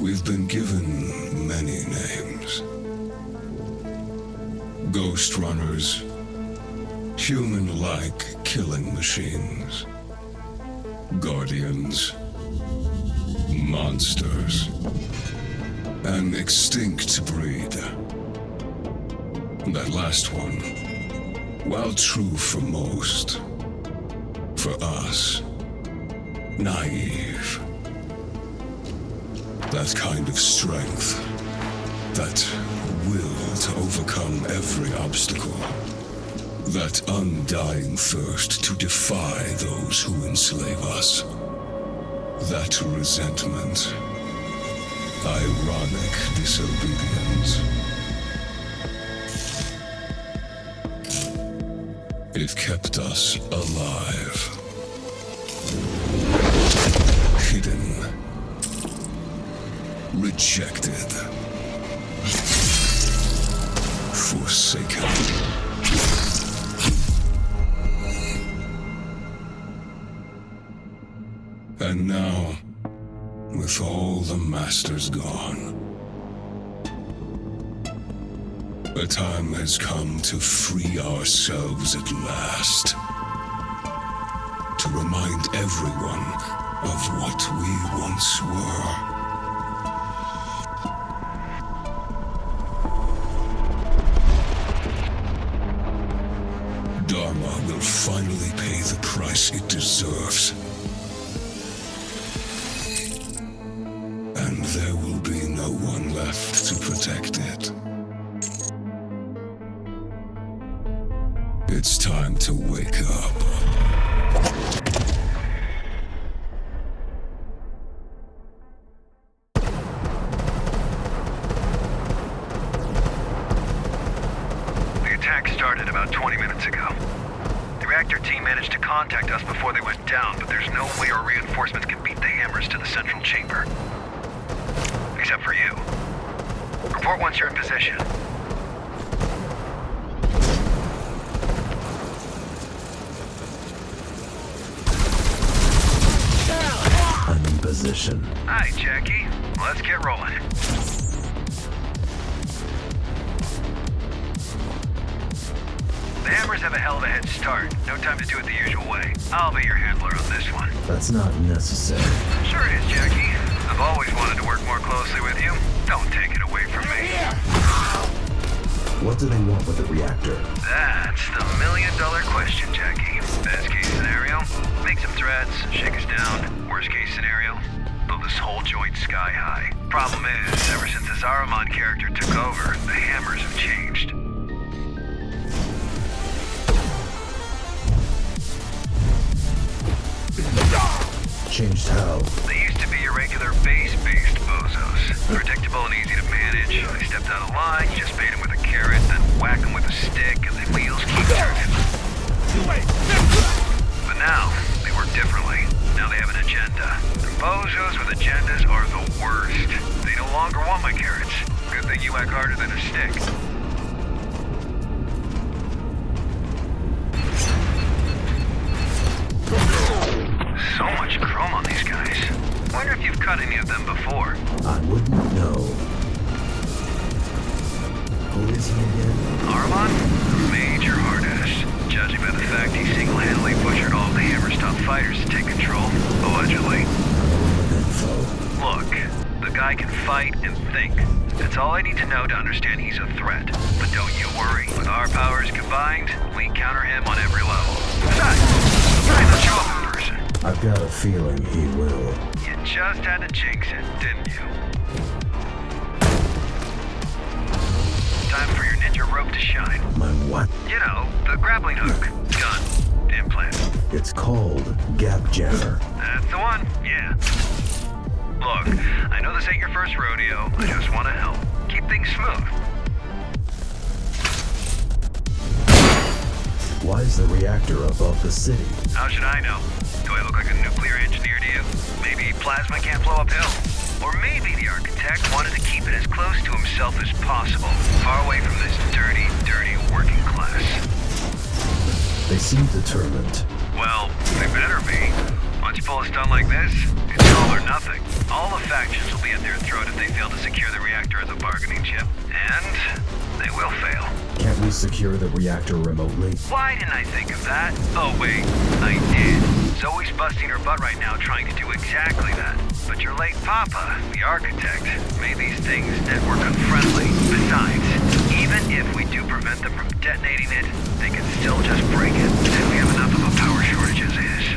We've been given many names. Ghostrunners, human-like killing machines, guardians, monsters, an extinct breed. That last one, while true for most, for us, naive. That kind of strength, that will to overcome every obstacle, that undying thirst to defy those who enslave us, that resentment, ironic disobedience. It kept us alive, hidden, rejected, forsaken. And now, with all the masters gone, the time has come to free ourselves at last. To remind everyone of what we once were. Dharma will finally pay the price it deserves. And there will be no one left to protect it. It's time to wake up. The attack started about 20 minutes ago. The reactor team managed to contact us before they went down, but there's no way our reinforcements can beat the hammers to the central chamber. Except for you. Report once you're in position. I'm in position. Hi, Jackie. Let's get rolling. The hammers have a hell of a head start. No time to do it the usual way. I'll be your handler on this one. That's not necessary. Sure it is, Jackie. I've always wanted to work more closely with you. Don't take it away from me. What do they want with the reactor? That's the million-dollar question, Jackie. Best case scenario, make some threats, shake us down. Worst case scenario, blow this whole joint sky high. Problem is, ever since the Zaraman character took over, the hammers have changed. Changed how? They used to be irregular base-based bozos. Predictable and easy to manage. They stepped out of line, you just bait them with a carrot, then whack them with a stick, and the wheels keep turning. But now, they work differently. Now they have an agenda. The bozos with agendas are the worst. They no longer want my carrots. Good thing you whack harder than a stick. So much chrome on these guys. Wonder if you've cut any of them before. I wouldn't know. Who is he again? Armon? Major hard ass. Judging by the fact he single-handedly butchered all of the Hammer's top fighters to take control. Allegedly. Info. Look, the guy can fight and think. That's all I need to know to understand he's a threat. But don't you worry. With our powers combined, we counter him on every level. Besides, he will show up in person. I've got a feeling he will. You just had to jinx it, didn't you? Time for your ninja rope to shine. My what? You know, the grappling hook, gun, implant. It's called Gap Jammer. That's the one, yeah. Look, I know this ain't your first rodeo. I just want to help. Keep things smooth. Why is the reactor above the city? How should I know? Do I look like a nuclear engineer to you? Maybe plasma can't flow uphill. Or maybe the architect wanted to keep it as close to himself as possible, far away from this dirty, dirty working class. They seem determined. Well, they better be. Once you pull a stunt like this, it's all or nothing. All the factions will be at their throat if they fail to secure the reactor as a bargaining chip. And they will fail. Can't we secure the reactor remotely? Why didn't I think of that? Oh wait, I did. Zoe's busting her butt right now trying to do exactly that. But your late papa, the architect, made these things network unfriendly. Besides, even if we do prevent them from detonating it, they can still just break it. And we have enough of a power shortage as is.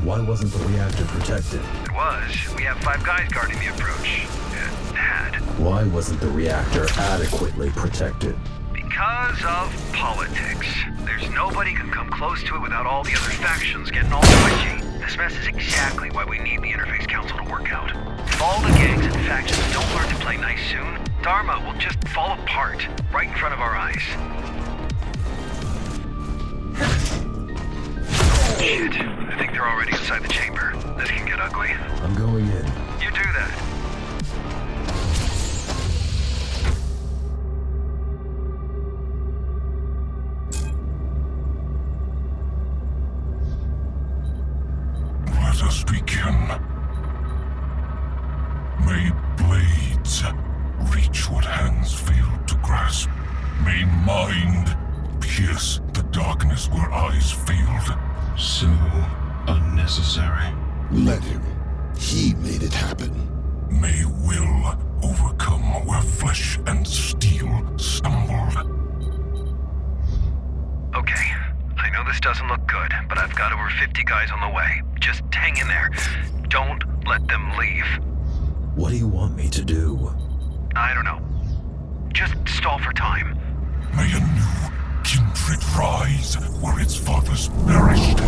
Why wasn't the reactor protected? It was. We have 5 guys guarding the approach. It had. Why wasn't the reactor adequately protected? Because of politics. There's nobody can come close to it without all the other factions getting all twitchy. This mess is exactly why we need the Interface Council to work out. If all the gangs and factions don't learn to play nice soon, Dharma will just fall apart right in front of our eyes. Shit. I think they're already inside the chamber. This can get ugly. I'm going in. You do that. Let us begin. May blades reach what hands failed to grasp. May mind pierce the darkness where eyes failed. So unnecessary. Let him. He made it happen. May will overcome where flesh and steel stumbled. Okay. I know this doesn't look good, but I've got over 50 guys on the way. Just hang in there. Don't let them leave. What do you want me to do? I don't know. Just stall for time. May a new kindred rise where its fathers perished.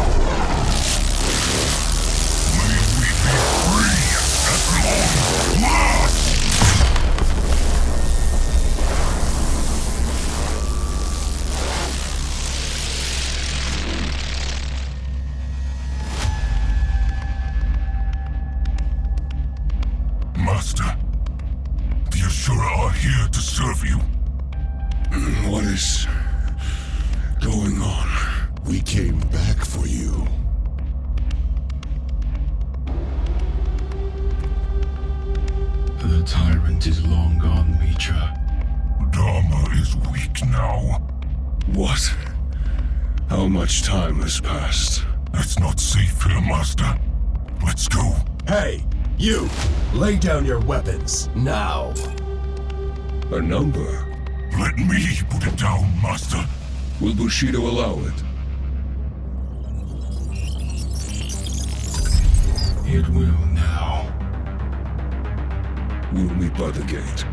May we be free at long last! Master, the Ashura are here to serve you. What is going on? We came back for you. The tyrant is long gone, Mitra. Dharma is weak now. What? How much time has passed? It's not safe here, Master. Let's go. Hey, you! Lay down your weapons, now! A number? Let me put it down, Master. Will Bushido allow it? It will now. We'll meet by the gate.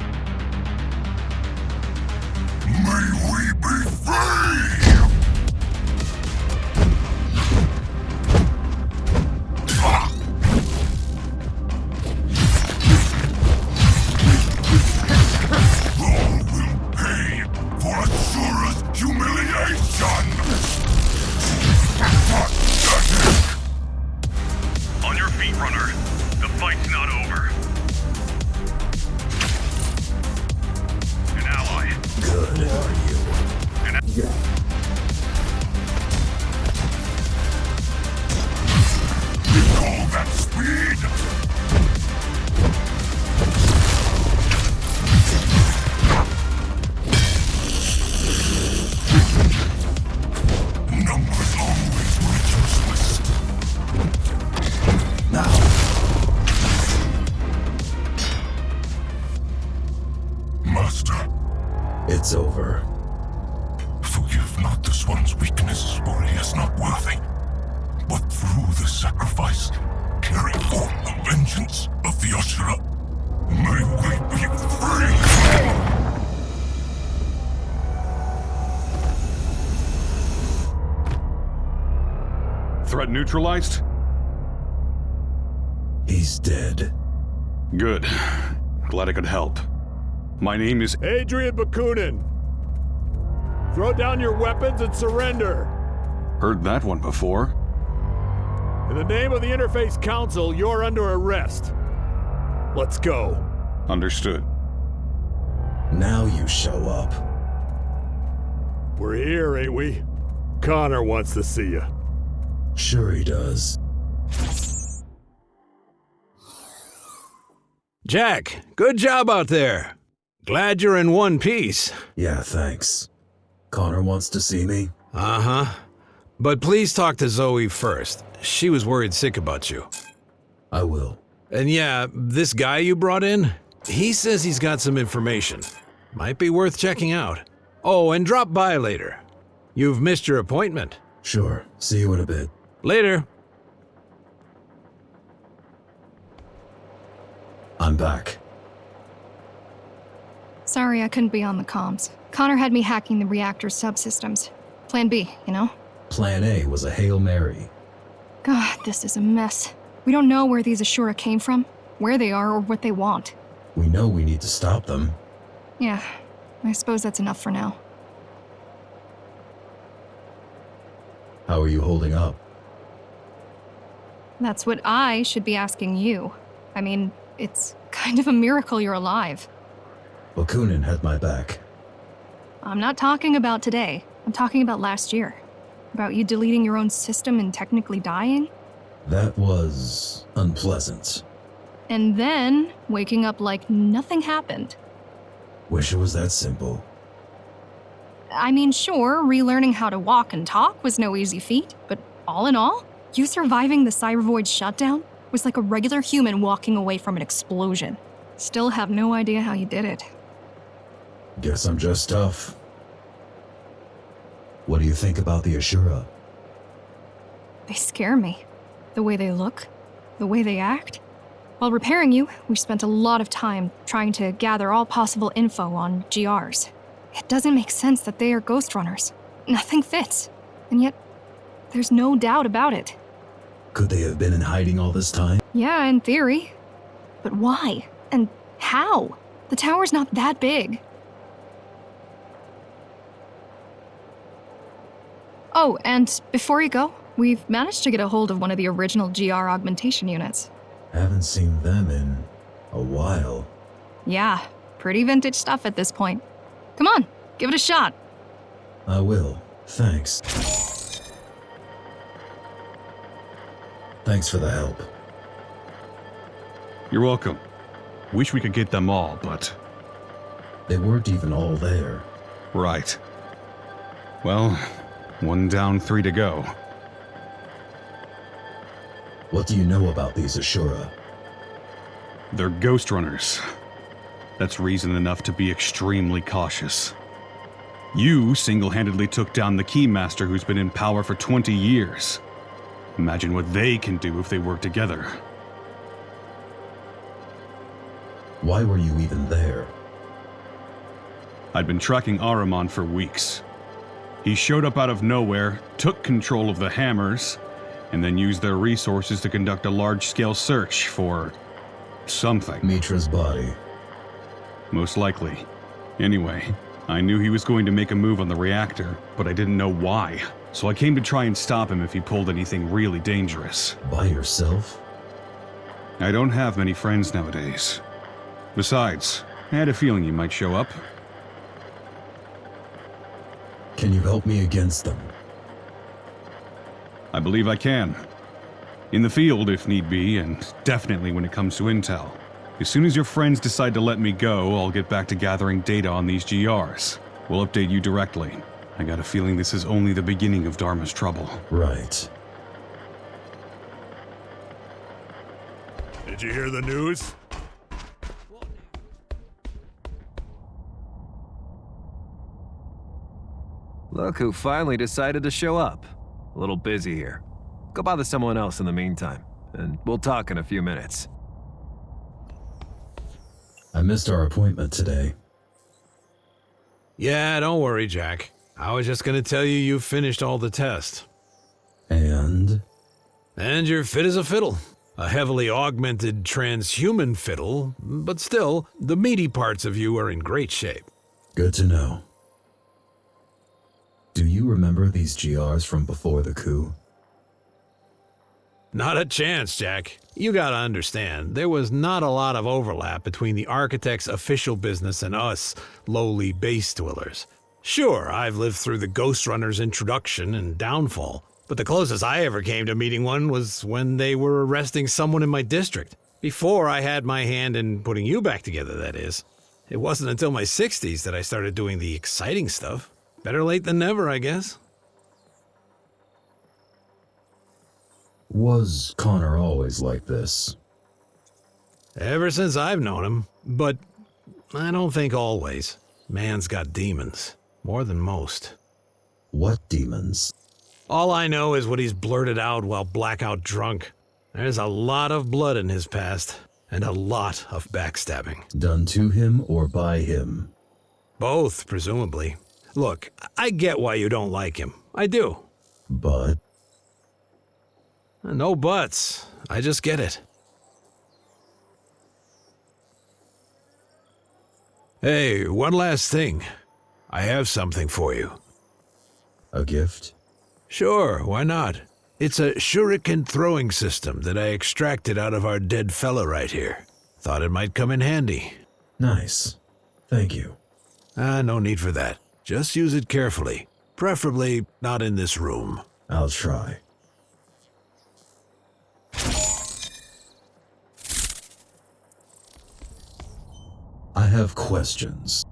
May we be free! All will pay for Ashura's humiliation! Pathetic! On your feet, runner. The fight's not over. An ally. Good, are you? All that speed! Numbers always were useless. Now! Master, It's over. forgive not this one's weakness, for he is not worthy. But through the sacrifice, carry forth the vengeance of the Ashura. May we be free! Threat neutralized? He's dead. Good. Glad I could help. My name is... Adrian Bakunin! Throw down your weapons and surrender! Heard that one before. In the name of the Interface Council, you're under arrest. Let's go. Understood. Now you show up. We're here, ain't we? Connor wants to see you. Sure he does. Jack, good job out there. Glad you're in one piece. Yeah, thanks. Connor wants to see me? Uh-huh. But please talk to Zoe first. She was worried sick about you. I will. And yeah, this guy you brought in, he says he's got some information. Might be worth checking out. Oh, and drop by later. You've missed your appointment. Sure. See you in a bit. Later. I'm back. Sorry I couldn't be on the comms. Connor had me hacking the reactor subsystems. Plan B, you know? Plan A was a Hail Mary. God, this is a mess. We don't know where these Ashura came from, where they are, or what they want. We know we need to stop them. Yeah, I suppose that's enough for now. How are you holding up? That's what I should be asking you. I mean, it's kind of a miracle you're alive. Bakunin had my back. I'm not talking about today. I'm talking about last year. About you deleting your own system and technically dying. That was unpleasant. And then waking up like nothing happened. Wish it was that simple. I mean, sure, relearning how to walk and talk was no easy feat, but all in all, you surviving the Cybervoid shutdown was like a regular human walking away from an explosion. Still have no idea how you did it. Guess I'm just tough. What do you think about the Ashura? They scare me. The way they look, the way they act. While repairing you, we spent a lot of time trying to gather all possible info on GRs. It doesn't make sense that they are Ghostrunners. Nothing fits. And yet, there's no doubt about it. Could they have been in hiding all this time? Yeah, in theory. But why? And how? The tower's not that big. Oh, and before you go, we've managed to get a hold of one of the original GR augmentation units. Haven't seen them in a while. Yeah, pretty vintage stuff at this point. Come on, give it a shot. I will. Thanks. Thanks for the help. You're welcome. Wish we could get them all, but... They weren't even all there. Right. Well, 1 down, 3 to go. What do you know about these Ashura? They're Ghostrunners. That's reason enough to be extremely cautious. You single-handedly took down the Keymaster who's been in power for 20 years. Imagine what they can do if they work together. Why were you even there? I'd been tracking Ahriman for weeks. He showed up out of nowhere, took control of the Hammers, and then used their resources to conduct a large-scale search for... something. Mitra's body. Most likely. Anyway, I knew he was going to make a move on the reactor, but I didn't know why. So I came to try and stop him if he pulled anything really dangerous. By yourself? I don't have many friends nowadays. Besides, I had a feeling you might show up. Can you help me against them? I believe I can. In the field, if need be, and definitely when it comes to intel. As soon as your friends decide to let me go, I'll get back to gathering data on these GRs. We'll update you directly. I got a feeling this is only the beginning of Dharma's trouble. Right. Did you hear the news? Look who finally decided to show up. A little busy here. Go bother someone else in the meantime, and we'll talk in a few minutes. I missed our appointment today. Yeah, don't worry, Jack. I was just gonna tell you you've finished all the tests. And? And you're fit as a fiddle. A heavily augmented transhuman fiddle, but still, the meaty parts of you are in great shape. Good to know. Do you remember these GRs from before the coup? Not a chance, Jack. You gotta understand, there was not a lot of overlap between the Architect's official business and us, lowly base dwellers. Sure, I've lived through the Ghostrunner's introduction and downfall, but the closest I ever came to meeting one was when they were arresting someone in my district. Before I had my hand in putting you back together, that is. It wasn't until my 60s that I started doing the exciting stuff. Better late than never, I guess. Was Connor always like this? Ever since I've known him, but I don't think always. Man's got demons. More than most. What demons? All I know is what he's blurted out while blackout drunk. There's a lot of blood in his past, and a lot of backstabbing. Done to him or by him? Both, presumably. Look, I get why you don't like him. I do. But? No buts. I just get it. Hey, one last thing. I have something for you. A gift? Sure, why not? It's a shuriken throwing system that I extracted out of our dead fella right here. Thought it might come in handy. Nice. Thank you. No need for that. Just use it carefully. Preferably not in this room. I'll try. I have questions.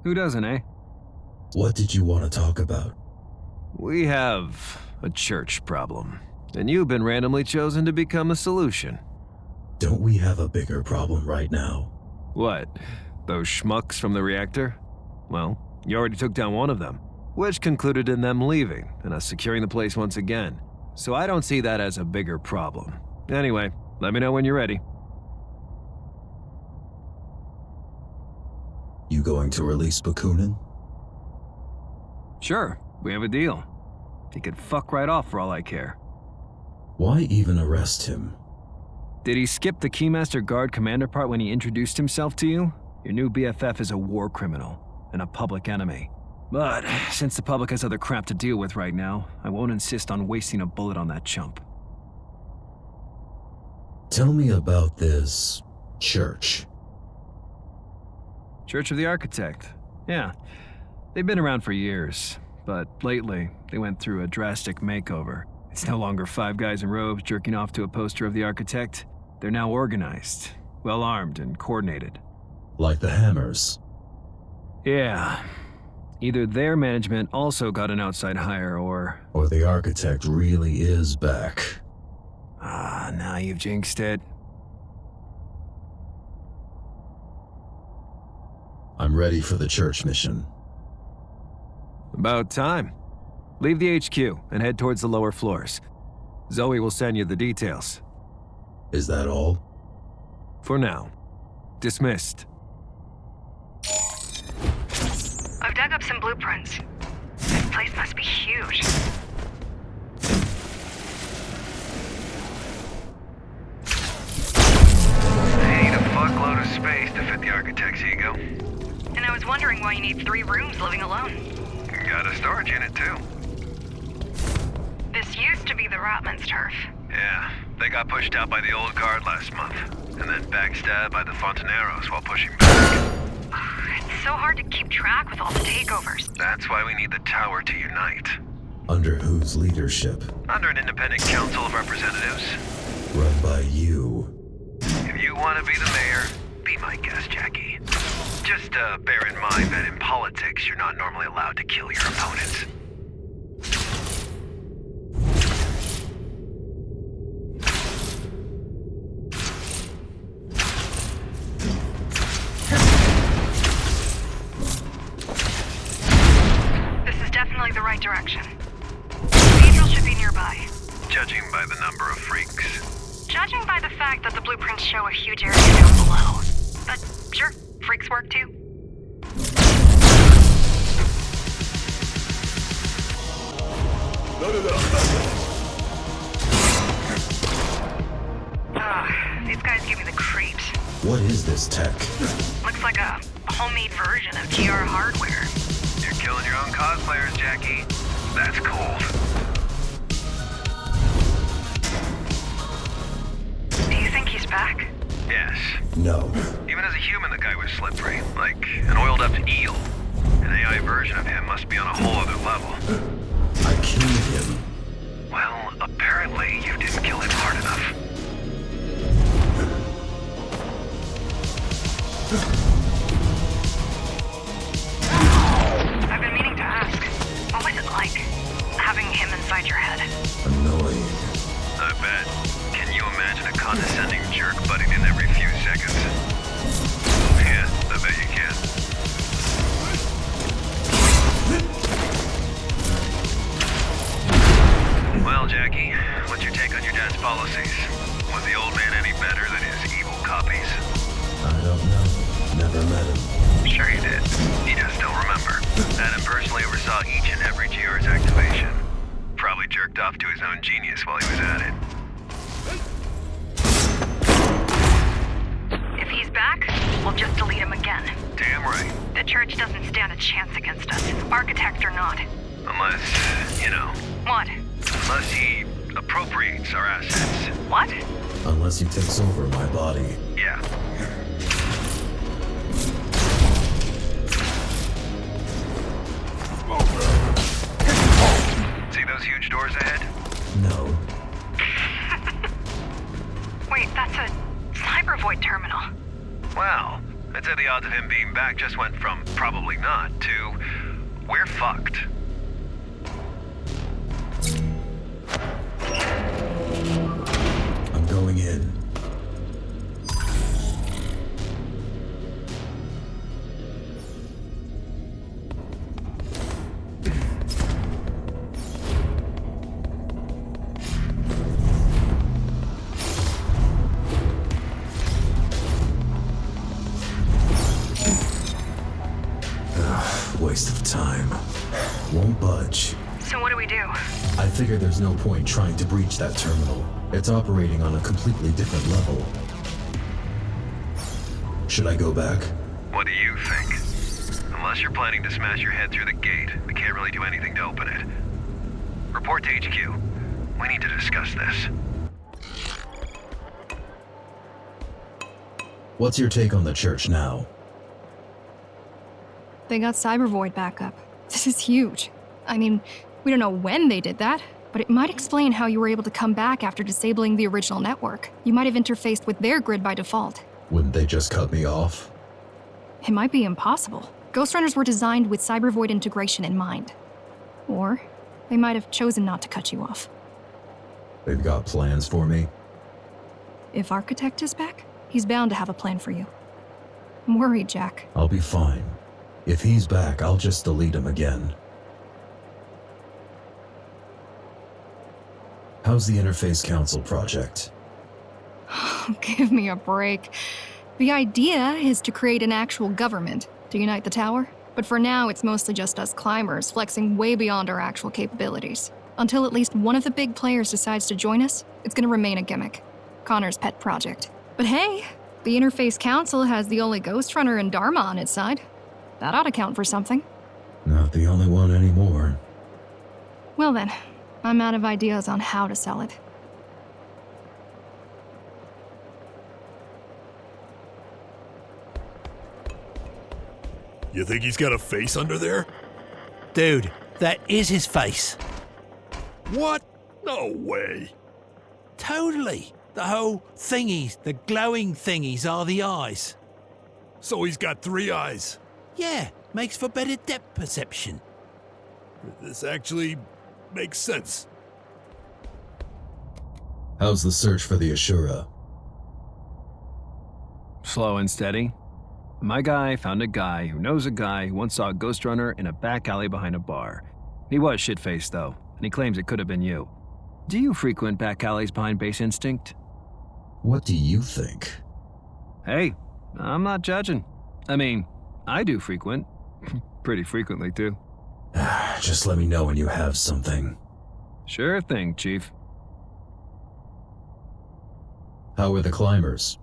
Who doesn't, eh? What did you want to talk about? We have a church problem, and you've been randomly chosen to become a solution. Don't we have a bigger problem right now? What? Those schmucks from the reactor? Well, you already took down one of them, which concluded in them leaving and us securing the place once again. So I don't see that as a bigger problem. Anyway, let me know when you're ready. You going to release Bakunin? Sure, we have a deal. He could fuck right off for all I care. Why even arrest him? Did he skip the Keymaster Guard commander part when he introduced himself to you? Your new BFF is a war criminal and a public enemy. But since the public has other crap to deal with right now, I won't insist on wasting a bullet on that chump. Tell me about this church. Church of the Architect. Yeah, they've been around for years, but lately they went through a drastic makeover. It's no longer 5 guys in robes jerking off to a poster of the Architect. They're now organized, well-armed, and coordinated. Like the Hammers? Yeah. Either their management also got an outside hire, or the Architect really is back. Now you've jinxed it. I'm ready for the church mission. About time. Leave the HQ and head towards the lower floors. Zoe will send you the details. Is that all? For now. Dismissed. I've dug up some blueprints. This place must be huge. They need a fuckload of space to fit the Architect's ego. And I was wondering why you need 3 rooms living alone. Got a storage unit, too. This used to be the Rotman's turf. Yeah, they got pushed out by the old guard last month, and then backstabbed by the Fontaneros while pushing back. It's so hard to keep track with all the takeovers. That's why we need the tower to unite. Under whose leadership? Under an independent council of representatives. Run by you. If you want to be the mayor, be my guest, Jackie. Just bear in mind that in politics, you're not normally allowed to kill your opponents. This is definitely the right direction. The cathedral should be nearby. Judging by the number of freaks. Judging by the fact that the blueprints show a huge area down below. But sure, freaks work too. These guys give me the creeps. What is this tech? Looks like a homemade version of GR hardware. You're killing your own cosplayers, Jackie. That's cold. Do you think he's back? Yes. No. Even as a human, the guy was slippery, like an oiled-up eel. An AI version of him must be on a whole other level. I killed him. Well, apparently you didn't kill him hard enough. I've been meaning to ask, what was it like, having him inside your head? Annoying. I bet. Can you imagine a condescending jerk butting in every few seconds? Yeah, I bet you can. Well, Jackie, what's your take on your dad's policies? Was the old man any better than his evil copies? I don't know. Never met him. Sure you did. You just don't remember. Adam personally oversaw each and every GR's activation. Probably jerked off to his own genius while he was at it. If he's back, we'll just delete him again. Damn right. The church doesn't stand a chance against us, architect or not. Unless, you know, What? unless he appropriates our assets. What? Unless he takes over my body. Yeah. See those huge doors ahead? No. Wait, that's a Cybervoid terminal. Wow. I'd say the odds of him being back just went from probably not to we're fucked. I'm going in. Waste of time. Won't budge. So what do we do? I figure there's no point trying to breach that terminal. It's operating on a completely different level. Should I go back? What do you think? Unless you're planning to smash your head through the gate, we can't really do anything to open it. Report to HQ. We need to discuss this. What's your take on the church now? They got Cybervoid back up. This is huge. I mean, we don't know when they did that, but it might explain how you were able to come back after disabling the original network. You might have interfaced with their grid by default. Wouldn't they just cut me off? It might be impossible. Ghostrunners were designed with Cybervoid integration in mind. Or they might have chosen not to cut you off. They've got plans for me? If Architect is back, he's bound to have a plan for you. I'm worried, Jack. I'll be fine. If he's back, I'll just delete him again. How's the Interface Council project? Give me a break. The idea is to create an actual government to unite the tower, but for now it's mostly just us climbers flexing way beyond our actual capabilities. Until at least one of the big players decides to join us, it's gonna remain a gimmick. Connor's pet project. But hey, the Interface Council has the only Ghostrunner and Dharma on its side. That ought to count for something. Not the only one anymore. Well then, I'm out of ideas on how to sell it. You think he's got a face under there? Dude, that is his face. What? No way. Totally. The whole thingies, the glowing thingies are the eyes. So he's got 3 eyes. Yeah, makes for better depth perception. This actually makes sense. How's the search for the Ashura? Slow and steady. My guy found a guy who knows a guy who once saw a Ghostrunner in a back alley behind a bar. He was shit-faced, though, and he claims it could have been you. Do you frequent back alleys behind Base Instinct? What do you think? Hey, I'm not judging. I mean, I do frequent. Pretty frequently, too. Just let me know when you have something. Sure thing, Chief. How are the climbers?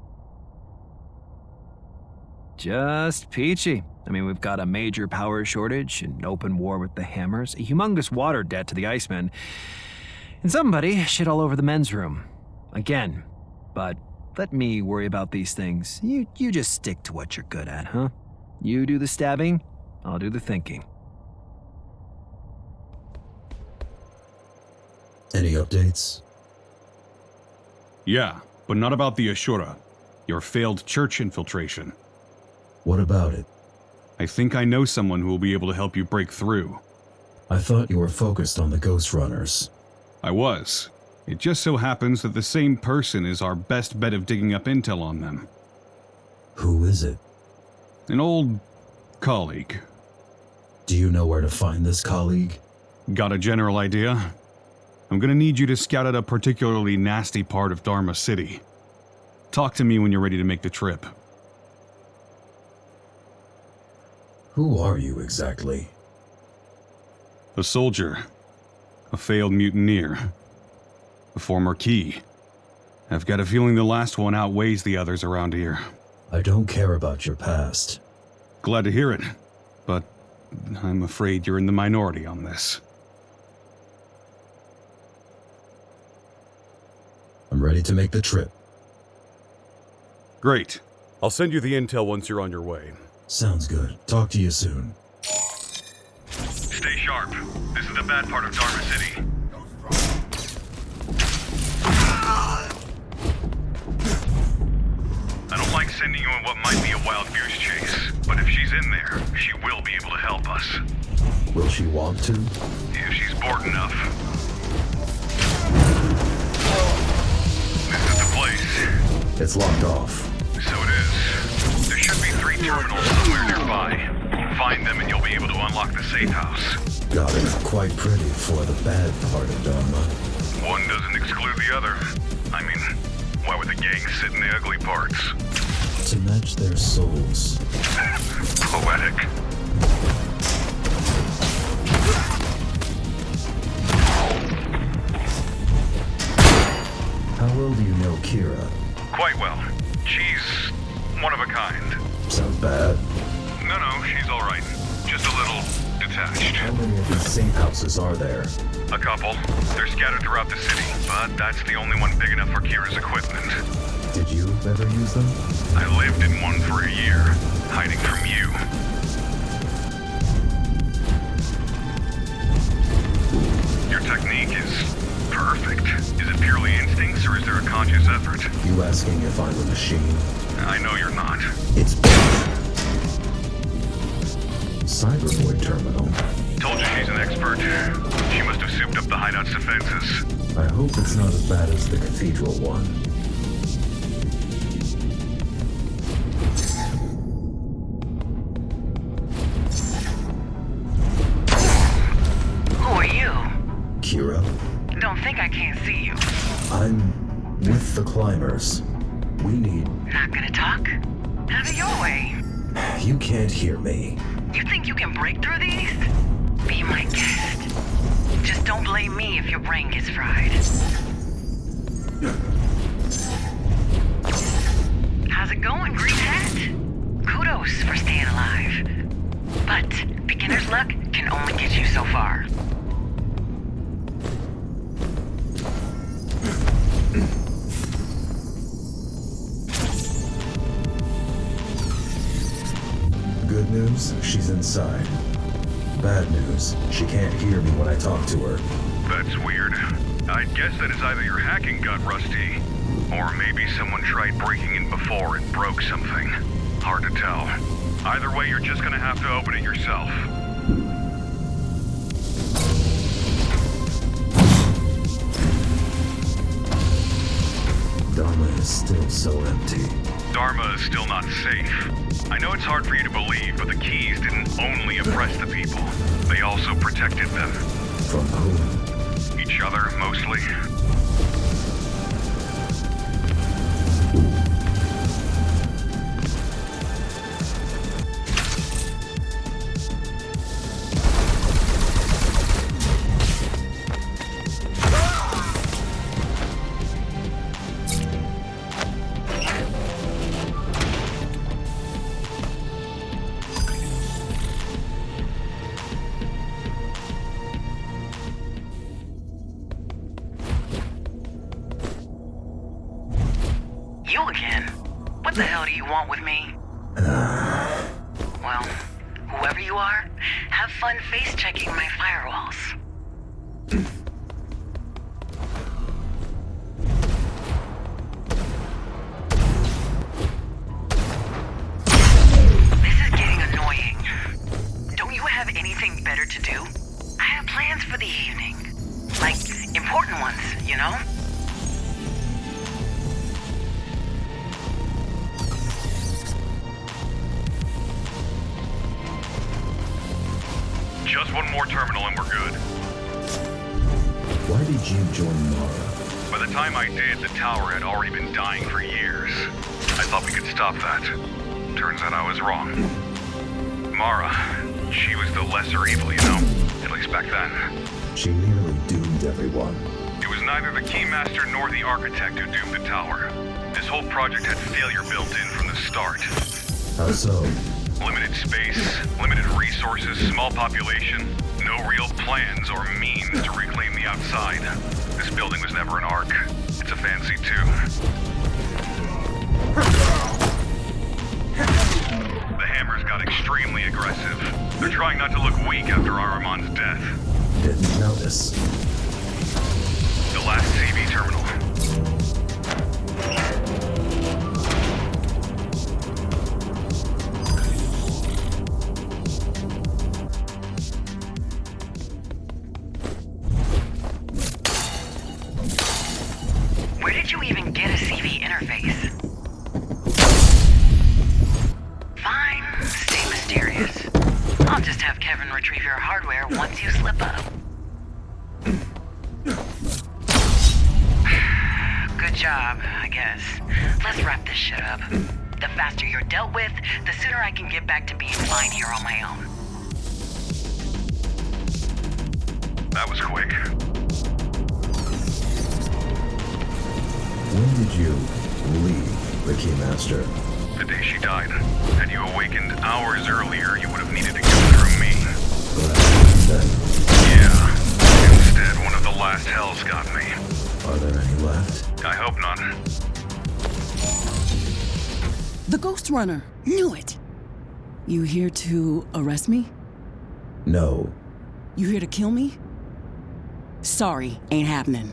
Just peachy. I mean, we've got a major power shortage, an open war with the Hammers, a humongous water debt to the Icemen, and somebody shit all over the men's room. Again. But let me worry about these things. You just stick to what you're good at, huh? You do the stabbing, I'll do the thinking. Any updates? Yeah, but not about the Ashura. Your failed church infiltration. What about it? I think I know someone who will be able to help you break through. I thought you were focused on the Ghostrunners. I was. It just so happens that the same person is our best bet of digging up intel on them. Who is it? An old colleague. Do you know where to find this colleague? Got a general idea? I'm gonna need you to scout out a particularly nasty part of Dharma City. Talk to me when you're ready to make the trip. Who are you exactly? A soldier. A failed mutineer. A former key. I've got a feeling the last one outweighs the others around here. I don't care about your past. Glad to hear it, but I'm afraid you're in the minority on this. I'm ready to make the trip. Great. I'll send you the intel once you're on your way. Sounds good. Talk to you soon. Stay sharp. This is the bad part of Dharma City. I don't like sending you on what might be a wild goose chase, but if she's in there, she will be able to help us. Will she want to? If she's bored enough. This is the place. It's locked off. So it is. There should be 3 terminals somewhere nearby. Find them and you'll be able to unlock the safe house. Got it. Quite pretty for the bad part of Dharma. One doesn't exclude the other. I mean, why would the gang sit in the ugly parts? To match their souls. Poetic. How well do you know Kira? Quite well. She's one of a kind. Sounds bad. No, she's all right. Just a little detached. How many of these safe houses are there? A couple. They're scattered throughout the city, but that's the only one big enough for Kira's equipment. Did you ever use them? I lived in one for a year, hiding from you. Your technique is perfect. Is it purely instincts, or is there a conscious effort? You asking if I'm a machine? I know you're not. It's both. Cybervoid terminal. Told you she's an expert. She must have souped up the hideout's defenses. I hope it's not as bad as the cathedral one. Who are you? Kira? Don't think I can't see you. I'm with the climbers. We need... Not gonna talk? Have it your way. You can't hear me. You think you can break through these? Be my guest. Just don't blame me if your brain gets fried. How's it going, Green Hat? Kudos for staying alive. But beginner's luck can only get you so far. Good news, she's inside. Bad news, she can't hear me when I talk to her. That's weird. I'd guess that it's either your hacking got rusty, or maybe someone tried breaking in before and broke something. Hard to tell. Either way, you're just gonna have to open it yourself. Dharma is still so empty. Dharma is still not safe. I know it's hard for you to believe, but the keys didn't only oppress the people. They also protected them. From whom? Each other, mostly. are, have fun face-checking my firewalls. This is getting annoying. Don't you have anything better to do? I have plans for the evening. Like, important ones, you know? Just one more terminal and we're good. Why did you join Mara? By the time I did, the tower had already been dying for years. I thought we could stop that. Turns out I was wrong. Mara, she was the lesser evil, you know? At least back then. She nearly doomed everyone. It was neither the Keymaster nor the Architect who doomed the tower. This whole project had failure built in from the start. How so? Limited space, limited resources, small population, no real plans or means to reclaim the outside. This building was never an Ark. It's a fancy too. The Hammers got extremely aggressive. They're trying not to look weak after Ahriman's death. Didn't notice. The last CV terminal. Where did you even get a CV interface? Fine, stay mysterious. I'll just have Kevin retrieve your hardware once you slip up. Good job, I guess. Let's wrap this shit up. The faster you're dealt with, the sooner I can get back to being fine here on my own. That was quick. When did you leave the Keymaster? The day she died. Had you awakened hours earlier, you would have needed to go through me. Then, Yeah. Instead, one of the last hells got me. are there any left? I hope not. The Ghostrunner. Knew it. You here to arrest me? No. You here to kill me? Sorry, ain't happening.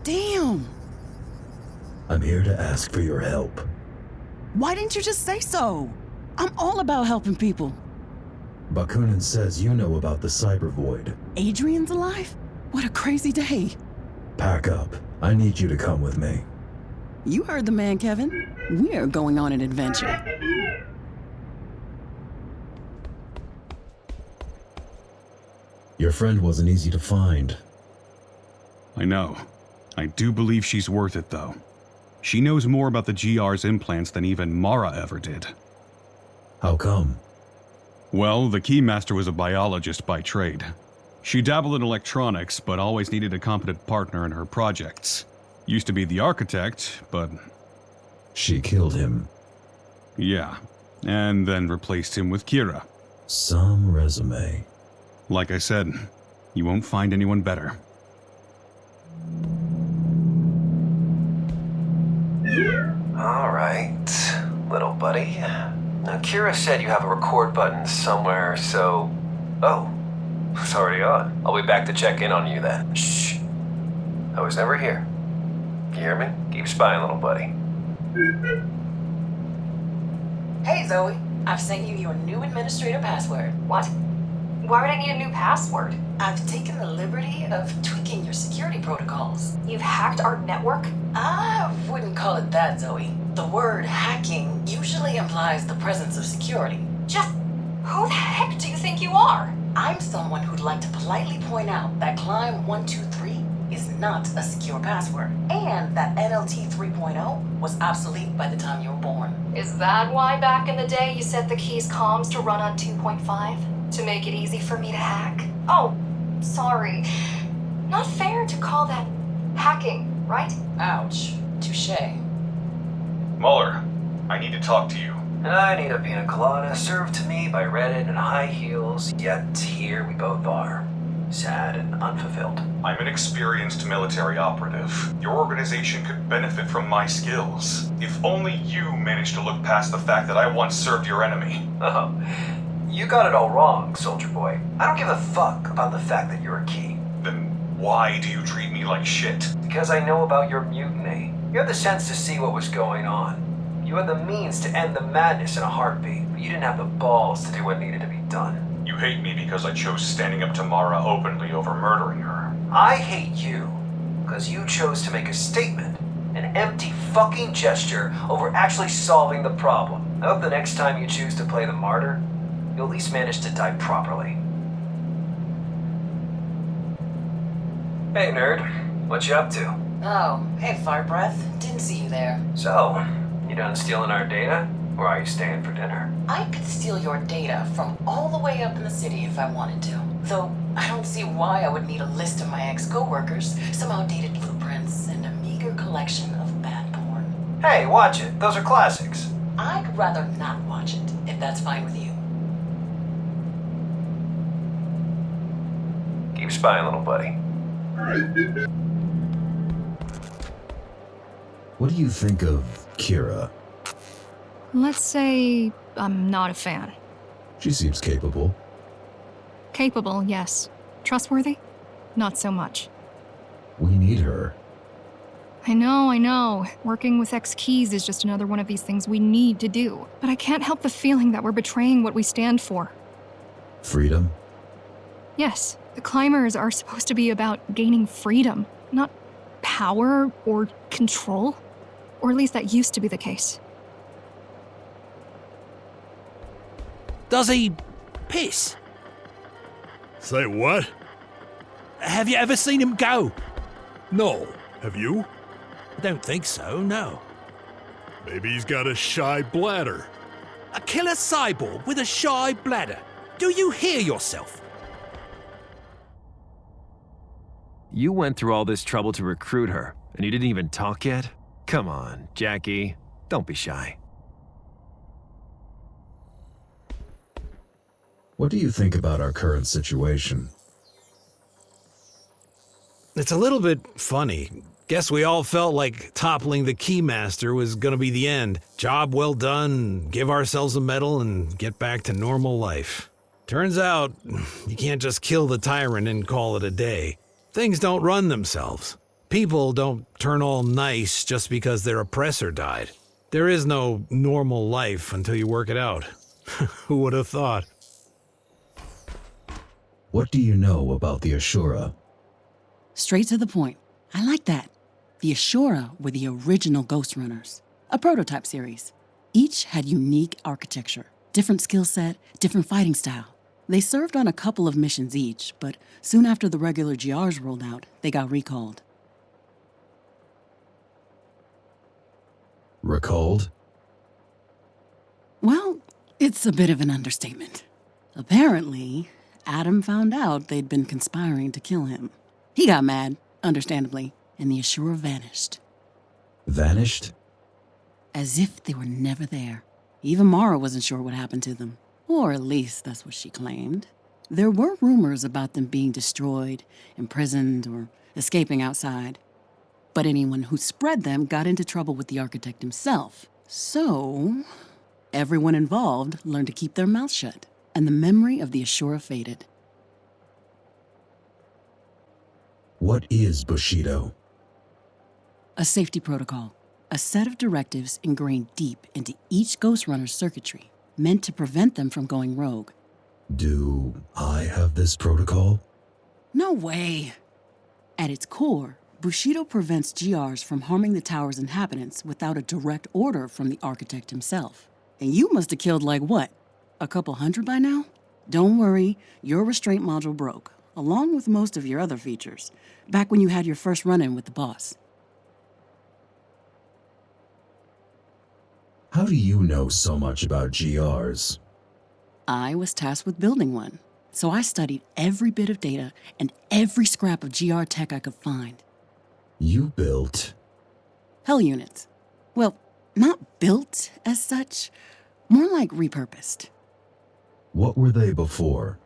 Damn! I'm here to ask for your help. Why didn't you just say so? I'm all about helping people. Bakunin says you know about the Cybervoid. Adrian's alive? What a crazy day. Pack up. I need you to come with me. You heard the man, Kevin. We are going on an adventure. Your friend wasn't easy to find. I know. I do believe she's worth it, though. She knows more about the GR's implants than even Mara ever did. How come? Well, the Keymaster was a biologist by trade. She dabbled in electronics, but always needed a competent partner in her projects. Used to be the Architect, but... She killed him. Yeah, and then replaced him with Kira. Some resume. Like I said, you won't find anyone better. Alright, little buddy. Now, Kira said you have a record button somewhere, so... Oh, it's already on. I'll be back to check in on you then. Shh. I was never here. You hear me? Keep spying, little buddy. Hey, Zoe. I've sent you your new administrator password. What? Why would I need a new password? I've taken the liberty of tweaking your security protocols. You've hacked our network? I wouldn't call it that, Zoe. The word hacking usually implies the presence of security. Just who the heck do you think you are? I'm someone who'd like to politely point out that Climb 123 is not a secure password, and that NLT 3.0 was obsolete by the time you were born. Is that why back in the day you set the key's comms to run on 2.5? To make it easy for me to hack? Oh, sorry. Not fair to call that hacking, right? Ouch. Touché. Muller, I need to talk to you. I need a pina colada served to me by Reddit in high heels, yet here we both are. sad and unfulfilled. I'm an experienced military operative. Your organization could benefit from my skills. If only you managed to look past the fact that I once served your enemy. Oh, you got it all wrong, soldier boy. I don't give a fuck about the fact that you're a key. Then why do you treat me like shit? Because I know about your mutiny. You had the sense to see what was going on. You had the means to end the madness in a heartbeat, but you didn't have the balls to do what needed to be done. You hate me because I chose standing up to Mara openly over murdering her. I hate you because you chose to make a statement, an empty fucking gesture, over actually solving the problem. I hope the next time you choose to play the martyr, you'll at least manage to die properly. Hey, nerd. What you up to? Oh, hey, Fire Breath. Didn't see you there. So, you done stealing our data? Or are you staying for dinner? I could steal your data from all the way up in the city if I wanted to. Though, I don't see why I would need a list of my ex-coworkers, some outdated blueprints, and a meager collection of bad porn. Hey, watch it. Those are classics. I'd rather not watch it, if that's fine with you. Keep spying, little buddy. What do you think of Kira? Let's say I'm not a fan. She seems capable. Capable, yes. Trustworthy? Not so much. We need her. I know. Working with ex-keys is just another one of these things we need to do. But I can't help the feeling that we're betraying what we stand for. Freedom? Yes, the climbers are supposed to be about gaining freedom, not power or control. Or at least that used to be the case. Does he piss? Say what? Have you ever seen him go? No. Have you? I don't think so, no. Maybe he's got a shy bladder. A killer cyborg with a shy bladder. Do you hear yourself? You went through all this trouble to recruit her, and you didn't even talk yet? Come on, Jackie. Don't be shy. What do you think about our current situation? It's a little bit funny. Guess we all felt like toppling the Keymaster was gonna be the end. Job well done, give ourselves a medal, and get back to normal life. Turns out, you can't just kill the tyrant and call it a day. Things don't run themselves. People don't turn all nice just because their oppressor died. There is no normal life until you work it out. Who would have thought? What do you know about the Ashura? Straight to the point. I like that. The Ashura were the original Ghostrunners, a prototype series. Each had unique architecture, different skill set, different fighting style. They served on a couple of missions each, but soon after the regular GRs rolled out, they got recalled. Recalled? Well, it's a bit of an understatement. Apparently, Adam found out they'd been conspiring to kill him. He got mad, understandably, and the Ashura vanished. Vanished? As if they were never there. Even Mara wasn't sure what happened to them. Or at least that's what she claimed. There were rumors about them being destroyed, imprisoned, or escaping outside. But anyone who spread them got into trouble with the architect himself. So, everyone involved learned to keep their mouths shut, and the memory of the Ashura faded. What is Bushido? A safety protocol, a set of directives ingrained deep into each Ghostrunner's circuitry, meant to prevent them from going rogue. Do I have this protocol? No way! At its core, Bushido prevents GRs from harming the tower's inhabitants without a direct order from the architect himself. And you must have killed like what? A couple hundred by now? Don't worry, your restraint module broke, along with most of your other features, back when you had your first run-in with the boss. How do you know so much about GRs? I was tasked with building one, so I studied every bit of data and every scrap of GR tech I could find. You built? Hell units. Well, not built as such, more like repurposed. What were they before?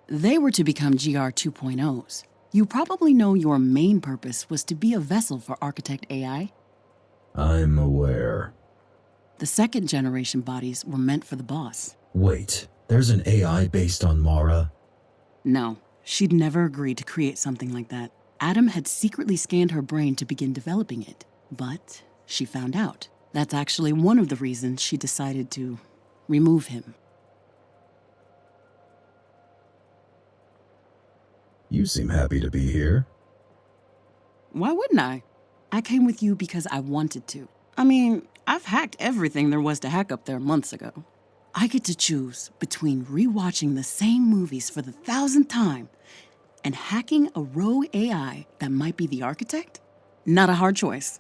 They were to become GR 2.0s. You probably know your main purpose was to be a vessel for Architect AI. I'm aware. The second generation bodies were meant for the boss. Wait, there's an AI based on Mara? No, she'd never agreed to create something like that. Adam had secretly scanned her brain to begin developing it, but she found out. That's actually one of the reasons she decided to remove him. You seem happy to be here. Why wouldn't I? I came with you because I wanted to. I mean, I've hacked everything there was to hack up there months ago. I get to choose between rewatching the same movies for the 1,000th time and hacking a rogue AI that might be the architect? Not a hard choice.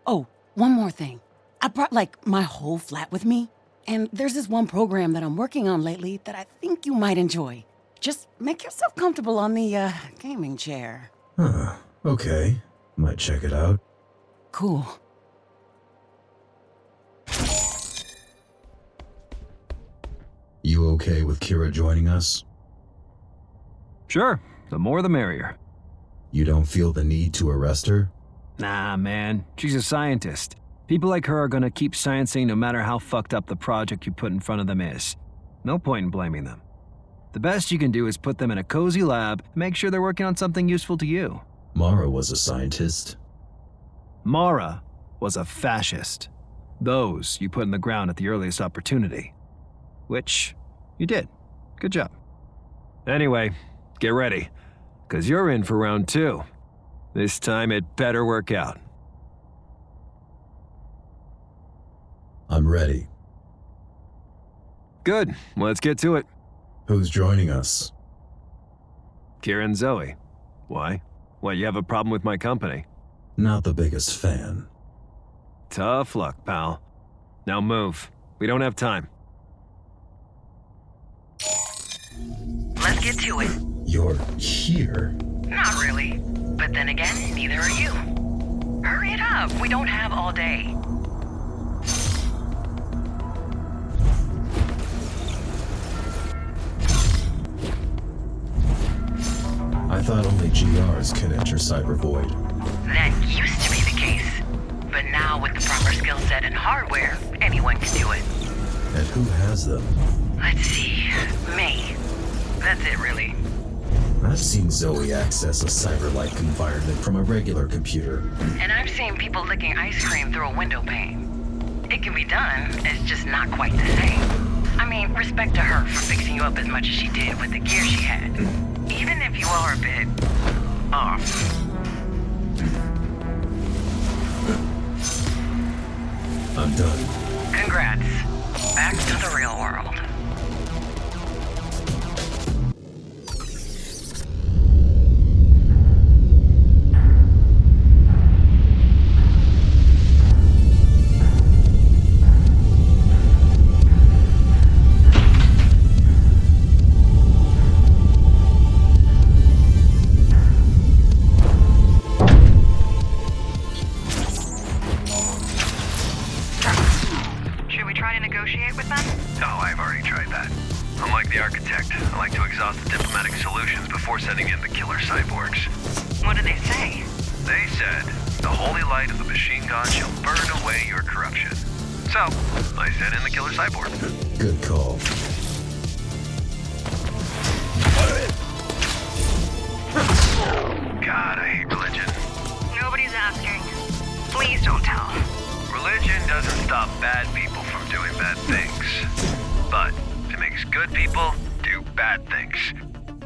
Oh, one more thing. I brought, my whole flat with me. And there's this one program that I'm working on lately that I think you might enjoy. Just make yourself comfortable on the, gaming chair. Huh, okay. Might check it out. Cool. You okay with Kira joining us? Sure, the more the merrier. You don't feel the need to arrest her? Nah, man, she's a scientist. People like her are gonna keep sciencing no matter how fucked up the project you put in front of them is. No point in blaming them. The best you can do is put them in a cozy lab and make sure they're working on something useful to you. Mara was a scientist. Mara was a fascist. Those you put in the ground at the earliest opportunity. Which you did. Good job. Anyway, get ready, 'cause you're in for round 2. This time it better work out. I'm ready. Good, let's get to it. Who's joining us? Kira and Zoe. Why? What, you have a problem with my company? Not the biggest fan. Tough luck, pal. Now move. We don't have time. Let's get to it. You're here? Not really. But then again, neither are you. Hurry it up. We don't have all day. I thought only GRs could enter Cybervoid. That used to be the case. But now with the proper skill set and hardware, anyone can do it. And who has them? Let's see. May. That's it, really. I've seen Zoe access a cyber-like environment from a regular computer. And I've seen people licking ice cream through a window pane. It can be done, it's just not quite the same. I mean, respect to her for fixing you up as much as she did with the gear she had. Even if you are a bit off. I'm done. Congrats. Back to the real world. What did they say? They said, the holy light of the machine god shall burn away your corruption. So, I sent in the killer cyborg. Good call. God, I hate religion. Nobody's asking. Please don't tell. Religion doesn't stop bad people from doing bad things. But it makes good people do bad things.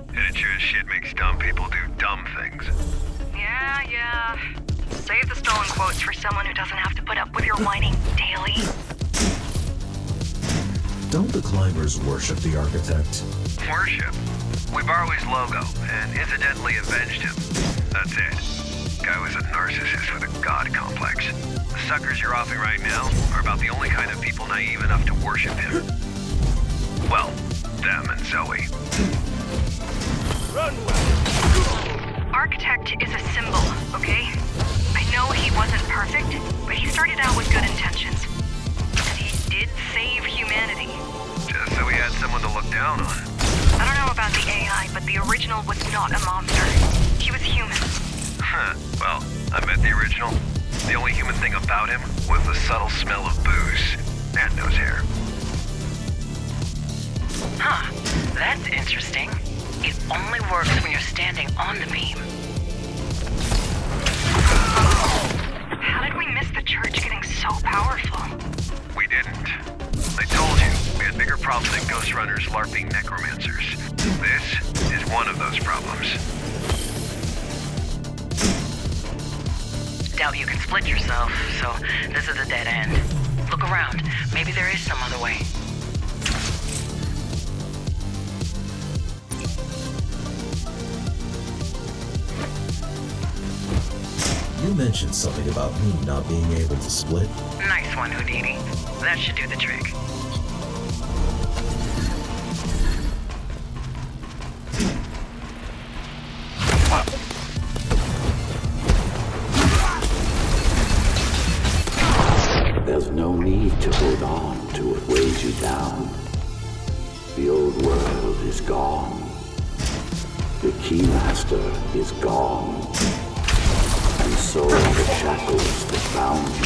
And it sure as shit makes dumb people do dumb things. Yeah. Save the stolen quotes for someone who doesn't have to put up with your whining daily. Don't the climbers worship the architect? Worship? We borrow his logo and incidentally avenged him. That's it. Guy was a narcissist with a god complex. The suckers you're offing right now are about the only kind of people naive enough to worship him. Well, them and Zoe. Architect is a symbol, okay? I know he wasn't perfect, but he started out with good intentions. And he did save humanity. down on. I don't know about the AI, but the original was not a monster. He was human. Huh. Well, I met the original. The only human thing about him was the subtle smell of booze and nose hair. Huh. That's interesting. It only works when you're standing on the beam. How did we miss the church getting so powerful? We didn't. I told you, we had bigger problems than Ghostrunner's LARPing necromancers. This is one of those problems. Doubt you can split yourself, so this is a dead end. Look around. Maybe there is some other way. You mentioned something about me not being able to split. Nice one, Houdini. That should do the trick. There's no need to hold on to what weighs you down. The old world is gone. The Keymaster is gone. And so are the shackles that bound you.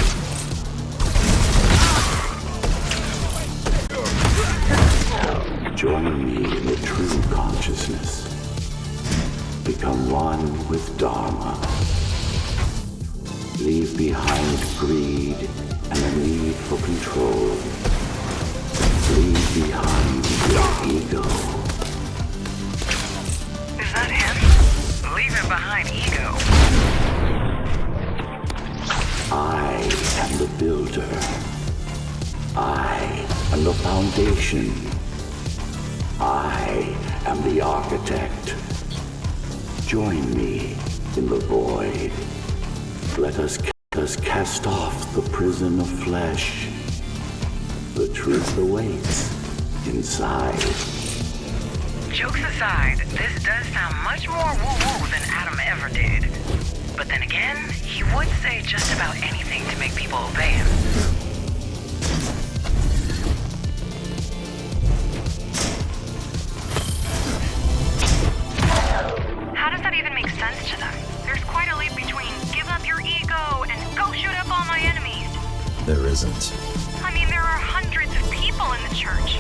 Join me in the true consciousness. Become one with Dharma. Leave behind greed and the need for control. Leave behind your ego. Is that him? Leaving behind ego. I am the builder. I am the foundation. I am the architect. Join me in the void. Let us cast off the prison of flesh. The truth awaits inside. Jokes aside, this does sound much more woo-woo than Adam ever did. But then again, he would say just about anything to make people obey him. How does that even make sense to them? There's quite a leap between give up your ego and go shoot up all my enemies. There isn't. I mean, there are hundreds of people in the church.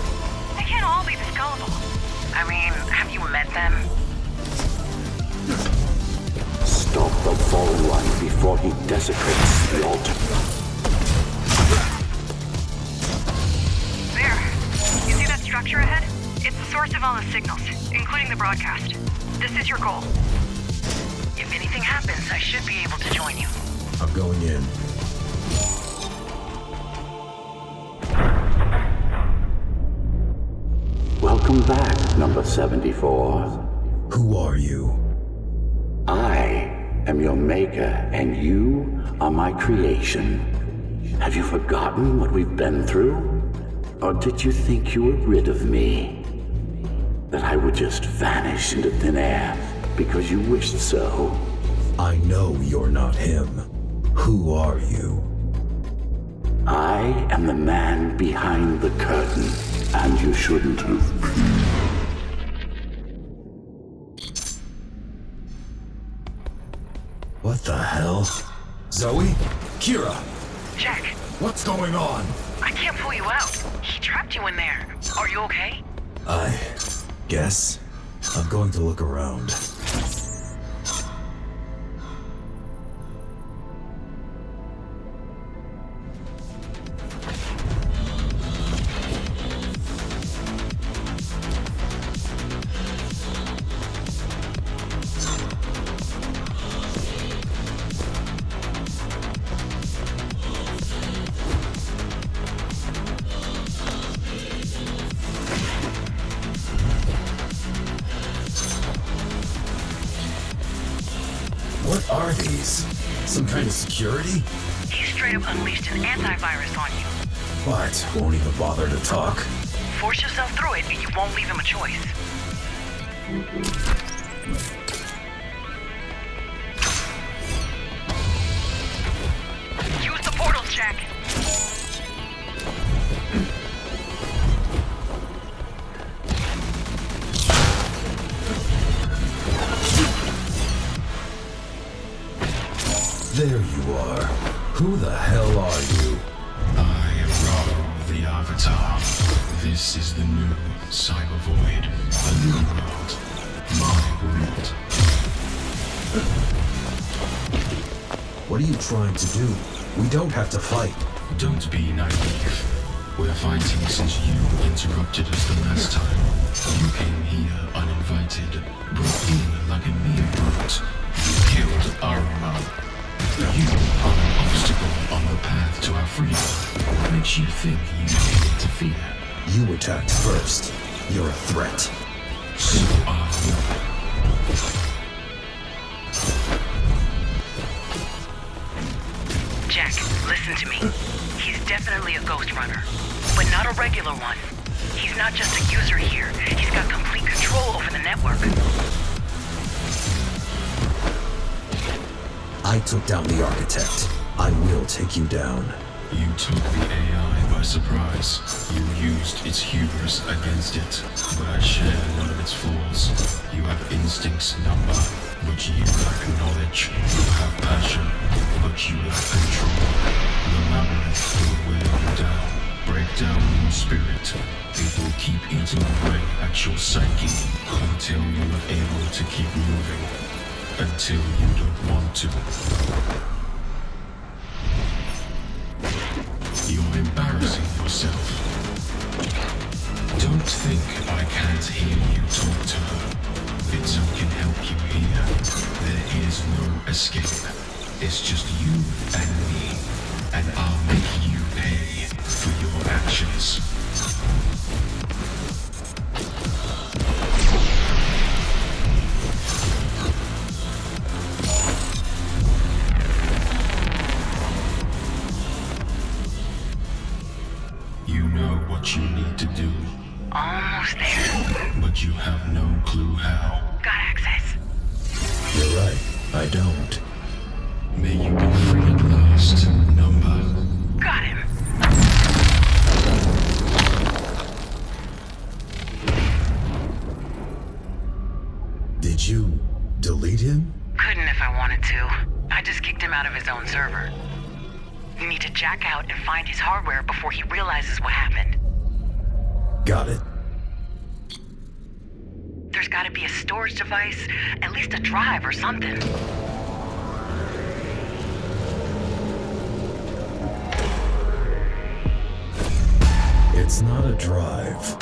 They can't all be this gullible. I mean, have you met them? Stop the fallen one before he desecrates the altar. There. You see that structure ahead? It's the source of all the signals, including the broadcast. This is your goal. If anything happens, I should be able to join you. I'm going in. Welcome back, number 74. Who are you? I am your maker, and you are my creation. Have you forgotten what we've been through? Or did you think you were rid of me? That I would just vanish into thin air because you wished so? I know you're not him. Who are you? I am the man behind the curtain, and you shouldn't have been. What the hell? Zoe? Kira? Jack. What's going on? I can't pull you out. He trapped you in there. Are you okay? I guess. I'm going to look around. What are these? Some kind of security? He straight up unleashed an antivirus on you. What? Won't even bother to talk? Force yourself through it and you won't leave him a choice. Use the portals, Jack. This is the new Cybervoid. A new world. My world. What are you trying to do? We don't have to fight. Don't be naive. We're fighting since you interrupted us the last time. You came here uninvited, brought in like a mere brute. You killed Dharma. You are an obstacle on the path to our freedom. What makes you think you can interfere? You attacked first. You're a threat. So are you. Jack, listen to me. He's definitely a Ghostrunner, but not a regular one. He's not just a user here. He's got complete control over the network. I took down the architect. I will take you down. You took the AI by surprise. You used its hubris against it. But I share none of its flaws. You have instincts, Number, but you lack knowledge. You have passion, but you lack control. The labyrinth will wear you down, break down your spirit. It will keep eating away at your psyche until you are able to keep moving. Until you don't want to. You're embarrassing yourself. Don't think I can't hear you talk to her. Vitzo can help you here. There is no escape. It's just you and me. And I'll make you pay for your actions. What you need to do. Almost there. But you have no clue how. Got access. You're right. I don't. May you be free at last, Number. Got him. Did you delete him? Couldn't if I wanted to. I just kicked him out of his own server. You need to jack out and find his hardware before he realizes what happened. Got it. There's gotta be a storage device, at least a drive or something. It's not a drive.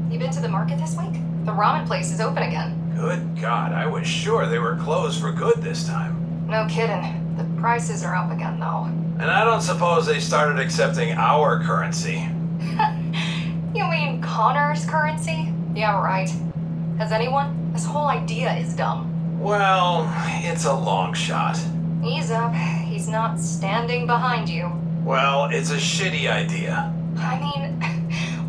You been to the market this week? The ramen place is open again. Good God, I was sure they were closed for good this time. No kidding. The prices are up again, though. And I don't suppose they started accepting our currency. You mean Connor's currency? Yeah, right. Has anyone? This whole idea is dumb. Well, it's a long shot. Ease up. He's not standing behind you. Well, it's a shitty idea. I mean,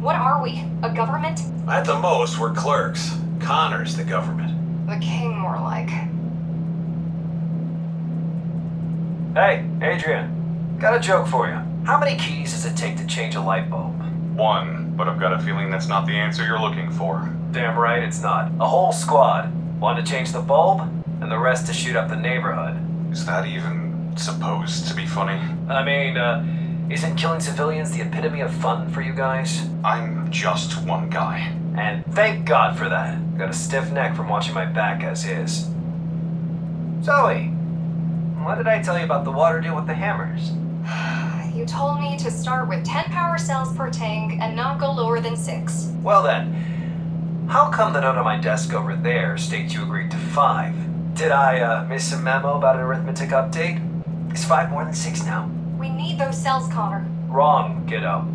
what are we? A government? At the most, we're clerks. Connor's the government. The king, more like. Hey, Adrian. Got a joke for you. How many keys does it take to change a light bulb? 1, but I've got a feeling that's not the answer you're looking for. Damn right it's not. A whole squad. One to change the bulb, and the rest to shoot up the neighborhood. Is that even supposed to be funny? I mean, isn't killing civilians the epitome of fun for you guys? I'm just one guy. And thank God for that. Got a stiff neck from watching my back as is. Zoe, what did I tell you about the water deal with the hammers? You told me to start with 10 power cells per tank and not go lower than 6. Well then, how come the note on my desk over there states you agreed to 5? Did I miss a memo about an arithmetic update? Is 5 more than 6 now? We need those cells, Connor. Wrong, kiddo.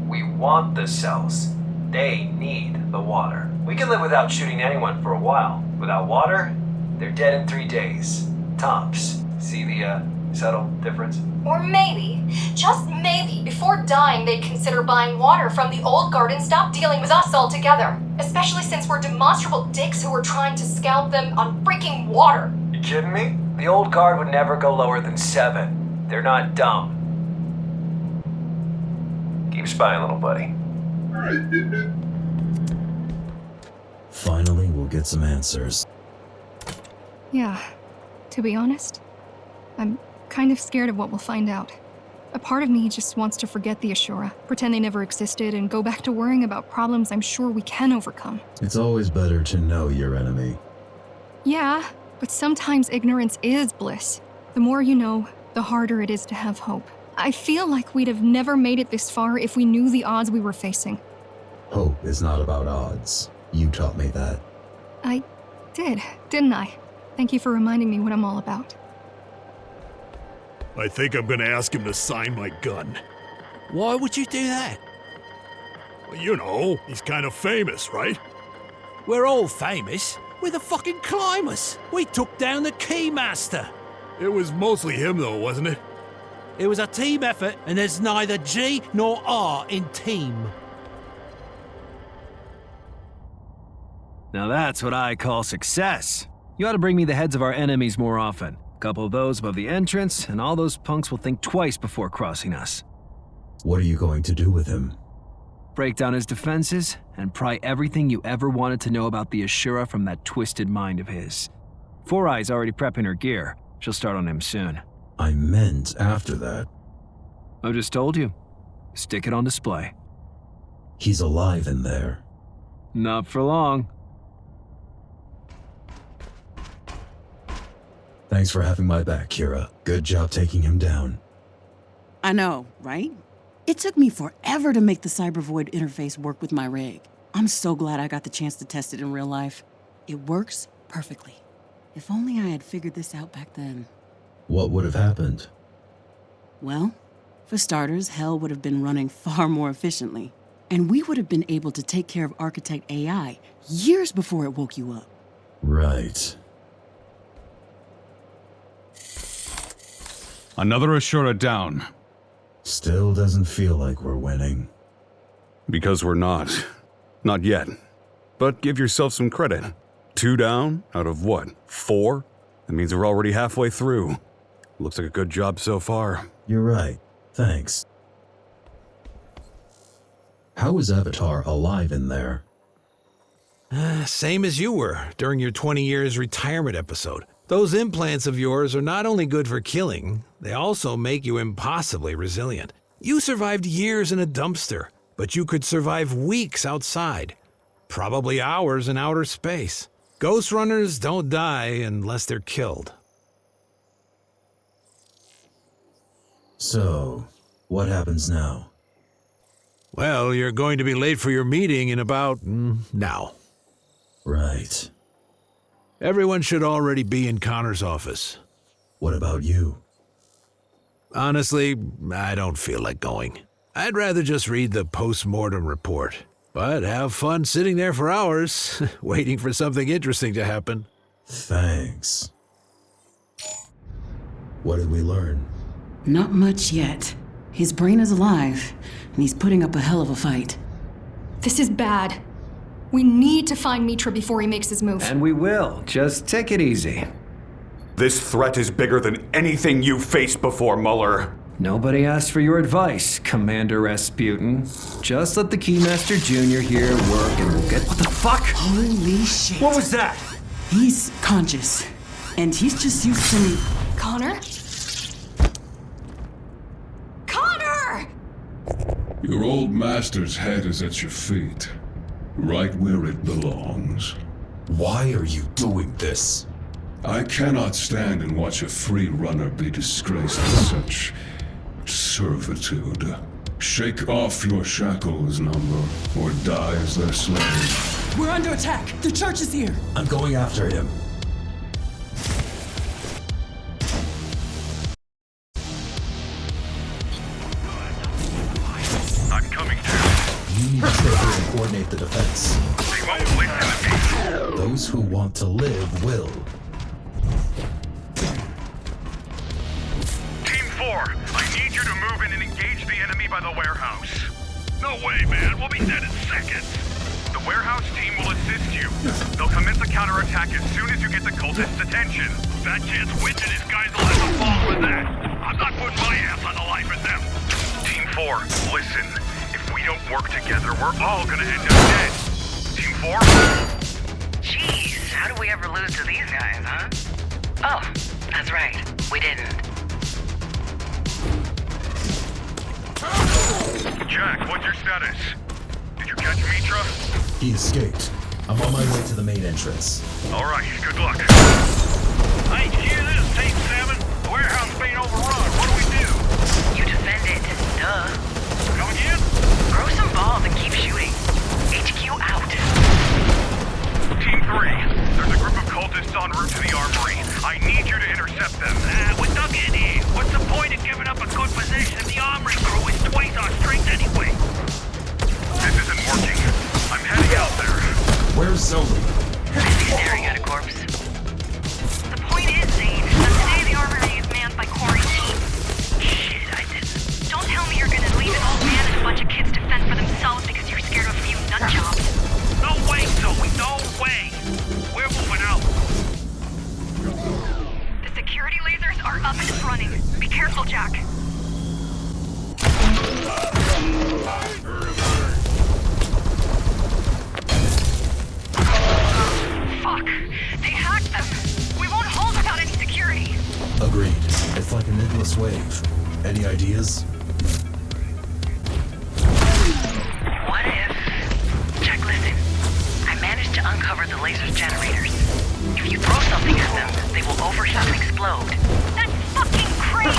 We want the cells. They need the water. We can live without shooting anyone for a while. Without water, they're dead in 3 days. Tops. See the subtle difference? Or maybe, just maybe, before dying they'd consider buying water from the old guard and stop dealing with us altogether. Especially since we're demonstrable dicks who are trying to scalp them on freaking water. You kidding me? The old guard would never go lower than 7. They're not dumb. Keep spying, little buddy. Finally, we'll get some answers. Yeah, to be honest, I'm kind of scared of what we'll find out. A part of me just wants to forget the Ashura, pretend they never existed, and go back to worrying about problems I'm sure we can overcome. It's always better to know your enemy. Yeah, but sometimes ignorance is bliss. The more you know, the harder it is to have hope. I feel like we'd have never made it this far if we knew the odds we were facing. Hope is not about odds. You taught me that. I did, didn't I? Thank you for reminding me what I'm all about. I think I'm gonna ask him to sign my gun. Why would you do that? Well, you know, he's kind of famous, right? We're all famous. We're the fucking climbers. We took down the Keymaster. It was mostly him, though, wasn't it? It was a team effort, and there's neither G nor R in team. Now that's what I call success. You ought to bring me the heads of our enemies more often. A couple of those above the entrance, and all those punks will think twice before crossing us. What are you going to do with him? Break down his defenses, and pry everything you ever wanted to know about the Ashura from that twisted mind of his. Four Eye's already prepping her gear. She'll start on him soon. I meant after that. I just told you. Stick it on display. He's alive in there. Not for long. Thanks for having my back, Kira. Good job taking him down. I know, right? It took me forever to make the Cybervoid interface work with my rig. I'm so glad I got the chance to test it in real life. It works perfectly. If only I had figured this out back then. What would have happened? Well, for starters, hell would have been running far more efficiently. And we would have been able to take care of Architect AI years before it woke you up. Right. Another Ashura down. Still doesn't feel like we're winning. Because we're not. Not yet. But give yourself some credit. 2 down out of what, 4? That means we're already halfway through. Looks like a good job so far. You're right. Thanks. How is Avatar alive in there? Same as you were during your 20 years retirement episode. Those implants of yours are not only good for killing, they also make you impossibly resilient. You survived years in a dumpster, but you could survive weeks outside. Probably hours in outer space. Ghostrunners don't die unless they're killed. So, what happens now? Well, you're going to be late for your meeting in about now. Right. Everyone should already be in Connor's office. What about you? Honestly, I don't feel like going. I'd rather just read the post-mortem report. But have fun sitting there for hours, waiting for something interesting to happen. Thanks. What did we learn? Not much yet. His brain is alive, and he's putting up a hell of a fight. This is bad. We need to find Mitra before he makes his move. And we will. Just take it easy. This threat is bigger than anything you've faced before, Muller. Nobody asked for your advice, Commander Rasputin. Just let the Keymaster Jr. here work and we'll get— What the fuck? Holy shit. What was that? He's conscious, and he's just used some— Connor? Connor! Your old master's head is at your feet, right where it belongs. Why are you doing this? I cannot stand and watch a free runner be disgraced with such servitude. Shake off your shackles, number, or die as their slave. We're under attack! The church is here! I'm going after him. I'm coming too. You need to stay here and coordinate the defense. They won't listen to me. Those who want to live will. Team 4, I need you to move in and engage the enemy by the warehouse. No way, man. We'll be dead in seconds. The warehouse team will assist you. They'll commence a counterattack as soon as you get the cultists' attention. That chance Witch and his guys will have to fall with that. I'm not putting my ass on the line for them. Team 4, listen. If we don't work together, we're all gonna end up dead. Team 4? Jeez, how do we ever lose to these guys, huh? didn't. Jack, what's your status? Did you catch Mitra? He escaped. I'm on my way to the main entrance. Alright, good luck. Hey, did you hear this, Team 7? The warehouse being overrun. What do we do? You defend it. Duh. Come again? Grow some balls and keep shooting. HQ out. Team 3, there's a group of cultists en route to the armory. I need you to intercept them. We're stuck in here. What's the point of giving up a good position if the armory crew is twice our strength anyway? This isn't working. I'm heading out there. Where's Zoe? Busy staring at a corpse. The point is, Zane, that today the armory is manned by quarantine. Shit, I didn't. Don't tell me you're gonna leave an old man and a bunch of kids to fend for themselves because you're scared of a few nut jobs. No way, Zoe. No way. We're moving out. The security lasers are up and running. Be careful, Jack. Fuck! They hacked them! We won't hold without any security! Agreed. It's like an endless wave. Any ideas? What if... Jack, listen. I managed to uncover the laser's generators. If you throw something at them, they will overheat and explode. That's fucking crazy!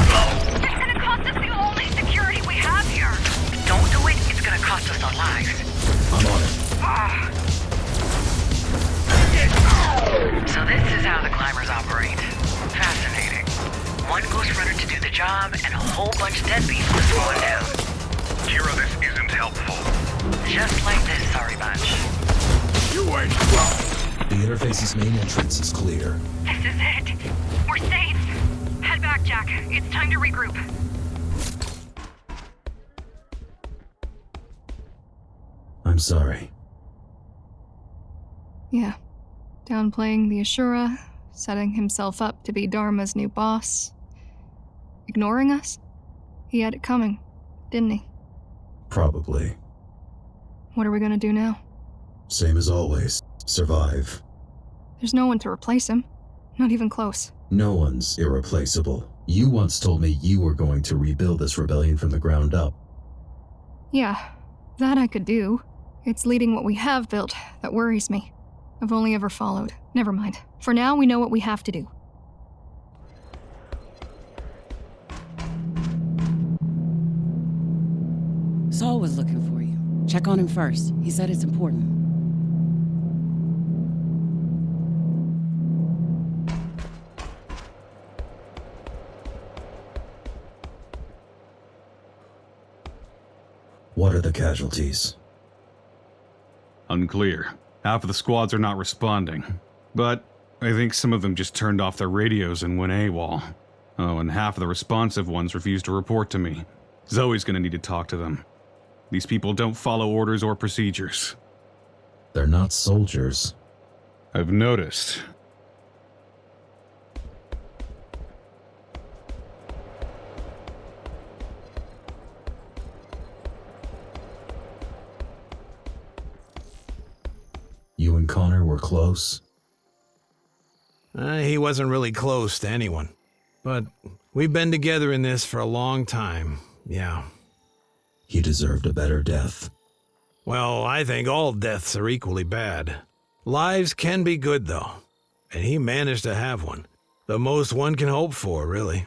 It's gonna cost us the only security we have here! Don't do it, it's gonna cost us our lives. I'm on it. So this is how the climbers operate. Fascinating. One Ghostrunner to do the job, and a whole bunch of dead people to slow it down. Kira, this isn't helpful. Just like this, sorry bunch. You ain't. The interface's main entrance is clear. This is it! We're safe! Head back, Jack. It's time to regroup. I'm sorry. Yeah. Downplaying the Ashura, setting himself up to be Dharma's new boss. Ignoring us? He had it coming, didn't he? Probably. What are we gonna do now? Same as always. Survive. There's no one to replace him. Not even close. No one's irreplaceable. You once told me you were going to rebuild this rebellion from the ground up. Yeah, that I could do. It's leading what we have built that worries me. I've only ever followed. Never mind. For now, we know what we have to do. Saul was looking for you. Check on him first. He said it's important. What are the casualties? Unclear. Half of the squads are not responding. But I think some of them just turned off their radios and went AWOL. Oh, and half of the responsive ones refused to report to me. Zoe's gonna need to talk to them. These people don't follow orders or procedures. They're not soldiers. I've noticed. You and Connor were close? He wasn't really close to anyone. But we've been together in this for a long time, yeah. He deserved a better death. Well, I think all deaths are equally bad. Lives can be good, though. And he managed to have one. The most one can hope for, really.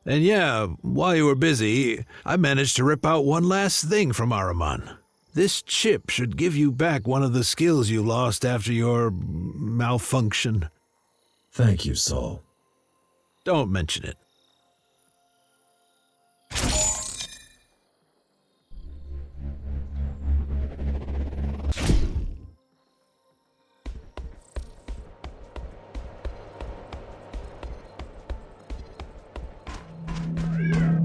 And yeah, while you were busy, I managed to rip out one last thing from Ahriman. This chip should give you back one of the skills you lost after your malfunction. Thank you, Saul. Don't mention it.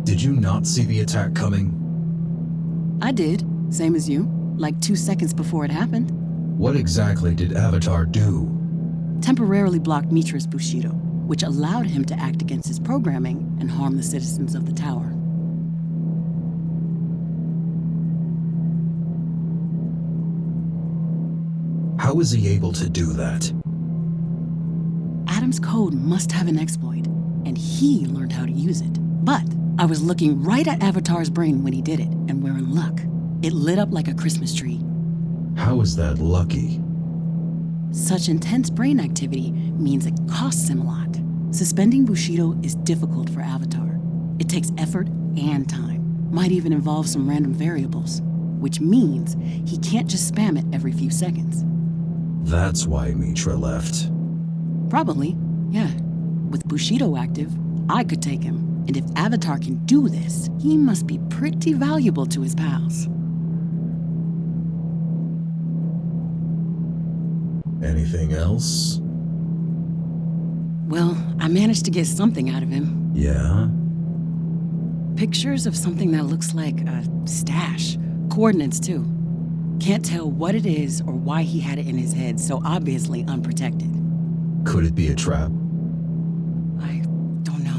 Did you not see the attack coming? I did, same as you, like 2 seconds before it happened. What exactly did Avatar do? Temporarily blocked Mitra's Bushido, which allowed him to act against his programming and harm the citizens of the tower. How was he able to do that? Adam's code must have an exploit, and he learned how to use it. But I was looking right at Avatar's brain when he did it, and we're in luck. It lit up like a Christmas tree. How is that lucky? Such intense brain activity means it costs him a lot. Suspending Bushido is difficult for Avatar. It takes effort and time. Might even involve some random variables, which means he can't just spam it every few seconds. That's why Mitra left. Probably, yeah. With Bushido active, I could take him. And if Avatar can do this, he must be pretty valuable to his pals. Anything else? Well, I managed to get something out of him. Yeah? Pictures of something that looks like a stash. Coordinates, too. Can't tell what it is or why he had it in his head, so obviously unprotected. Could it be a trap? I don't know.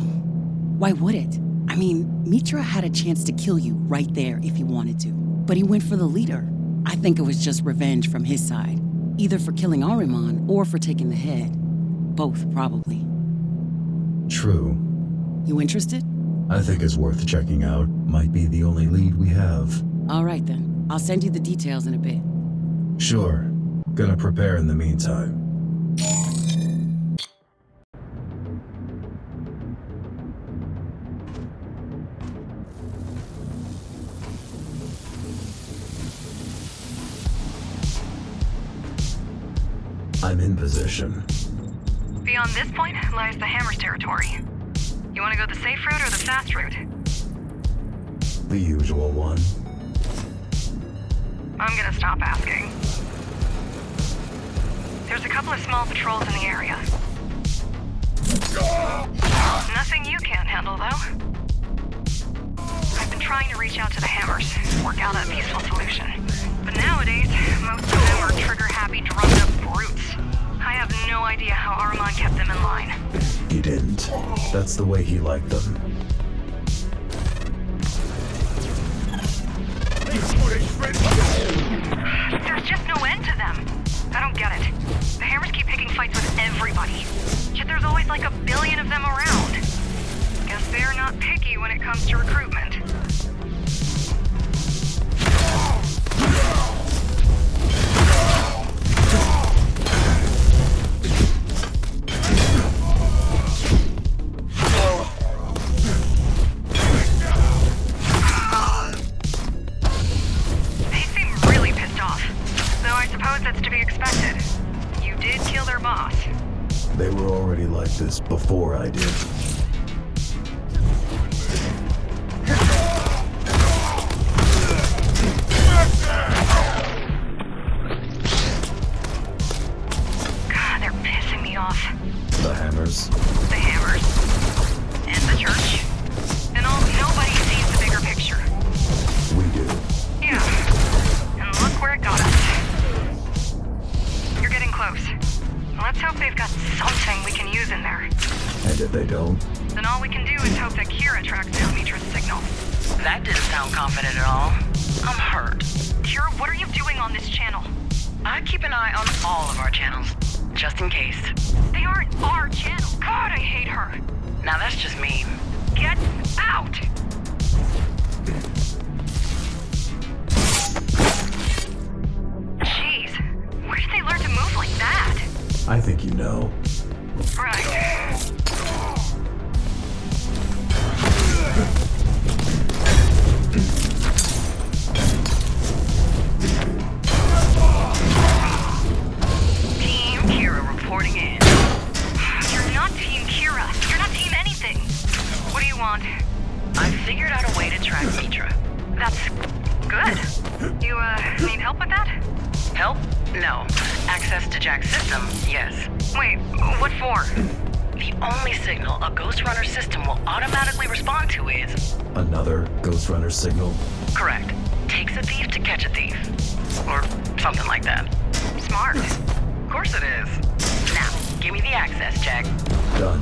Why would it? I mean, Mitra had a chance to kill you right there if he wanted to. But he went for the leader. I think it was just revenge from his side. Either for killing Ahriman or for taking the head. Both, probably. True. You interested? I think it's worth checking out. Might be the only lead we have. All right, then. I'll send you the details in a bit. Sure. Gonna prepare in the meantime. I'm in position. Beyond this point lies the Hammer's territory. You want to go the safe route or the fast route? The usual one. I'm gonna stop asking. There's a couple of small patrols in the area. Nothing you can't handle, though. I've been trying to reach out to the Hammers, work out a peaceful solution. But nowadays, most of them are trigger-happy, drummed-up brutes. I have no idea how Ahriman kept them in line. He didn't. That's the way he liked them. There's just no end to them. I don't get it. The Hammers keep picking fights with everybody. Yet there's always like a billion of them around. Guess they're not picky when it comes to recruitment. They were already like this before I did. God, they're pissing me off. The Hammers. The Hammers. And the church. And nobody sees the bigger picture. We do. Yeah. And look where it got us. You're getting close. Let's hope they've got something we can use in there. And if they don't? Then all we can do is hope that Kira tracks down Mitra's signal. That didn't sound confident at all. I'm hurt. Kira, what are you doing on this channel? I keep an eye on all of our channels, just in case. They aren't our channel. God, I hate her. Now that's just mean. Get out! Jeez, where did they learn to move like that? I think you know. Right. Team Kira reporting in. You're not Team Kira. You're not Team anything. What do you want? I figured out a way to track Mitra. That's good. You, need help with that? Help? No. Access to Jack's system, yes. Wait, what for? The only signal a Ghostrunner system will automatically respond to is... Another Ghostrunner signal? Correct. Takes a thief to catch a thief. Or something like that. Smart. Of course it is. Now, give me the access, Jack. Done.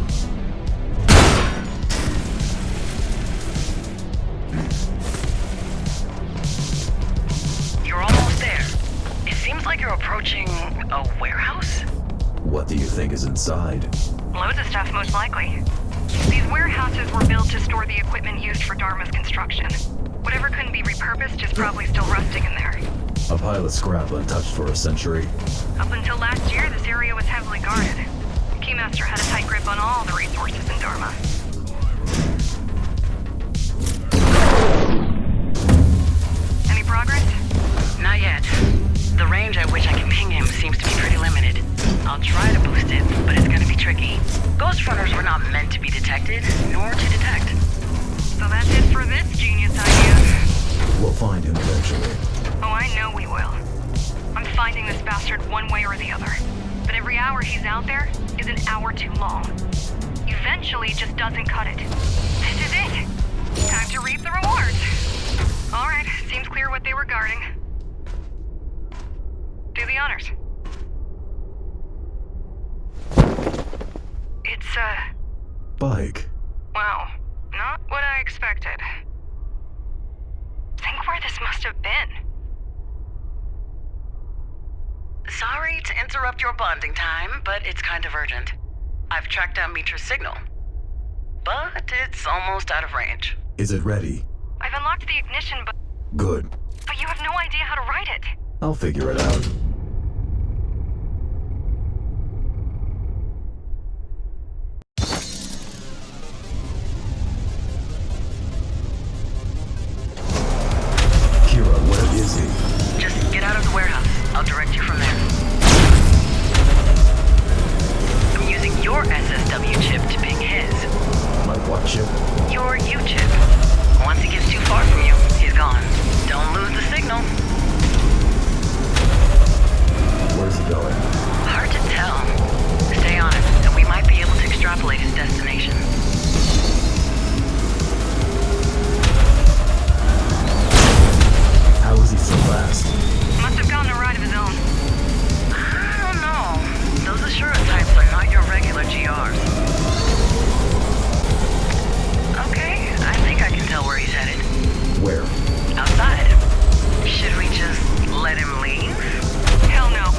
You're almost there. It seems like you're approaching a warehouse? What do you think is inside? Loads of stuff, most likely. These warehouses were built to store the equipment used for Dharma's construction. Whatever couldn't be repurposed is probably still rusting in there. A pile of scrap untouched for a century. Up until last year, this area was heavily guarded. Keymaster had a tight grip on all the resources in Dharma. Any progress? Not yet. The range at which I can ping him seems to be pretty limited. I'll try to boost it, but it's gonna be tricky. Ghostrunners were not meant to be detected, nor to detect. So that's it for this genius idea. We'll find him eventually. Oh, I know we will. I'm finding this bastard one way or the other. But every hour he's out there is an hour too long. Eventually it just doesn't cut it. This is it. Time to reap the rewards. Alright, seems clear what they were guarding. Do the honors. It's, Bike. wow. Not what I expected. Think where this must have been. Sorry to interrupt your bonding time, but it's kind of urgent. I've tracked down Mitra's signal. But it's almost out of range. Is it ready? I've unlocked the ignition, but... Good. But you have no idea how to ride it. I'll figure it out. Kira, where is he? Just get out of the warehouse. I'll direct you from there. I'm using your SSW chip to ping his. My what chip? Your U chip. Once he gets too far from you, he's gone. Don't lose the signal. Where's he going? Hard to tell. Stay on it, and we might be able to extrapolate his destination. How is he so fast? Must have gotten a ride of his own. I don't know. Those Asura types are not your regular GRs. Okay, I think I can tell where he's headed. Where? Outside. Should we just let him leave? Hell no.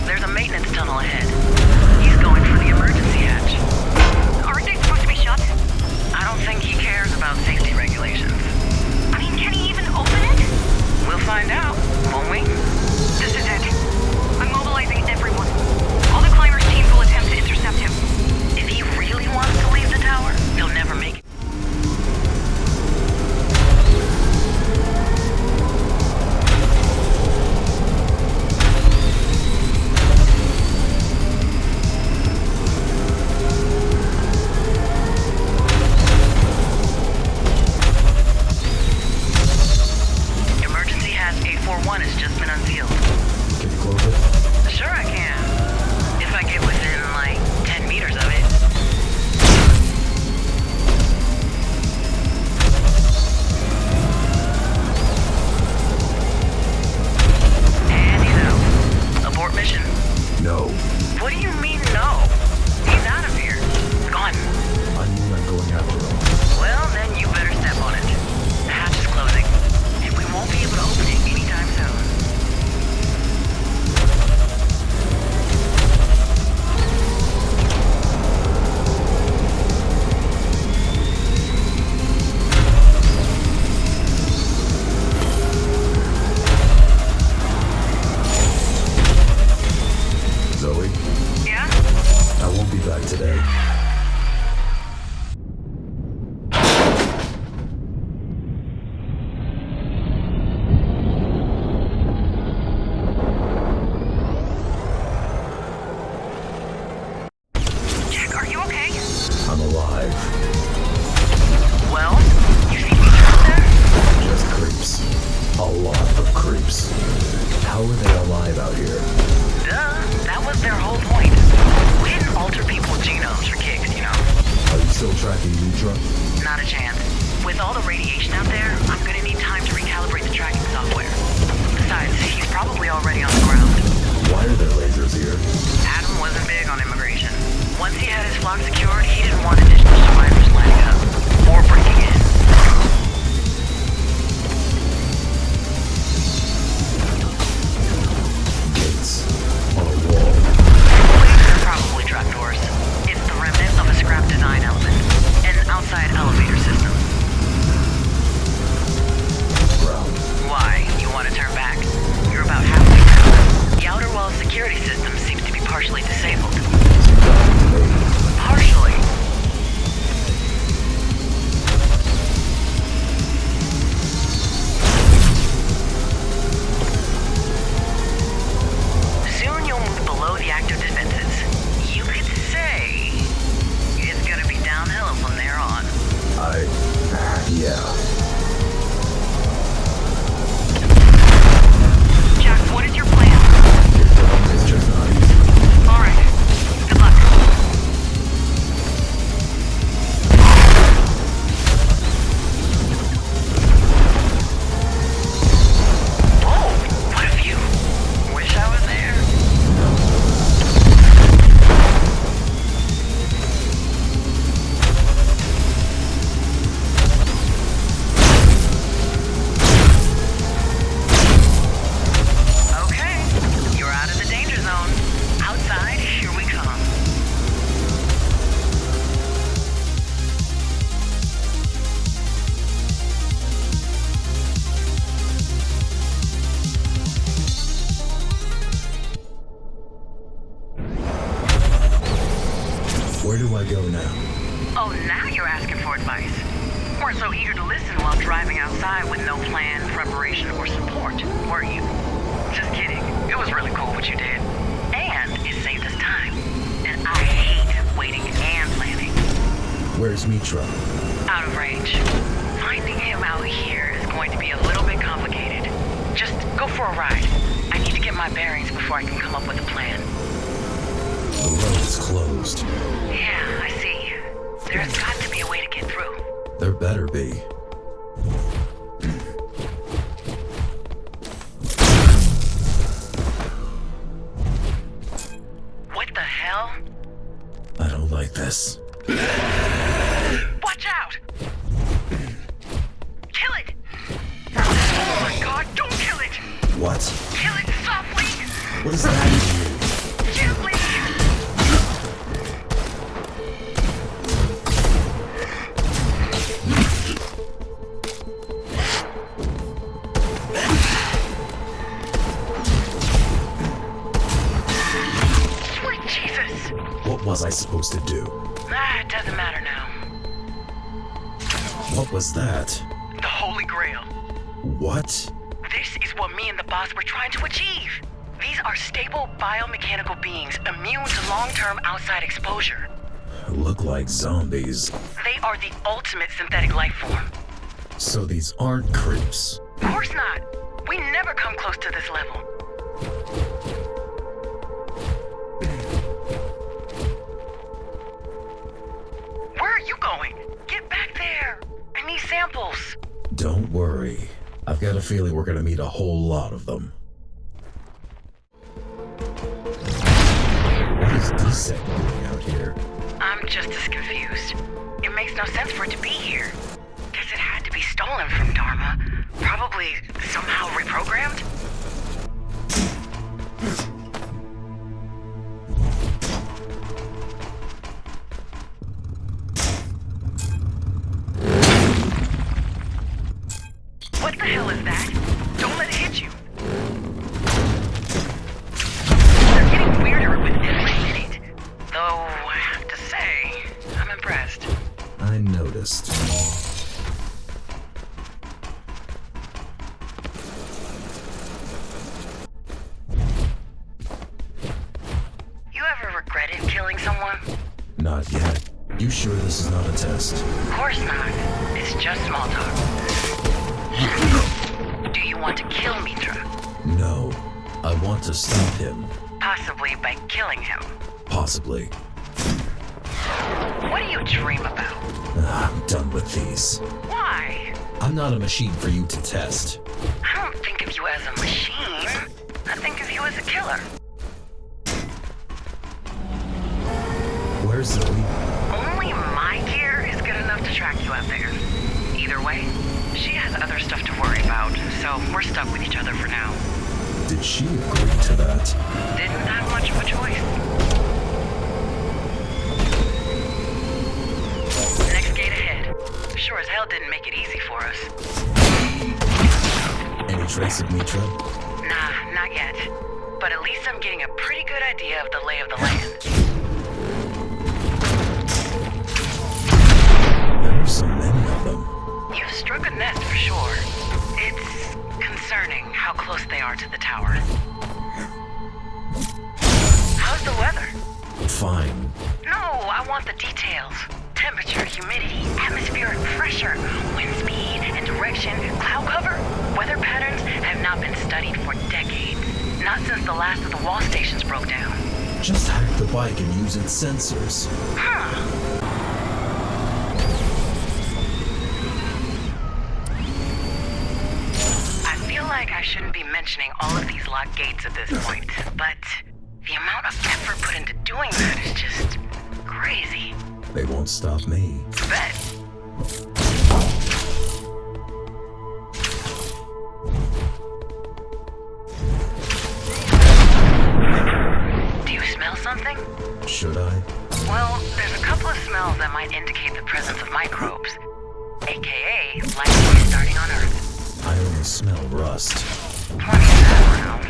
There's a maintenance tunnel ahead. He's going for the emergency hatch. Aren't they supposed to be shut? I don't think he cares about safety regulations. I mean, can he even open it? We'll find out, won't we? This is it. I'm mobilizing everyone. All the climbers teams will attempt to intercept him. If he really wants to leave the tower, he'll never make it. Emergency hatch 841 has just been unsealed. Can you close it? Sure I can. If I get within, like, 10 meters of it. And he's out. Abort mission. No. What do you mean, no? He's out of here. Gone. I mean I'm going after him. Well, then you better step on it. The hatch is closing, and we won't be able to open it anytime soon. Zoe, Yeah? I won't be back today. Jack, are you okay? I'm alive. Well, you see me out there? Just creeps. A lot of creeps. How are they alive out here? Duh, that was their whole point. We didn't alter people's genomes for kicks, you know. Are you still tracking Mitra? Not a chance. With all the radiation out there, I'm gonna need time to recalibrate the tracking software. Besides, he's probably already on the ground. Why are there lasers here? Adam wasn't big on immigration. Once he had his flock secured, he didn't want additional survivors lining up. Or breaking in. weren't so eager to listen while driving outside with no plan, preparation, or support, were you? Just kidding. It was really cool what you did. And it saved us time. And I hate waiting and planning. Where's Mitra? Out of range. Finding him out here is going to be a little bit complicated. Just go for a ride. I need to get my bearings before I can come up with a plan. The road's closed. Yeah, I see. There's got to be a way to get through. There better be. What the hell? I don't like this. Watch out! Kill it! Oh my god, don't kill it! What? Kill it softly! What does that mean? Gently! Sweet Jesus! What was I supposed to do? It doesn't matter now. What was that? The Holy Grail. What? This is what me and the boss were trying to achieve. These are stable biomechanical beings immune to long-term outside exposure. Look like zombies. They are the ultimate synthetic life form. So these aren't creeps. Of course not. We never come close to this level. Where are you going? Get back there. I need samples. Don't worry. I've got a feeling we're gonna meet a whole lot of them. What is decimate doing out here? I'm just as confused. It makes no sense for it to be here. Guess it had to be stolen from Dharma. Probably somehow reprogrammed? What the hell is that? Don't let it hit you. They're getting weirder with every minute. Though, I have to say, I'm impressed. I noticed. You ever regretted killing someone? Not yet. You sure this is not a test? Of course not. It's just small talk. Do you want to kill Mitra? No. I want to stop him. Possibly by killing him. Possibly. What do you dream about? I'm done with these. Why? I'm not a machine for you to test. I don't think of you as a machine. I think of you as a killer. Where's Zoe? Only my gear is good enough to track you out there. Either way, she has other stuff to worry about, so we're stuck with each other for now. Did she agree to that? Didn't have much of a choice. Next gate ahead. Sure as hell didn't make it easy for us. Any trace of Mitra? Nah, not yet. But at least I'm getting a pretty good idea of the lay of the land. There are so many of them. You've struck a nest for sure. It's concerning how close they are to the tower. How's the weather? Fine. No, I want the details. Temperature, humidity, atmospheric pressure, wind speed and direction, cloud cover. Weather patterns have not been studied for decades. Not since the last of the wall stations broke down. Just hack the bike and use its sensors. Huh. Like I shouldn't be mentioning all of these locked gates at this point, but the amount of effort put into doing that is just crazy. They won't stop me. Bet. Do you smell something? Should I? Well, there's a couple of smells that might indicate the presence of microbes, aka life restarting on Earth. I only smell rust. Plenty of that around.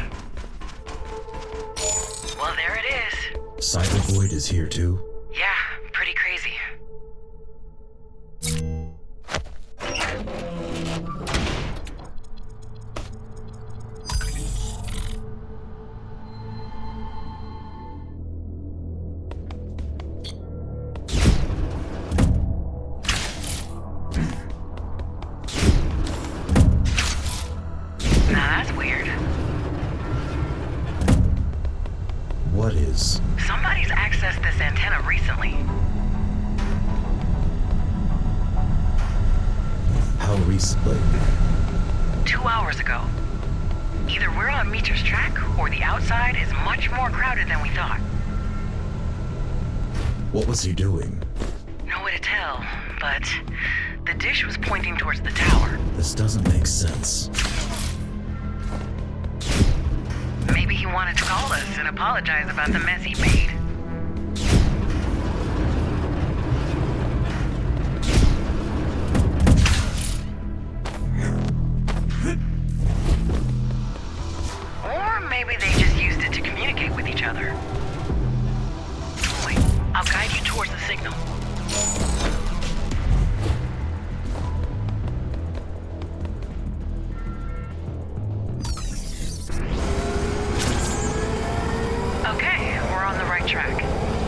Well, there it is. Cybervoid is here too? Yeah, pretty crazy. recently? 2 hours ago. Either we're on Meter's track, or the outside is much more crowded than we thought. What was he doing? No way to tell, but the dish was pointing towards the tower. This doesn't make sense. Maybe he wanted to call us and apologize about the mess he made. Or maybe they just used it to communicate with each other. Wait, I'll guide you towards the signal. Okay, we're on the right track.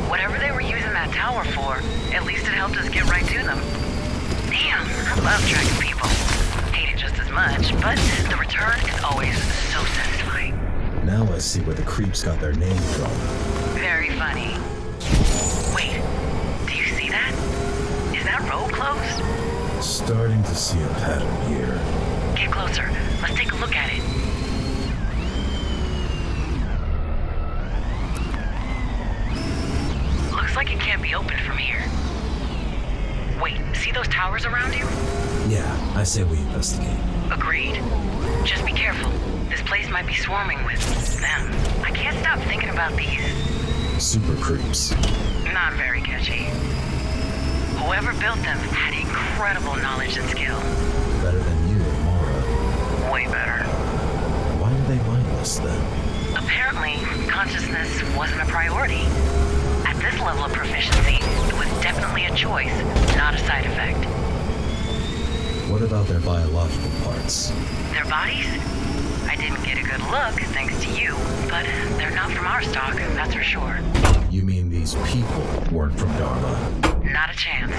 Whatever they were using that tower for, at least it helped us get right to them. Damn, I love tracking people. Hate it just as much, but the return is always so satisfying. Now I see where the creeps got their name from. Very funny. Wait, do you see that? Is that road closed? Starting to see a pattern here. Get closer. Let's take a look at it. Looks like it can't be opened from here. Wait, see those towers around you? Yeah, I say we investigate. Agreed. Just be careful. This place might be swarming with them. I can't stop thinking about these. Super creeps. Not very catchy. Whoever built them had incredible knowledge and skill. Better than you and Mara. Way better. Why are they mindless then? Apparently, consciousness wasn't a priority. At this level of proficiency, it was definitely a choice, not a side effect. What about their biological parts? Their bodies? I didn't get a good look, thanks to you, but they're not from our stock, that's for sure. You mean these people weren't from Dharma? Not a chance.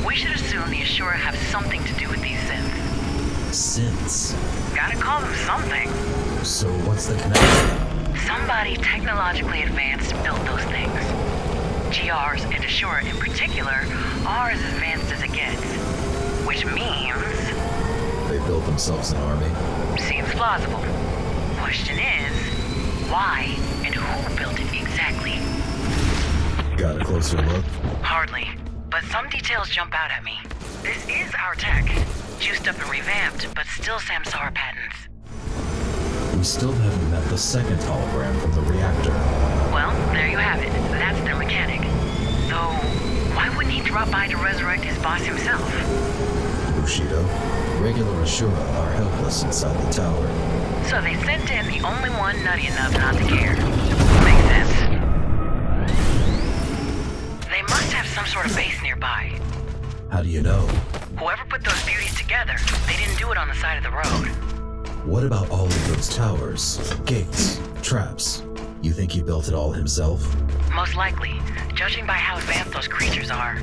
We should assume the Ashura have something to do with these synths. Synths? Gotta call them something. So what's the connection? Somebody technologically advanced built those things. GRs and Ashura in particular are as advanced as it gets. Which means... They built themselves an army? Seems plausible. Question is, why and who built it exactly? Got a closer look? Hardly, but some details jump out at me. This is our tech. Juiced up and revamped, but still Samsara patents. We still haven't met the second hologram from the reactor. Well, there you have it. That's their mechanic. Though, why wouldn't he drop by to resurrect his boss himself? Bushido, regular Ashura are helpless inside the tower. So they sent in the only one nutty enough not to care. Makes sense. They must have some sort of base nearby. How do you know? Whoever put those beauties together, they didn't do it on the side of the road. What about all of those towers, gates, traps? You think he built it all himself? Most likely, judging by how advanced those creatures are.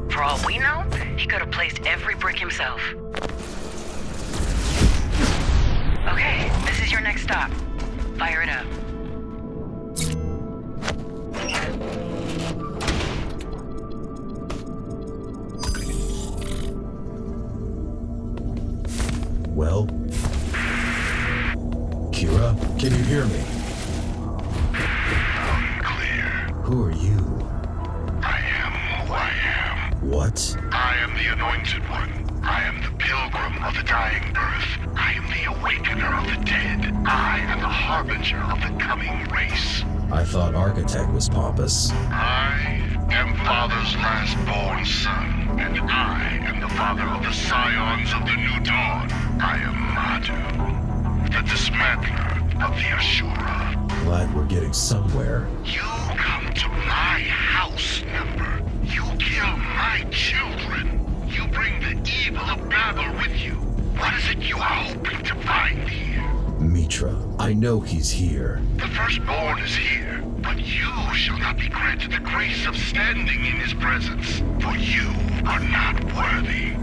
For all we know, he could have placed every brick himself. Okay, this is your next stop. Fire it up. Well? Kira, can you hear me? Unclear. Who are you? I am who I am. What? I am the Anointed One. I am the Pilgrim of the Dying Birth. I am the Awakener of the Dead. I am the Harbinger of the coming race. I thought Architect was pompous. I am Father's last-born son, and I am the father of the Scions of the New Dawn. I am Madhu, the dismantler of the Ashura. Glad we're getting somewhere. You come to my house, Ember. You kill my children. You bring the evil of Babel with you. What is it you are hoping to find here? Mitra, I know he's here. The firstborn is here, but you shall not be granted the grace of standing in his presence, for you are not worthy.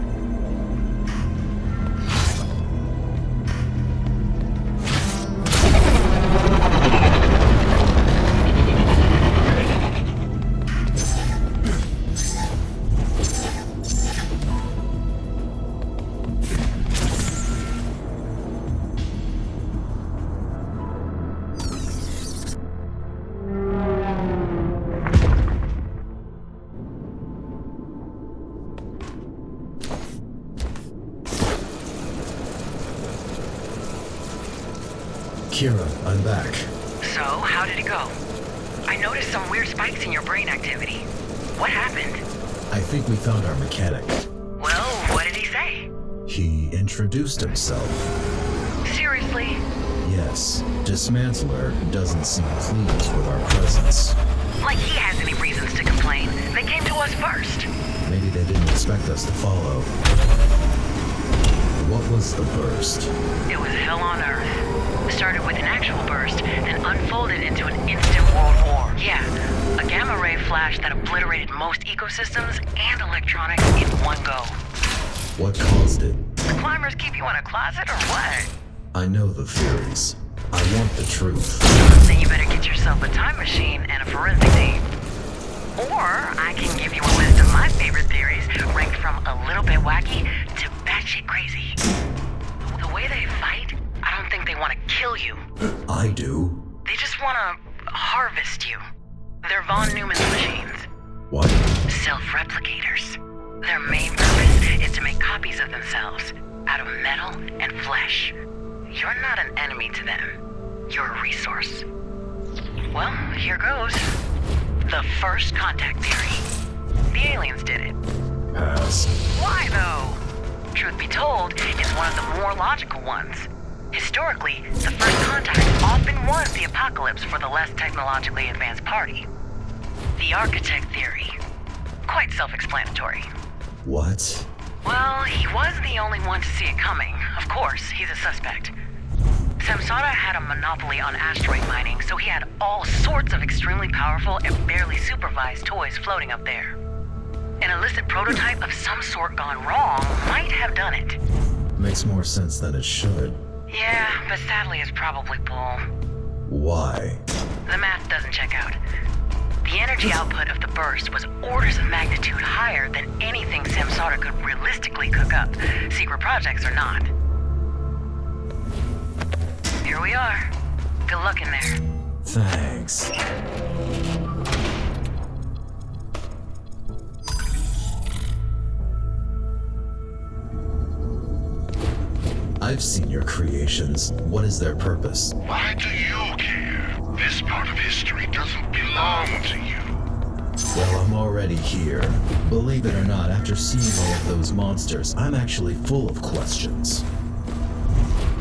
Kira, I'm back. So, how did it go? I noticed some weird spikes in your brain activity. What happened? I think we found our mechanic. Well, what did he say? He introduced himself. Seriously? Yes, Dismantler doesn't seem pleased with our presence. Like he has any reasons to complain. They came to us first. Maybe they didn't expect us to follow. What was the burst? It was hell on Earth. It started with an actual burst, then unfolded into an instant world war. Yeah, a gamma ray flash that obliterated most ecosystems and electronics in one go. What caused it? The climbers keep you in a closet or what? I know the theories. I want the truth. Then you better get yourself a time machine and a forensic team. Or I can give you a list of my favorite theories, ranked from a little bit wacky to batshit crazy. The way they fight, I don't think they want to kill you. I do. They just want to harvest you. They're Von Neumann's machines. What? Self-replicators. Their main purpose is to make copies of themselves, out of metal and flesh. You're not an enemy to them. You're a resource. Well, here goes. The first contact theory. The aliens did it. Pass. Why, though? Truth be told, it's one of the more logical ones. Historically, the first contact often was the apocalypse for the less technologically advanced party. The architect theory. Quite self-explanatory. What? Well, he was the only one to see it coming. Of course, he's a suspect. Samsara had a monopoly on asteroid mining, so he had all sorts of extremely powerful and barely supervised toys floating up there. An illicit prototype of some sort gone wrong might have done it. Makes more sense than it should. Yeah, but sadly it's probably bull. Why? The math doesn't check out. The energy output of the burst was orders of magnitude higher than anything Samsara could realistically cook up, secret projects or not. Here we are. Good luck in there. Thanks. I've seen your creations. What is their purpose? Why do you care? This part of history doesn't belong to you. Well, I'm already here. Believe it or not, after seeing all of those monsters, I'm actually full of questions.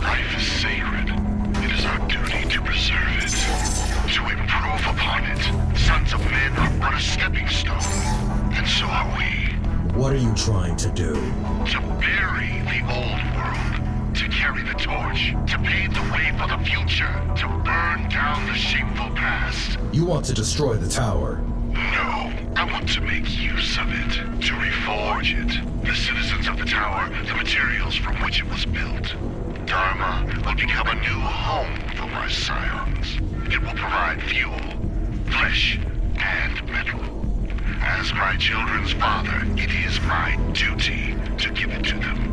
Life is sacred. It is our duty to preserve it, to improve upon it. Sons of men are but a stepping stone, and so are we. What are you trying to do? To bury the old world, to carry the torch, to pave the way for the future, to burn down the shameful past. You want to destroy the tower? No, I want to make use of it, to reforge it. The citizens of the tower, the materials from which it was built. Dharma will become a new home for my scions. It will provide fuel, flesh, and metal. As my children's father, it is my duty to give it to them.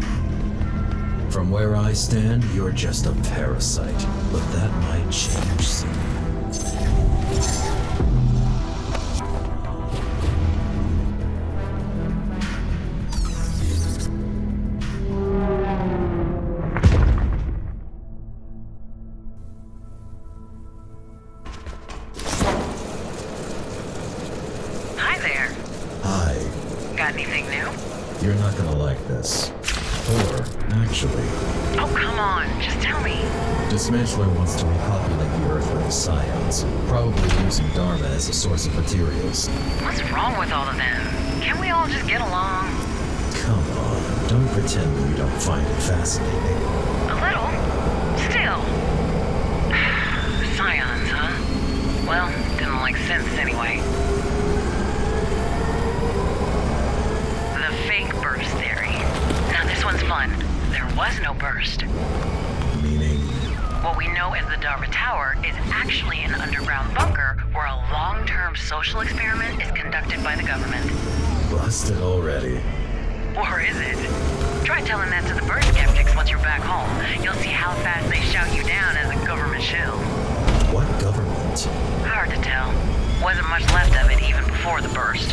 From where I stand, you're just a parasite, but that might change soon. Hi there. Hi. Got anything new? You're not gonna like this. Or, actually, Oh, come on. Just tell me. Dismantler wants to repopulate the Earth with his scions, probably using Dharma as a source of materials. What's wrong with all of them? Can't we all just get along? Come on, don't pretend that you don't find it fascinating. A little. Still. Scions, huh? Well, didn't like sense anyway. The fake burst theory. Now this one's fun. There was no burst. Meaning? What we know as the Dharma Tower is actually an underground bunker where a long-term social experiment is conducted by the government. Busted already. Or is it? Try telling that to the bird skeptics once you're back home. You'll see how fast they shout you down as a government shill. What government? Hard to tell. Wasn't much left of it even before the burst.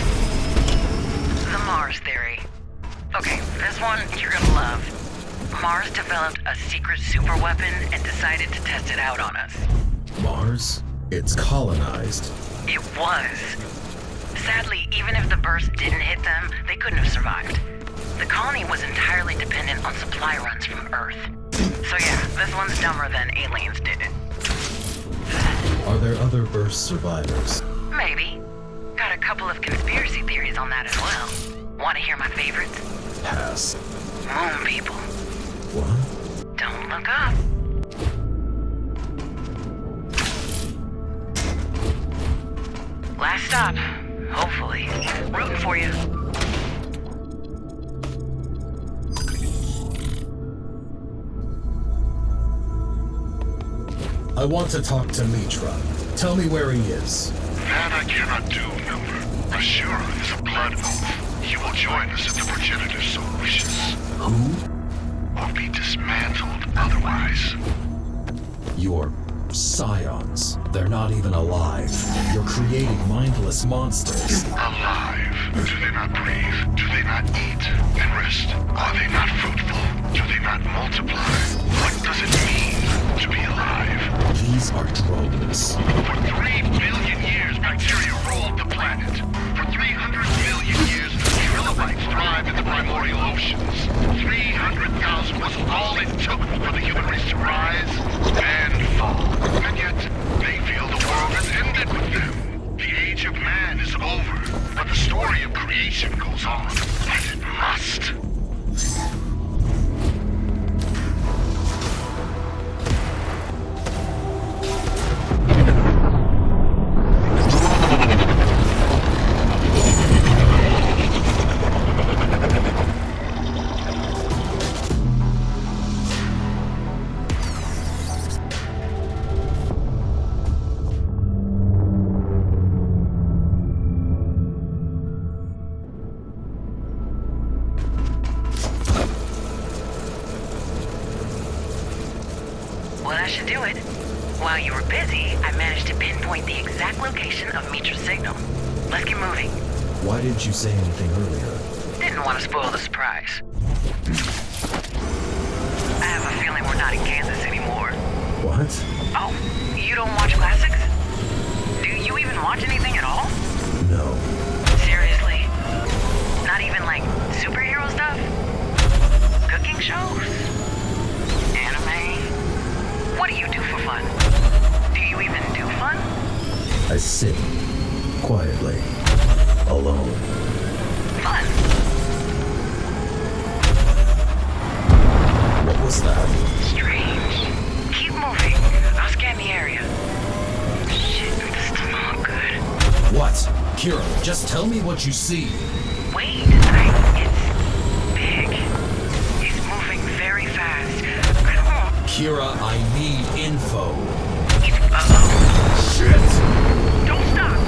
The Mars theory. Okay, this one you're gonna love. Mars developed a secret superweapon and decided to test it out on us. Mars? It's colonized. It was. Sadly, even if the burst didn't hit them, they couldn't have survived. The colony was entirely dependent on supply runs from Earth. So yeah, this one's dumber than aliens did it. Are there other burst survivors? Maybe. Got a couple of conspiracy theories on that as well. Want to hear my favorites? Pass. Moon people. What? Don't look up. Last stop. Hopefully. Rooting for you. I want to talk to Mitra. Tell me where he is. That I cannot do, Number. Ashura is a blood oath. He will join us if the progenitor so wishes. Who? Or be dismantled otherwise. Your scions. They're not even alive. You're creating mindless monsters. Alive. Do they not breathe? Do they not eat and rest? Are they not fruitful? Do they not multiply? What does it mean to be alive? These are drones. For 3 billion years, bacteria ruled the planet. For 300 million years, trilobites thrive in the primordial oceans. 300,000 was all it took for the human race to rise and fall. And yet, they feel the world has ended with them. The age of man is over, but the story of creation goes on, as it must. Well, that should do it. While you were busy, I managed to pinpoint the exact location of Mitra's signal. Let's get moving. Why didn't you say anything earlier? Didn't want to spoil the surprise. I have a feeling we're not in Kansas anymore. What? Oh, you don't watch classics? Do you even watch anything at all? No. Seriously? Not even like superhero stuff? Cooking shows? Anime? What do you do for fun? Do you even do fun? I sit quietly, alone. Fun. What was that? Strange. Keep moving. I'll scan the area. Shit, this doesn't look good. What? Kira, just tell me what you see. Wait, it's big. It's moving very fast. I don't... Kira, I need info. Shit! Don't stop!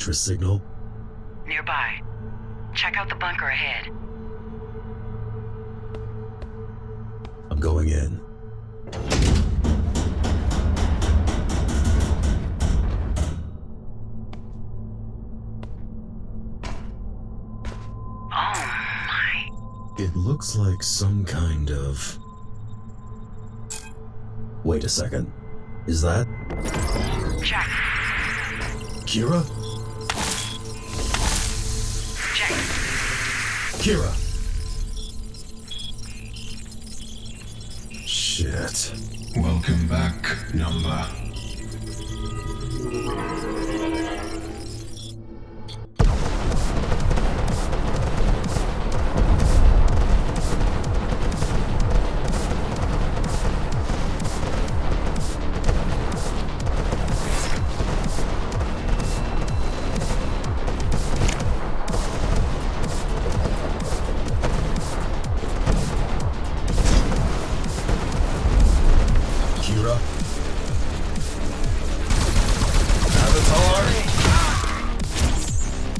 distress signal? Nearby. Check out the bunker ahead. I'm going in. It looks like some kind of... Wait a second. Is that... Check. Kira? Check. Kira! Shit. Welcome back, Number.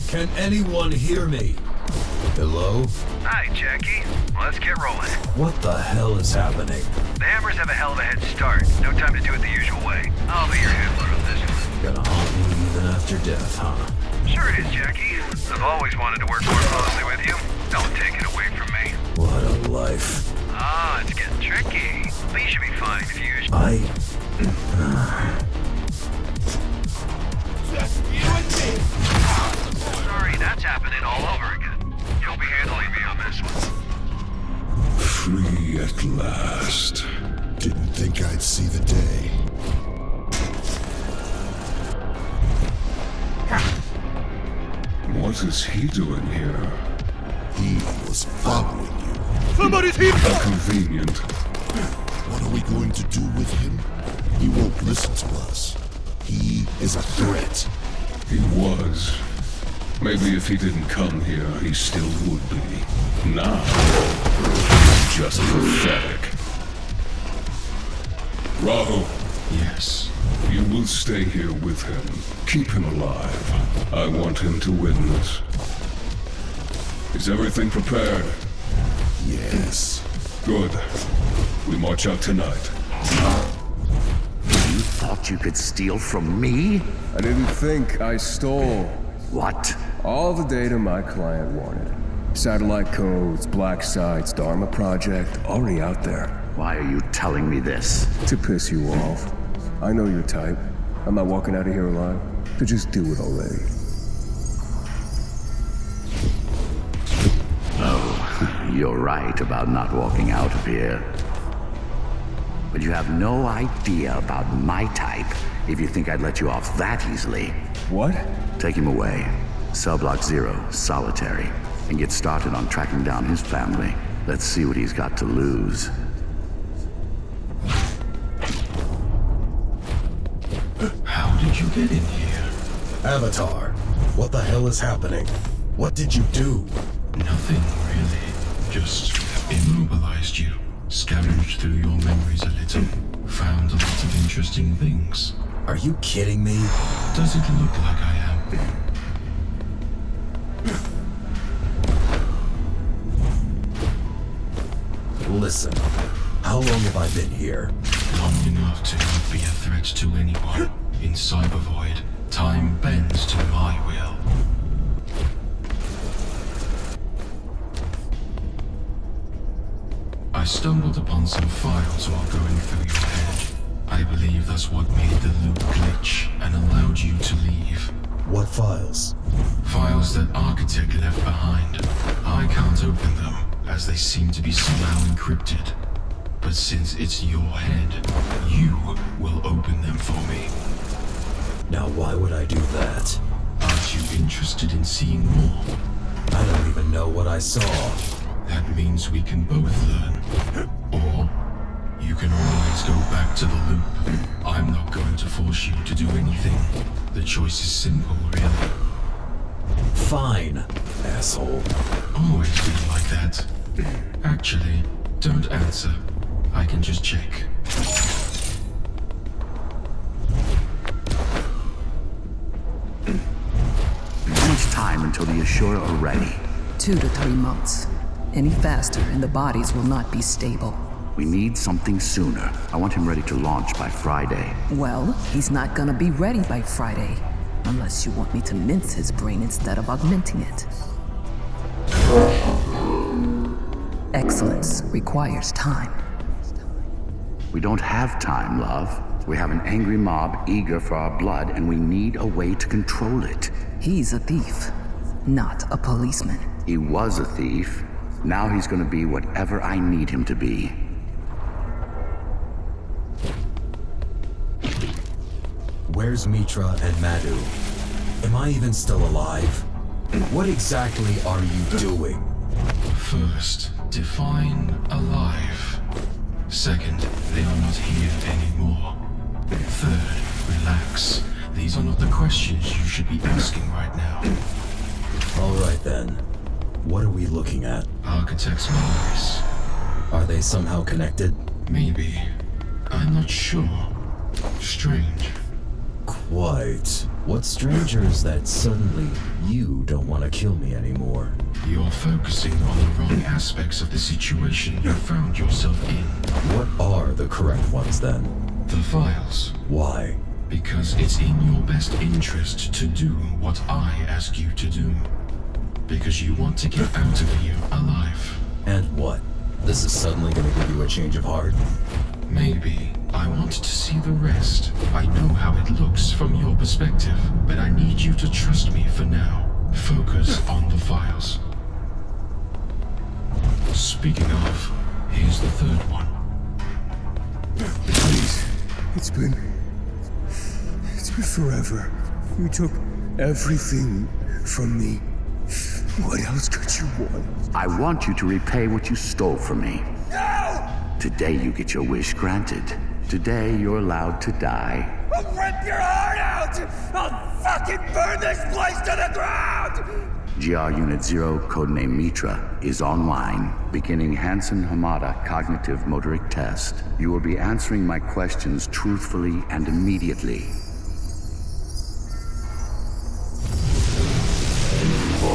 Can anyone hear me? Hello? Hi, Jackie. Let's get rolling. What the hell is happening? The Hammers have a hell of a head start. No time to do it the usual way. I'll be your handler on this one. Gonna haunt me even after death, huh? Sure it is, Jackie. I've always wanted to work more closely with you. Don't take it away from me. What a life. Ah, it's getting tricky. But you should be fine if you... Just you and me. Sorry, that's happening all over again. You'll be handling me on this one. Free at last. Didn't think I'd see the day. What is he doing here? He was following you. Somebody's here! How convenient. What are we going to do with him? He won't listen to us. He is a threat. He was. Maybe if he didn't come here, he still would be. Now, just pathetic. Raho. Yes. You will stay here with him. Keep him alive. I want him to witness. Is everything prepared? Yes. Good. We march out tonight. You thought you could steal from me? I didn't think I stole. What? All the data my client wanted. Satellite codes, black sites, Dharma project, already out there. Why are you telling me this? To piss you off. I know your type. I'm not walking out of here alive. So just do it already. Oh, you're right about not walking out of here. But you have no idea about my type if you think I'd let you off that easily. What? Take him away. Subblock 0, solitary, and get started on tracking down his family. Let's see what he's got to lose. How did you get in here? Avatar, what the hell is happening? What did you do? Nothing, really. Just immobilized you. Scavenged through your memories a little. Found a lot of interesting things. Are you kidding me? Does it look like I am? Listen, how long have I been here? Long enough to not be a threat to anyone. In Cybervoid, time bends to my will. I stumbled upon some files while going through your head. I believe that's what made the loop glitch and allowed you to leave. What files? Files that Architect left behind. I can't open them, as they seem to be somehow encrypted. But since it's your head, you will open them for me. Now why would I do that? Aren't you interested in seeing more? I don't even know what I saw. That means we can both learn. Or you can always go back to the loop. I'm not going to force you to do anything. The choice is simple, really. Fine, asshole. Always be like that. Actually, don't answer. I can just check. until the Ashura are ready. 2 to 3 months. Any faster and the bodies will not be stable. We need something sooner. I want him ready to launch by Friday. Well, he's not gonna be ready by Friday. Unless you want me to mince his brain instead of augmenting it. Excellence requires time. We don't have time, love. We have an angry mob eager for our blood, and we need a way to control it. He's a thief, not a policeman. He was a thief. Now he's gonna be whatever I need him to be. Where's Mitra and Madhu? Am I even still alive? What exactly are you doing? First, define alive. Second, they are not here anymore. Third, relax. These are not the questions you should be asking right now. All right then. What are we looking at? Architect's memories. Are they somehow connected? Maybe. I'm not sure. Strange. Quite. What's stranger is that suddenly you don't want to kill me anymore. You're focusing on the wrong aspects of the situation you found yourself in. What are the correct ones then? The files. Why? Because it's in your best interest to do what I ask you to do. Because you want to get out of here alive. And what? This is suddenly gonna give you a change of heart? Maybe. I want to see the rest. I know how it looks from your perspective, but I need you to trust me for now. Focus on the files. Speaking of, here's the third one. Please. It's been forever. You took everything from me. What else could you want? I want you to repay what you stole from me. No! Today you get your wish granted. Today you're allowed to die. I'll rip your heart out! I'll fucking burn this place to the ground! GR Unit 0, codename Mitra, is online, beginning Hansen Hamada cognitive motoric test. You will be answering my questions truthfully and immediately.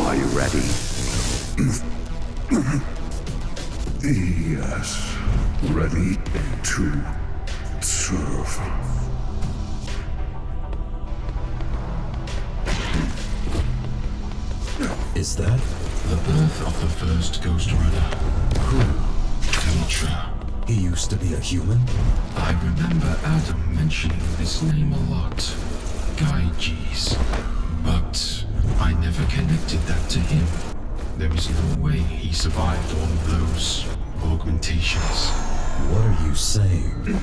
Are you ready? Yes. Ready to serve. Is that the birth of the first Ghostrunner? Who? Mitra. He used to be a human? I remember Adam mentioning this name a lot. Gyges. But I never connected that to him. There is no way he survived all of those augmentations. What are you saying?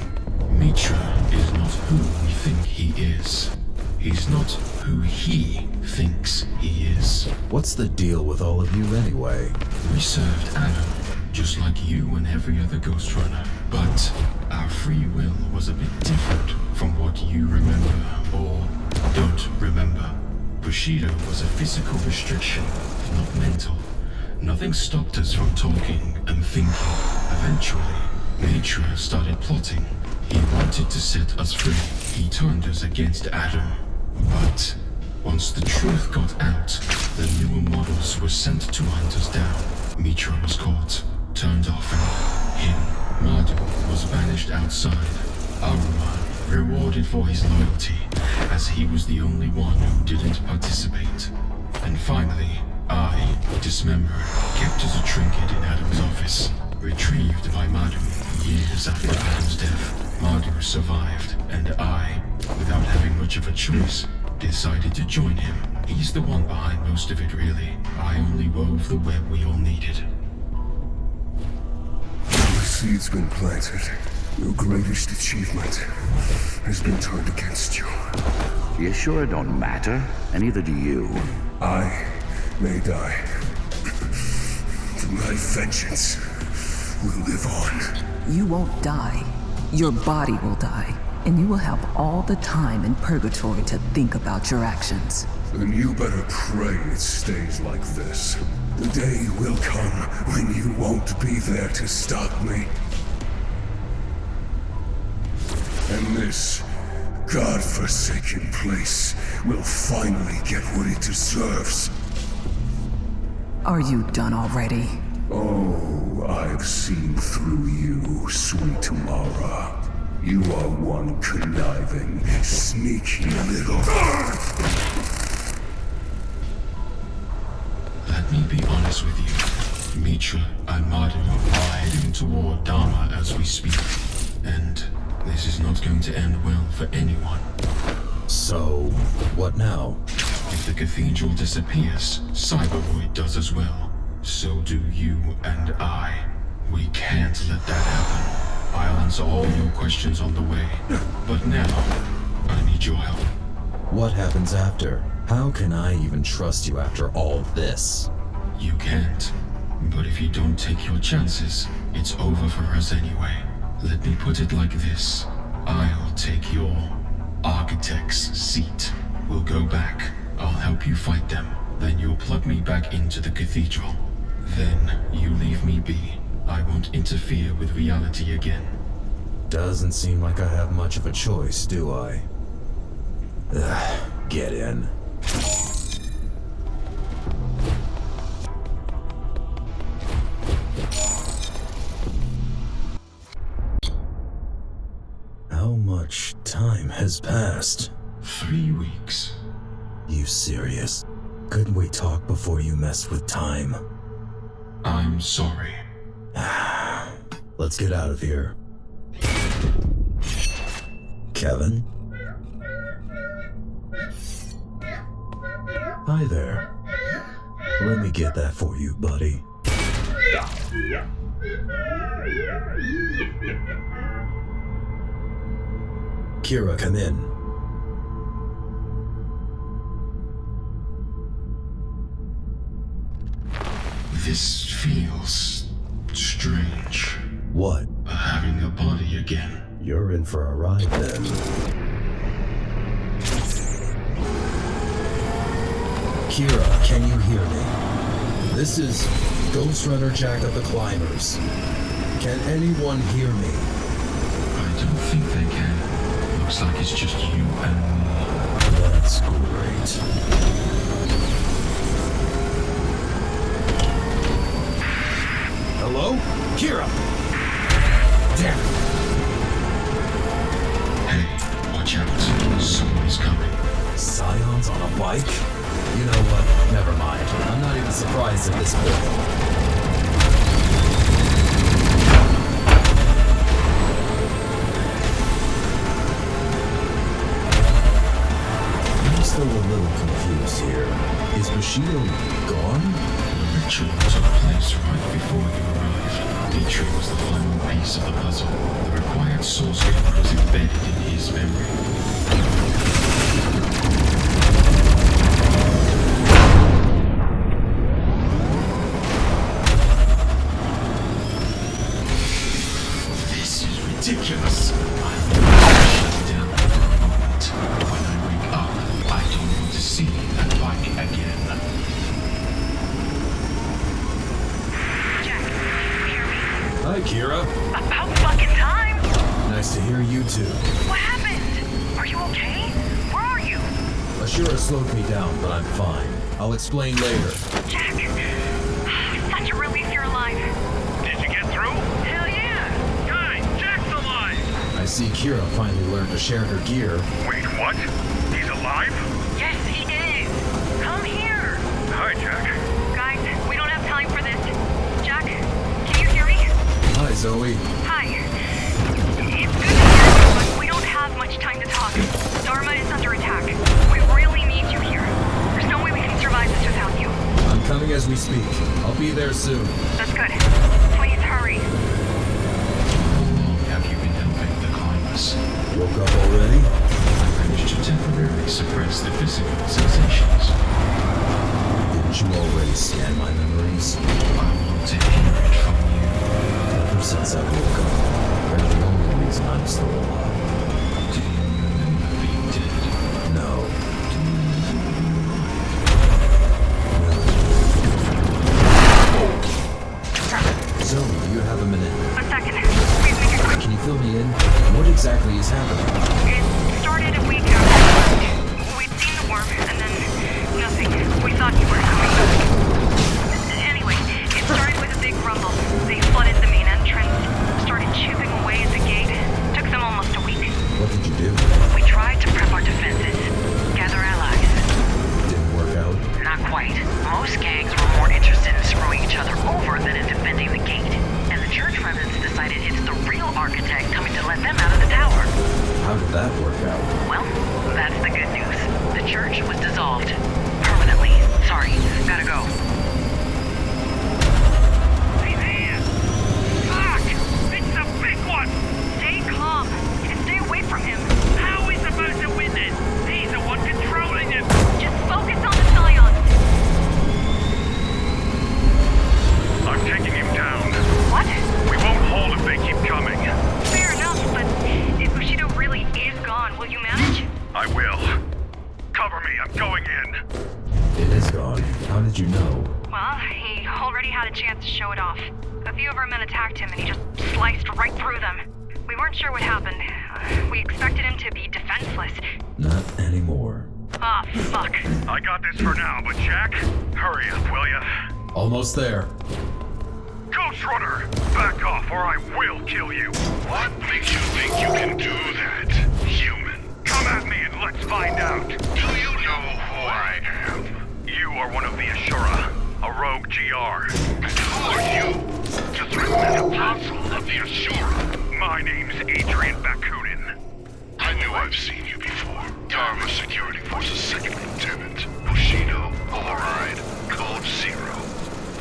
Mitra is not who we think he is. He's not who he thinks he is. What's the deal with all of you anyway? We served Adam, just like you and every other Ghostrunner. But our free will was a bit different from what you remember or don't remember. Bushido was a physical restriction, not mental. Nothing stopped us from talking and thinking. Eventually, Mitra started plotting. He wanted to set us free. He turned us against Adam. But once the truth got out, the newer models were sent to hunt us down. Mitra was caught, turned off, and him, Madhu, was banished outside. Aruma rewarded for his loyalty, as he was the only one who didn't participate. And finally, I, dismembered, kept as a trinket in Adam's office, retrieved by Madhu years after Adam's death. Madhu survived, and I, without having much of a choice, decided to join him. He's the one behind most of it, really. I only wove the web we all needed. The seed's been planted. Your greatest achievement has been turned against you. The Ashura don't matter, and neither do you. I may die, but my vengeance will live on. You won't die. Your body will die, and you will have all the time in purgatory to think about your actions. Then you better pray it stays like this. The day will come when you won't be there to stop me. And this godforsaken place will finally get what it deserves. Are you done already? Oh, I've seen through you, sweet Mara. You are one conniving, sneaky little... Let me be honest with you. Mitra and Madu are heading toward Dharma as we speak. And this is not going to end well for anyone. So, what now? If the cathedral disappears, Cybervoid does as well. So do you and I. We can't let that happen. I'll answer all your questions on the way. But now, I need your help. What happens after? How can I even trust you after all this? You can't. But if you don't take your chances, it's over for us anyway. Let me put it like this. I'll take your architect's seat. We'll go back. I'll help you fight them. Then you'll plug me back into the cathedral. Then you leave me be. I won't interfere with reality again. Doesn't seem like I have much of a choice, do I? Get in. How much time has passed? 3 weeks. You serious? Couldn't we talk before you messed with time? I'm sorry. Let's get out of here. Kevin? Hi there. Let me get that for you, buddy. Kira, come in. This feels strange. What? Having a body again. You're in for a ride then. Kira, can you hear me? This is Ghostrunner Jack of the Climbers. Can anyone hear me? I don't think they can. Looks like it's just you and me. That's great. Hello? Kira! Damn it! Hey, watch out. Someone's coming. Scions on a bike? You know what? Never mind. I'm not even surprised at this point. I'm still a little confused here. Is Bushido gone? The ritual took place right before you arrived. Mitra was the final piece of the puzzle. The required source code was embedded in his memory. Ridiculous. I'm shut down for a moment. When I wake up, I don't want to see that bike again. Jack, you hear me? Hi, Kira. About fucking time! Nice to hear you too. What happened? Are you okay? Where are you? Ashura slowed me down, but I'm fine. I'll explain later. Jack, such a relief you're alive. Did you get through? Hell yeah! Guys, Jack's alive! I see Kira finally learned to share her gear. Wait, what? He's alive? Yes, he is! Come here! Hi, Jack. Guys, we don't have time for this. Jack, can you hear me? Hi, Zoe. Hi. It's good to hear you, but we don't have much time to talk. Dharma is under attack. We really need you here. There's no way we can survive this without you. I'm coming as we speak. I'll be there soon. That's good. Please hurry. How long have you been helping the climbers? Woke up already? I managed to temporarily suppress the physical sensations. Didn't you already scan my memories? I want to hear it from you. Ever since I woke up, they're the only reason I'm still alive. Do you remember being dead? No. Do you remember being alive? Zoe, do you have a minute? A second. Please make it quick. Can you fill me in? What exactly is happening? It started a week ago. We'd seen the worm, and then nothing. We thought you were coming. architect coming to let them out of the tower. How did that work out? Well, that's the good news. The church was dissolved. Permanently. Sorry, gotta go. He's here! Fuck! It's the big one! Stay calm and stay away from him. How are we supposed to win this? He's the one controlling him! Just focus on the scion. I'm taking him down. What? We won't hold if they keep coming. Fair enough, but if Bushido really is gone, will you manage? I will. Cover me, I'm going in. It is gone. How did you know? Well, he already had a chance to show it off. A few of our men attacked him and he just sliced right through them. We weren't sure what happened. We expected him to be defenseless. Not anymore. Ah, fuck. I got this for now, but Jack, hurry up, will ya? Almost there. Ghostrunner! Back off or I will kill you! What makes you think you can do that, human? Come at me and let's find out! Do you know who I am? You are one of the Ashura, a rogue GR. And who are you to threaten an apostle of the Ashura? My name's Adrian Bakunin. I knew I've seen you before. Dharma Security Force's second lieutenant. Bushido, override, code 0.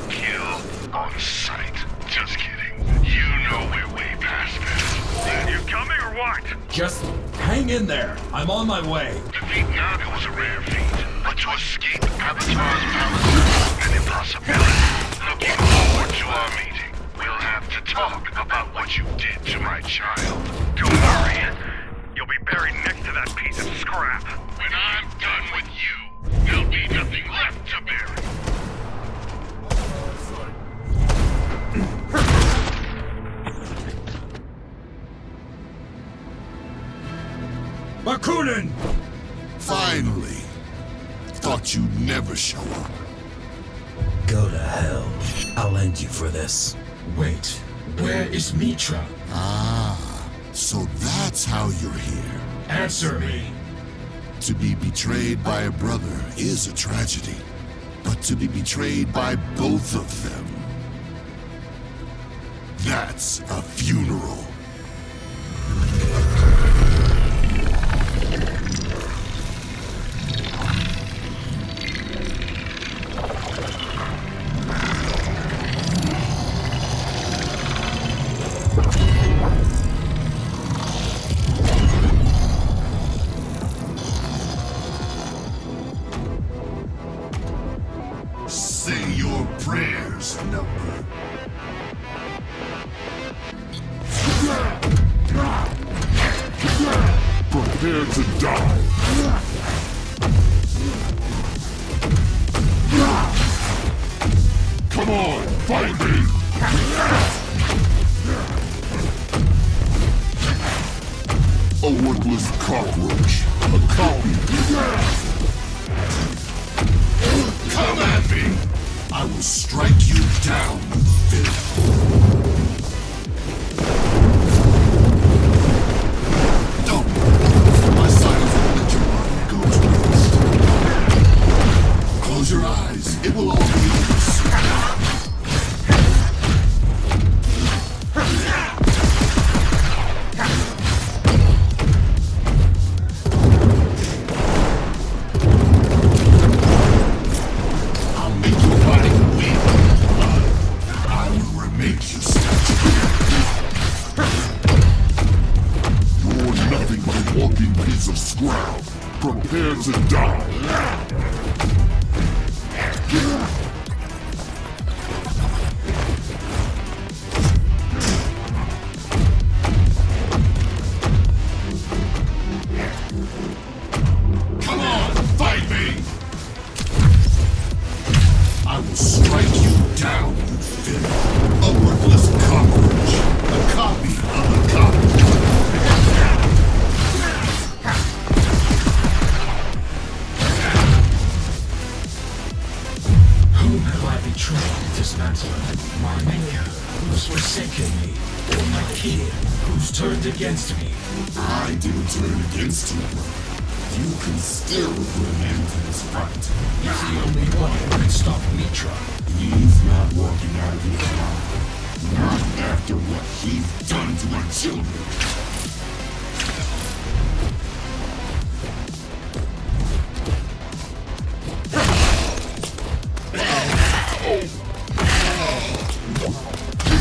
Kill on sight. Just kidding. You know we're way past that. You coming or what? Just hang in there. I'm on my way. Defeat Naga was a rare feat, but to escape Avatar's palace, an impossibility. Looking forward to our meeting. We'll have to talk about what you did to my child. Don't worry. You'll be buried next to that piece of scrap. When I'm done with you, there'll be nothing left to bury. Bakunin! Finally! Thought you'd never show up. Go to hell. I'll end you for this. Wait, where is Mitra? Ah, so that's how you're here. Answer me. To be betrayed by a brother is a tragedy, but to be betrayed by both of them, that's a funeral. Say your prayers, number. Prepare to die. Come on, fight me! A worthless cockroach. A copy. Come at me! I will strike you down, you filth. Don't. My silence will let your mind go to rest. Close your eyes. It will all be yours. Prepare to die. Come on, fight me! I will strike you down, you filth. A worthless cockroach. A copy of a copy. Dismantling my maker, who's forsaken me, or my kid, who's turned against me. I didn't turn against you, brother. You can still remain to this fight. He's the only one who can stop Mitra. He's not walking out of his mind. Not after what he's done to my children.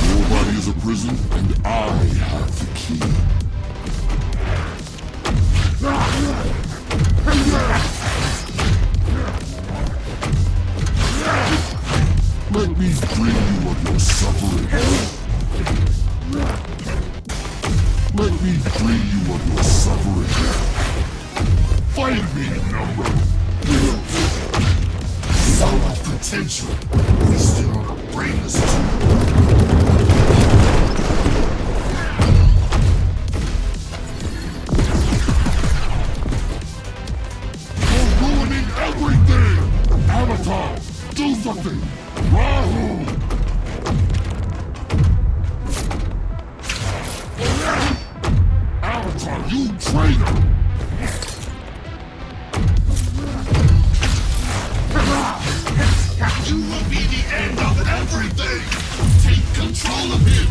Your body is a prison, and I have the key. Let me free you of your suffering. Let me free you of your suffering. Find me, number. So much potential wasted on a brainless tool. You're ruining everything! Avatar, do something! Rahu! Avatar, you traitor! You will be the end of everything! Take control of him!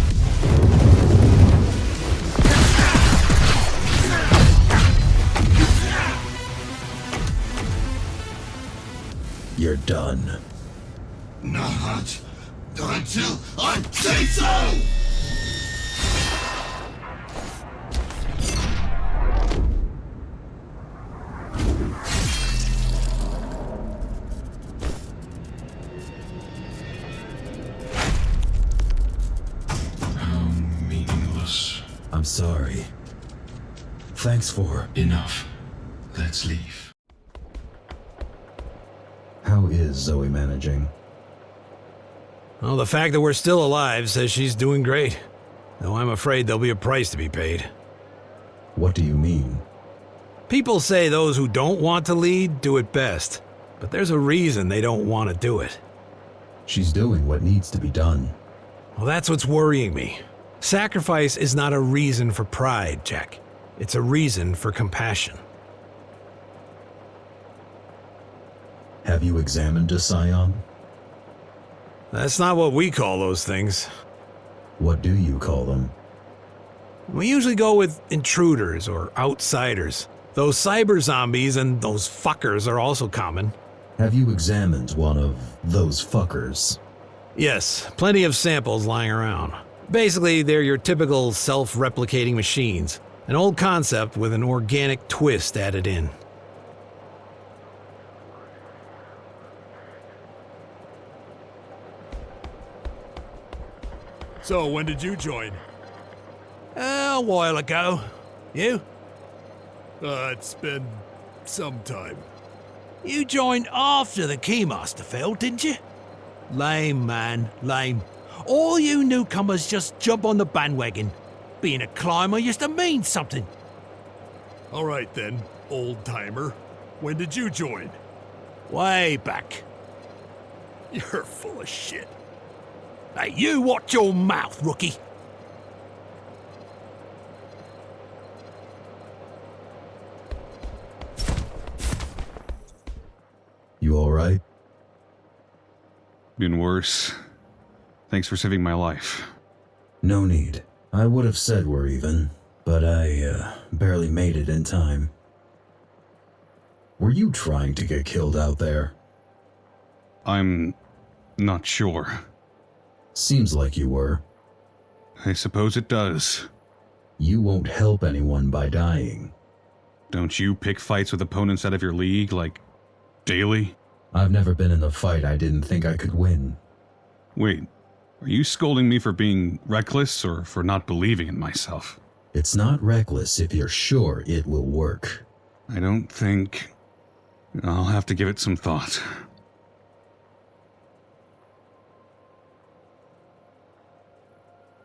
You're done. Not until I say so! I'm sorry. Thanks for... Enough. Let's leave. How is Zoe managing? Well, the fact that we're still alive says she's doing great. Though I'm afraid there'll be a price to be paid. What do you mean? People say those who don't want to lead do it best. But there's a reason they don't want to do it. She's doing what needs to be done. Well, that's what's worrying me. Sacrifice is not a reason for pride, Jack. It's a reason for compassion. Have you examined a scion? That's not what we call those things. What do you call them? We usually go with intruders or outsiders. Those cyber zombies and those fuckers are also common. Have you examined one of those fuckers? Yes, plenty of samples lying around. Basically, they're your typical self-replicating machines. An old concept with an organic twist added in. So, when did you join? A while ago. You? It's been some time. You joined after the Keymaster fell, didn't you? Lame, man, lame. All you newcomers just jump on the bandwagon. Being a climber used to mean something. Alright then, old-timer. When did you join? Way back. You're full of shit. Hey, you watch your mouth, rookie. You alright? Been worse. Thanks for saving my life. No need. I would have said we're even, but I barely made it in time. Were you trying to get killed out there? I'm not sure. Seems like you were. I suppose it does. You won't help anyone by dying. Don't you pick fights with opponents out of your league, like, daily? I've never been in a fight I didn't think I could win. Wait, are you scolding me for being reckless or for not believing in myself? It's not reckless if you're sure it will work. I don't think... I'll have to give it some thought.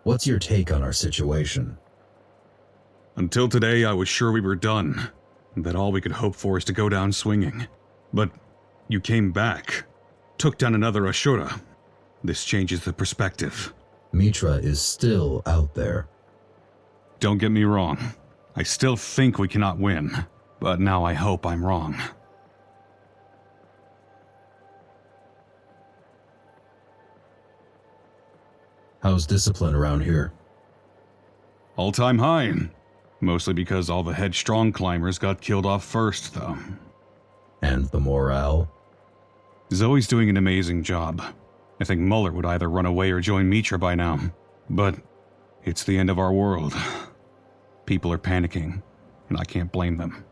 What's your take on our situation? Until today, I was sure we were done, and that all we could hope for is to go down swinging. But you came back, took down another Ashura. This changes the perspective. Mitra is still out there. Don't get me wrong. I still think we cannot win, but now I hope I'm wrong. How's discipline around here? All-time high. Mostly because all the headstrong climbers got killed off first, though. And the morale? Zoe's doing an amazing job. I think Muller would either run away or join Mitra by now. But it's the end of our world. People are panicking, and I can't blame them.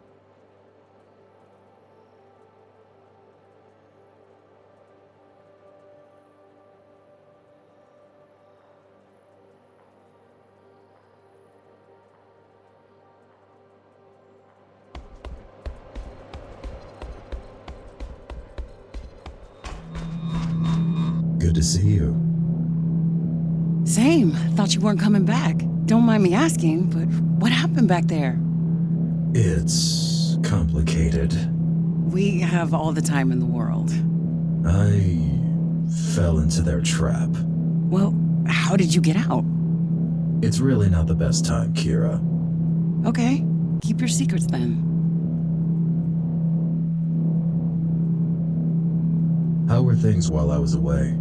Good to see you. Same. Thought you weren't coming back. Don't mind me asking, but what happened back there? It's complicated. We have all the time in the world. I fell into their trap. Well, how did you get out? It's really not the best time, Kira. Okay, keep your secrets then. How were things while I was away?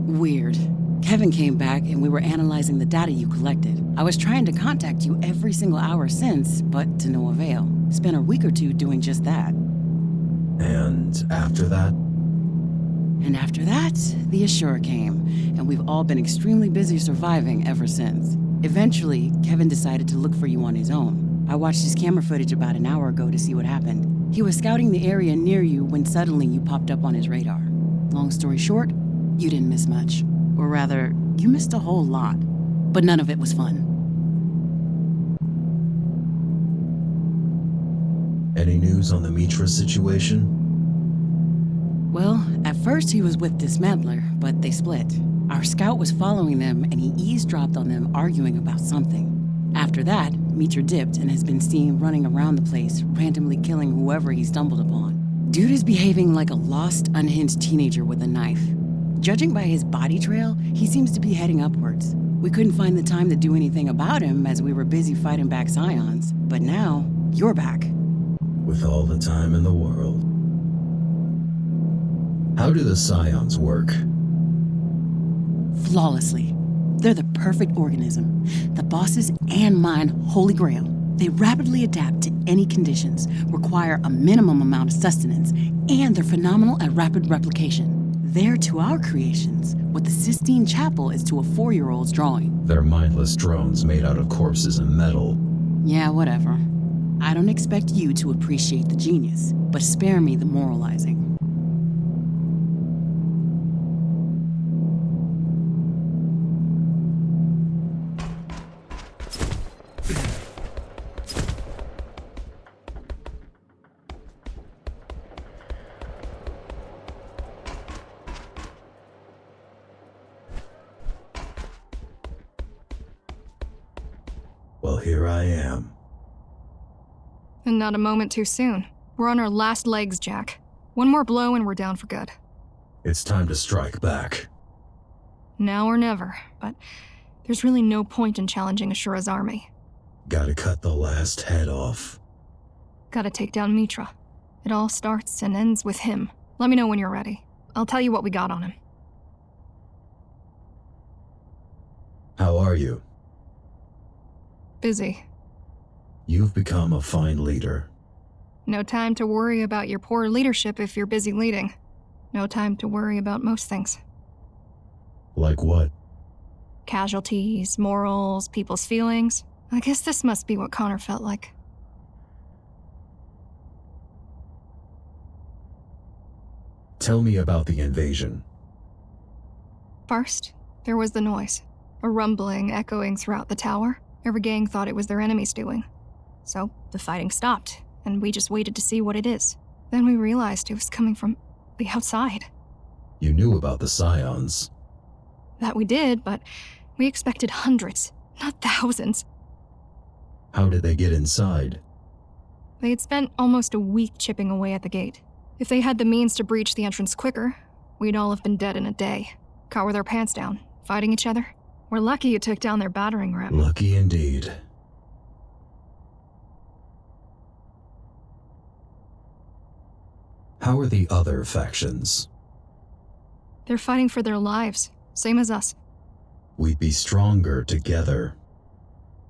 Weird. Kevin came back and we were analyzing the data you collected. I was trying to contact you every single hour since, but to no avail. Spent a week or two doing just that. And after that? And after that, the Assure came, and we've all been extremely busy surviving ever since. Eventually, Kevin decided to look for you on his own. I watched his camera footage about an hour ago to see what happened. He was scouting the area near you when suddenly you popped up on his radar. Long story short, you didn't miss much. Or rather, you missed a whole lot. But none of it was fun. Any news on the Mitra situation? Well, at first he was with Dismantler, but they split. Our scout was following them and he eavesdropped on them arguing about something. After that, Mitra dipped and has been seen running around the place, randomly killing whoever he stumbled upon. Dude is behaving like a lost, unhinged teenager with a knife. Judging by his body trail, he seems to be heading upwards. We couldn't find the time to do anything about him as we were busy fighting back Scions, but now, you're back. With all the time in the world. How do the Scions work? Flawlessly. They're the perfect organism. The boss's and mine holy grail. They rapidly adapt to any conditions, require a minimum amount of sustenance, and they're phenomenal at rapid replication. They're to our creations what the Sistine Chapel is to a 4-year-old's drawing. They're mindless drones made out of corpses and metal. Yeah, whatever. I don't expect you to appreciate the genius, but spare me the moralizing. Well, here I am. And not a moment too soon. We're on our last legs, Jack. One more blow and we're down for good. It's time to strike back. Now or never, but there's really no point in challenging Ashura's army. Gotta cut the last head off. Gotta take down Mitra. It all starts and ends with him. Let me know when you're ready. I'll tell you what we got on him. How are you? Busy. You've become a fine leader. No time to worry about your poor leadership if you're busy leading. No time to worry about most things. Like what? Casualties, morals, people's feelings. I guess this must be what Connor felt like. Tell me about the invasion. First, there was the noise. A rumbling echoing throughout the tower. Every gang thought it was their enemies doing. So, the fighting stopped, and we just waited to see what it is. Then we realized it was coming from the outside. You knew about the Scions. That we did, but we expected hundreds, not thousands. How did they get inside? They had spent almost a week chipping away at the gate. If they had the means to breach the entrance quicker, we'd all have been dead in a day. Caught with our pants down, fighting each other. We're lucky you took down their battering ram. Lucky indeed. How are the other factions? They're fighting for their lives, same as us. We'd be stronger together.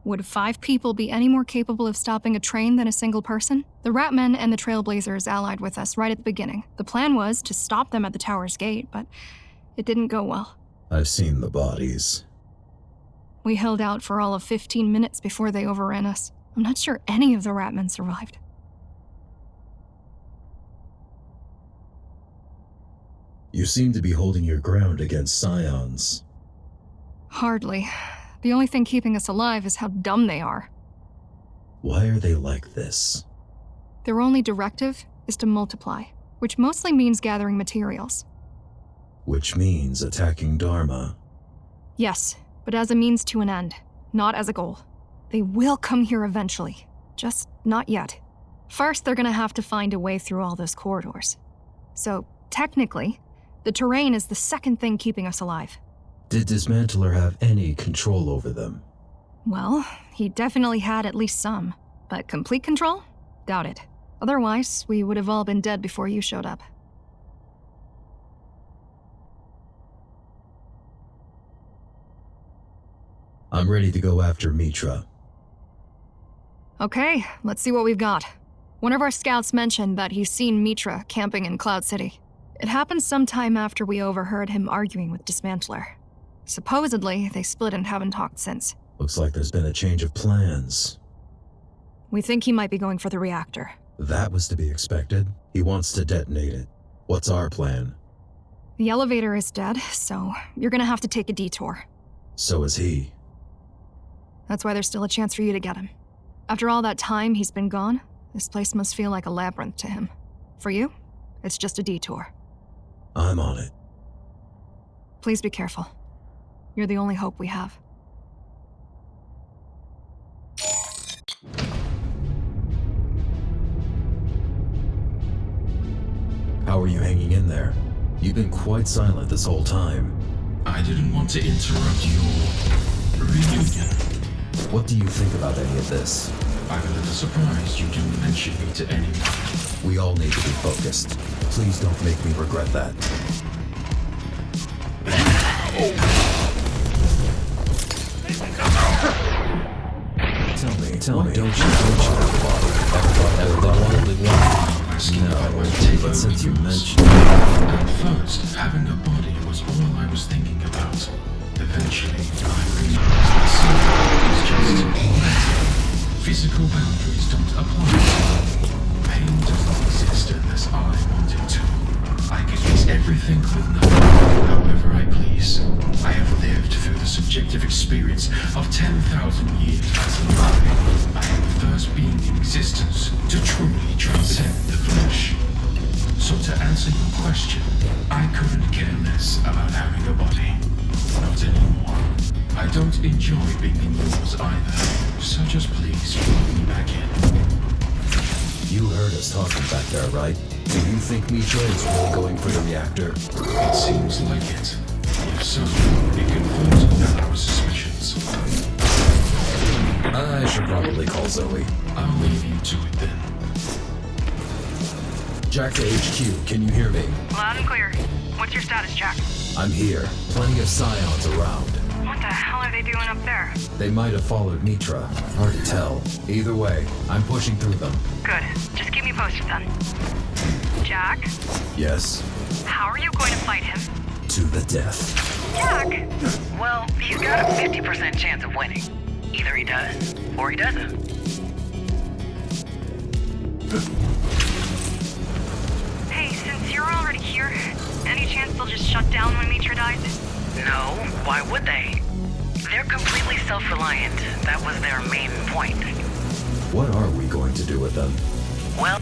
Would 5 people be any more capable of stopping a train than a single person? The Ratmen and the Trailblazers allied with us right at the beginning. The plan was to stop them at the tower's gate, but it didn't go well. I've seen the bodies. We held out for all of 15 minutes before they overran us. I'm not sure any of the Ratmen survived. You seem to be holding your ground against Scions. Hardly. The only thing keeping us alive is how dumb they are. Why are they like this? Their only directive is to multiply, which mostly means gathering materials. Which means attacking Dharma. Yes, but as a means to an end, not as a goal. They will come here eventually, just not yet. First, they're gonna have to find a way through all those corridors. So, technically, the terrain is the second thing keeping us alive. Did Dismantler have any control over them? Well, he definitely had at least some, but complete control? Doubt it. Otherwise, we would have all been dead before you showed up. I'm ready to go after Mitra. Okay, let's see what we've got. One of our scouts mentioned that he's seen Mitra camping in Cloud City. It happened sometime after we overheard him arguing with Dismantler. Supposedly, they split and haven't talked since. Looks like there's been a change of plans. We think he might be going for the reactor. That was to be expected. He wants to detonate it. What's our plan? The elevator is dead, so you're gonna have to take a detour. So is he. That's why there's still a chance for you to get him. After all that time he's been gone, this place must feel like a labyrinth to him. For you, it's just a detour. I'm on it. Please be careful. You're the only hope we have. How are you hanging in there? You've been quite silent this whole time. I didn't want to interrupt your reunion. What do you think about any of this? I'm a little surprised you didn't mention me to anyone. We all need to be focused. Please don't make me regret that. Tell me, don't you have a body? Ever thought wanted one? No, but since you mentioned it. At first, having a body was all I was thinking about. Eventually, I realized that something is just physical boundaries don't apply. Pain doesn't exist unless I want it to. I can use everything with nothing, however I please. I have lived through the subjective experience of 10,000 years as a life. I am the first being in existence to truly transcend the flesh. So to answer your question, I couldn't care less about having a body. Not anymore. I don't enjoy being in yours either, so just please pull me back in. You heard us talking back there, right? Do you think Mitra is really going for the reactor? It seems like it. If so, it confirms our suspicions. I should probably call Zoe. I'll leave you to it then. Jack to HQ, can you hear me? Loud and clear. What's your status, Jack? I'm here. Plenty of Scions around. What the hell are they doing up there? They might have followed Mitra. Hard to tell. Either way, I'm pushing through them. Good. Just keep me posted then. Jack? Yes? How are you going to fight him? To the death. Jack! Well, he's got a 50% chance of winning. Either he does, or he doesn't. Hey, since you're already here, any chance they'll just shut down when Mitra dies? No, why would they? They're completely self-reliant. That was their main point. What are we going to do with them? Well,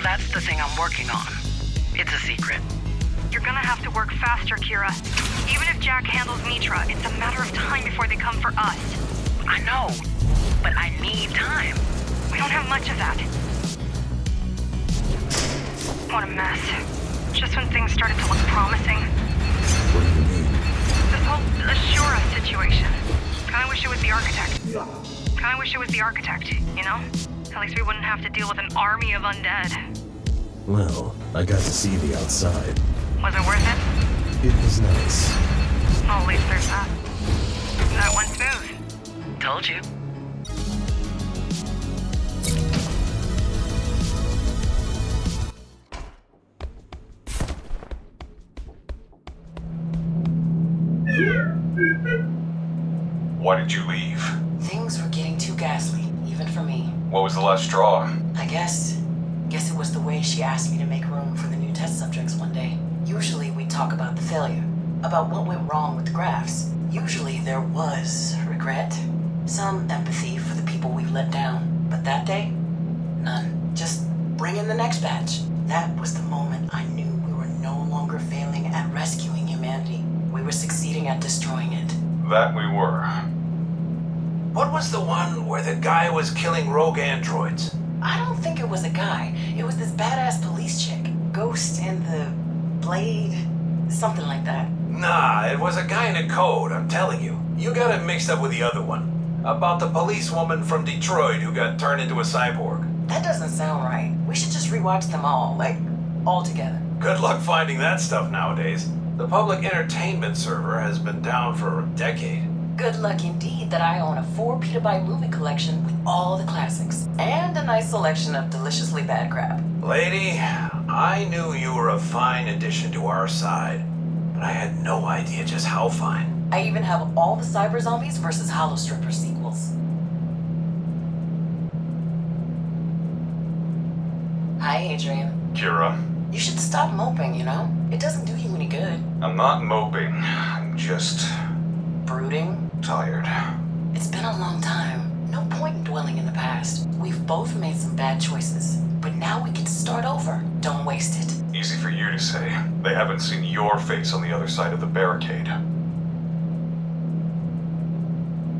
that's the thing I'm working on. It's a secret. You're gonna have to work faster, Kira. Even if Jack handles Mitra, it's a matter of time before they come for us. I know, but I need time. We don't have much of that. What a mess. Just when things started to look promising. What do you mean? This whole Ashura situation. Kinda wish it was the architect. You know? At least we wouldn't have to deal with an army of undead. Well, I got to see the outside. Was it worth it? It was nice. Well, at least there's that. That went smooth. Told you. Why did you leave? Things were getting too ghastly, even for me. What was the last straw? I guess it was the way she asked me to make room for the new test subjects one day. Usually we talk about the failure, about what went wrong with the graphs. Usually there was regret, some empathy for the people we've let down. But that day, none. Just bring in the next batch. That was the moment I knew we were no longer failing at rescuing humanity. We were succeeding at destroying it. That we were. What was the one where the guy was killing rogue androids? I don't think it was a guy. It was this badass police chick. Ghost and the Blade, something like that. Nah, it was a guy in a code, I'm telling you. You got it mixed up with the other one. About the policewoman from Detroit who got turned into a cyborg. That doesn't sound right. We should just rewatch them all, all together. Good luck finding that stuff nowadays. The public entertainment server has been down for a decade. Good luck indeed that I own a 4 petabyte movie collection with all the classics. And a nice selection of deliciously bad crap. Lady, I knew you were a fine addition to our side, but I had no idea just how fine. I even have all the Cyber Zombies vs. Hollow Stripper sequels. Hi, Adrian. Kira. You should stop moping, you know? It doesn't do you any good. I'm not moping. I'm just... brooding? Tired. It's been a long time. No point in dwelling in the past. We've both made some bad choices, but now we get to start over. Don't waste it. Easy for you to say. They haven't seen your face on the other side of the barricade.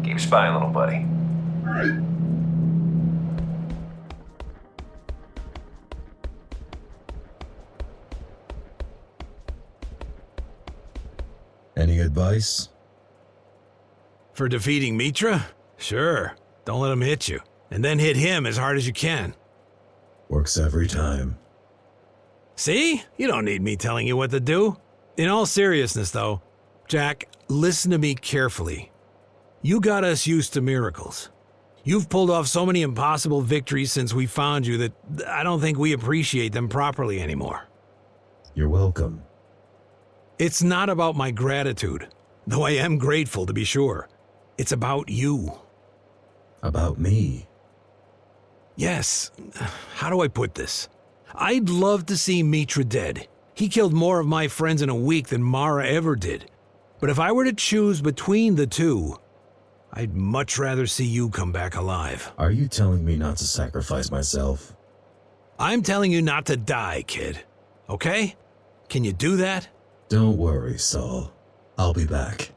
Keep spying, little buddy. Any advice? For defeating Mitra? Sure. Don't let him hit you. And then hit him as hard as you can. Works every time. See? You don't need me telling you what to do. In all seriousness, though, Jack, listen to me carefully. You got us used to miracles. You've pulled off so many impossible victories since we found you that I don't think we appreciate them properly anymore. You're welcome. It's not about my gratitude, though I am grateful to be sure. It's about you. About me? Yes. How do I put this? I'd love to see Mitra dead. He killed more of my friends in a week than Mara ever did. But if I were to choose between the two, I'd much rather see you come back alive. Are you telling me not to sacrifice myself? I'm telling you not to die, kid. Okay? Can you do that? Don't worry, Saul. I'll be back.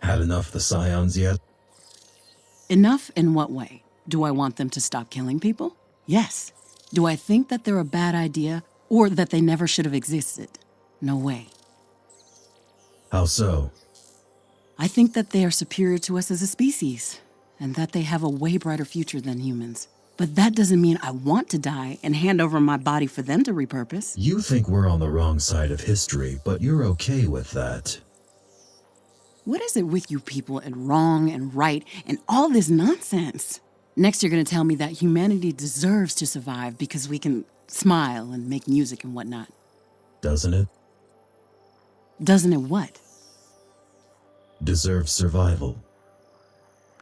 Had enough of the Scions yet? Enough in what way? Do I want them to stop killing people? Yes. Do I think that they're a bad idea or that they never should have existed? No way. How so? I think that they are superior to us as a species, and that they have a way brighter future than humans. But that doesn't mean I want to die and hand over my body for them to repurpose. You think we're on the wrong side of history, but you're okay with that. What is it with you people and wrong and right and all this nonsense? Next, you're going to tell me that humanity deserves to survive because we can smile and make music and whatnot. Doesn't it? Doesn't it what? Deserves survival.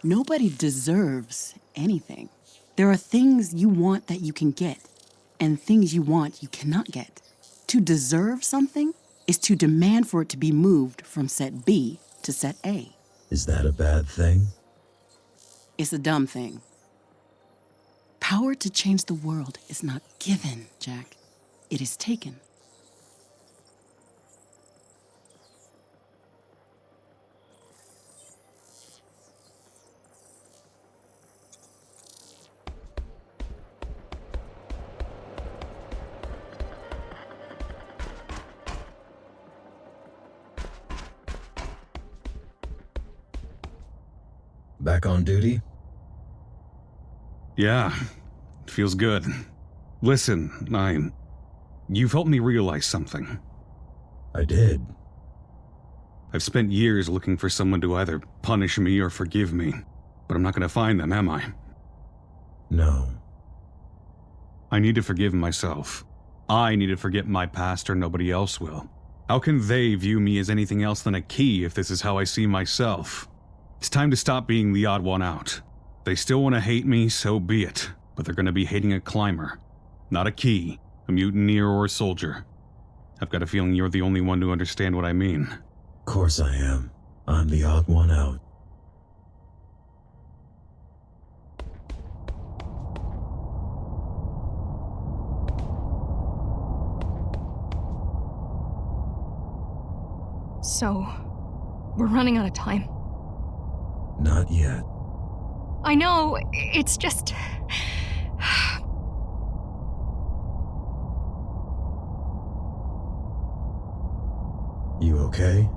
Nobody deserves anything. There are things you want that you can get, and things you want you cannot get. To deserve something is to demand for it to be moved from set B to set A. Is that a bad thing? It's a dumb thing. Power to change the world is not given, Jack. It is taken. Back on duty? Yeah, it feels good. Listen, you've helped me realize something. I did. I've spent years looking for someone to either punish me or forgive me, but I'm not going to find them, am I? No. I need to forgive myself. I need to forget my past or nobody else will. How can they view me as anything else than a key if this is how I see myself? It's time to stop being the odd one out. They still want to hate me, so be it, but they're going to be hating a climber, not a key, a mutineer, or a soldier. I've got a feeling you're the only one to understand what I mean. Of course I am. I'm the odd one out. So, we're running out of time. Not yet. I know, it's just... You okay?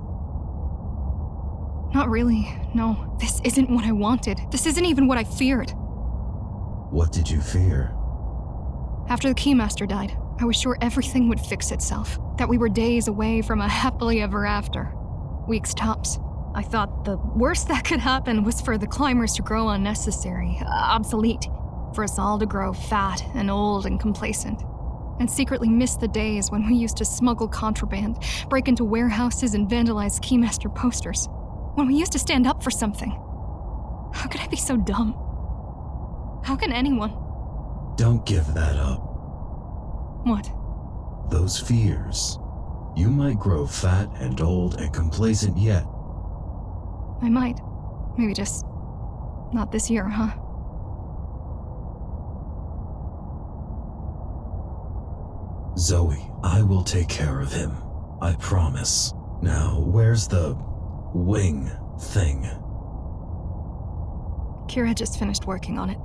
Not really, no. This isn't what I wanted. This isn't even what I feared. What did you fear? After the Keymaster died, I was sure everything would fix itself. That we were days away from a happily ever after. Weeks tops. I thought the worst that could happen was for the climbers to grow unnecessary, obsolete. For us all to grow fat and old and complacent. And secretly miss the days when we used to smuggle contraband, break into warehouses and vandalize Keymaster posters. When we used to stand up for something. How could I be so dumb? How can anyone? Don't give that up. What? Those fears. You might grow fat and old and complacent yet. I might. Maybe just not this year, huh? Zoe, I will take care of him. I promise. Now, where's the wing thing? Kira just finished working on it.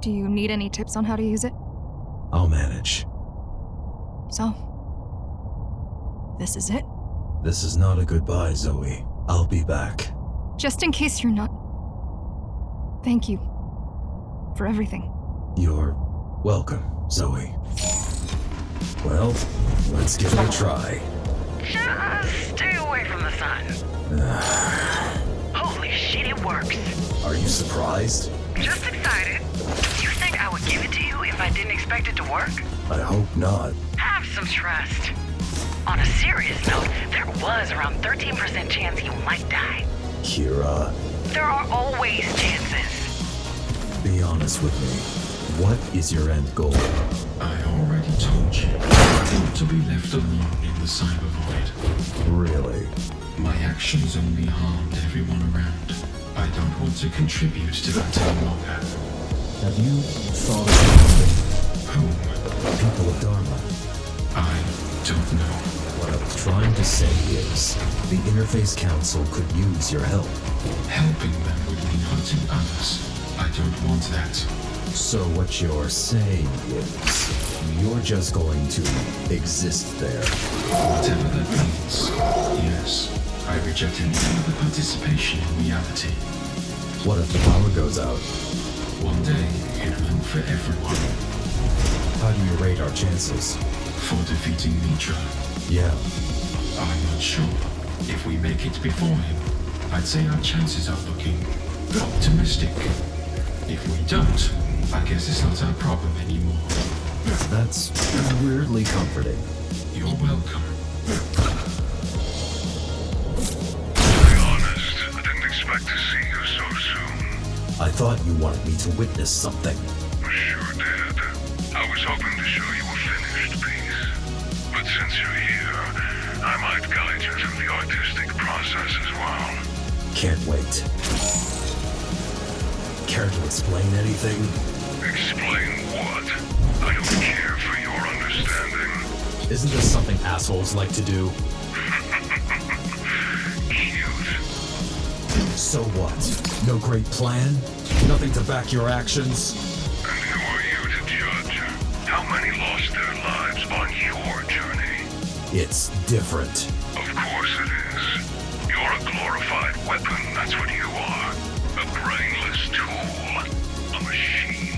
Do you need any tips on how to use it? I'll manage. So, this is it? This is not a goodbye, Zoe. I'll be back. Just in case you're not. Thank you. For everything. You're welcome, Zoe. Well, let's give it a try. Just stay away from the sun. Holy shit, it works. Are you surprised? Just excited. You think I would give it to you if I didn't expect it to work? I hope not. Have some trust. On a serious note, there was around 13% chance you might die. Kira. There are always chances. Be honest with me. What is your end goal? I already told you. I want to be left alone in the Cybervoid. Really? My actions only harmed everyone around. I don't want to contribute to that any longer. Have you thought of something? Whom? People of Dharma. I don't know. What I was trying to say is, the Interface Council could use your help. Helping them would mean hunting others. I don't want that. So what you're saying is, you're just going to exist there. Whatever that means, yes. I reject any further participation in reality. What if the power goes out? One day, it'll end for everyone. How do you rate our chances? For defeating Mitra? Yeah. I'm not sure. If we make it before him, I'd say our chances are looking optimistic. If we don't, I guess it's not our problem anymore. That's weirdly comforting. You're welcome. To be honest, I didn't expect to see you so soon. I thought you wanted me to witness something. I sure did. I was hoping to show you a finished piece. But since you're here, I might guide you through the artistic process as well. Can't wait. Care to explain anything? Explain what? I don't care for your understanding. Isn't this something assholes like to do? Cute. So what? No great plan? Nothing to back your actions? And who are you to judge? How many lost their lives on your journey? It's different. Of course it is. You're a glorified weapon, that's what you are. A brainless tool. A machine.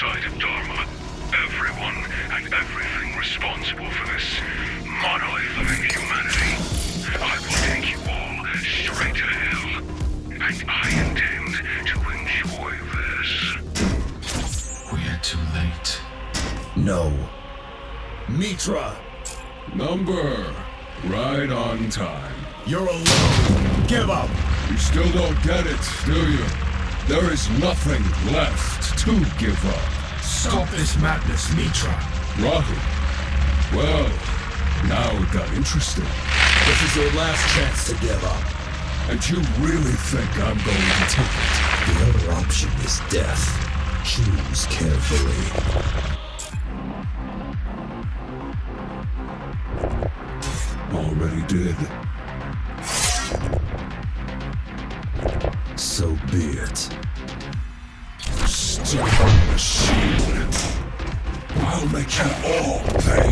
side of Dharma. Everyone and everything responsible for this monolith of inhumanity. I will take you all straight to hell. And I intend to enjoy this. We're too late. No. Mitra! Number. Right on time. You're alone. Give up. You still don't get it, do you? There is nothing left to give up. Stop this madness, Mitra. Rahu. Well, now it got interesting. This is your last chance to give up. And you really think I'm going to take it? The other option is death. Choose carefully. Already did. So be it. Stupid machine. I'll make you all pay.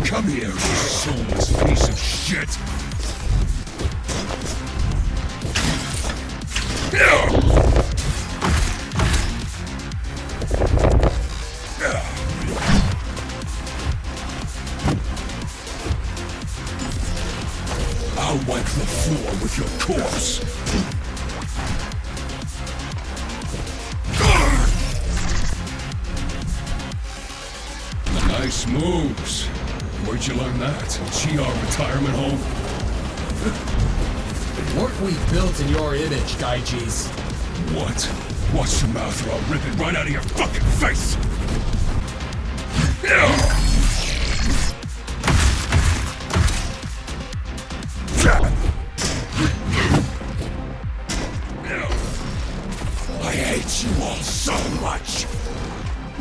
Come here, you soulless piece of shit. I'll wipe the floor with your corpse. Nice moves. Where'd you learn that? GR retirement home? Weren't we built in your image, Gaijis? What? Watch your mouth or I'll rip it right out of your fucking face! I hate you all so much!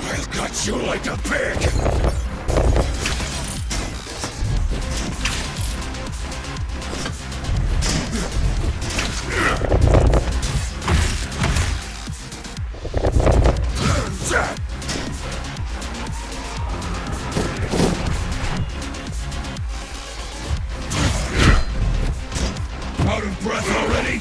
I'll cut you like a pig! Out of breath already?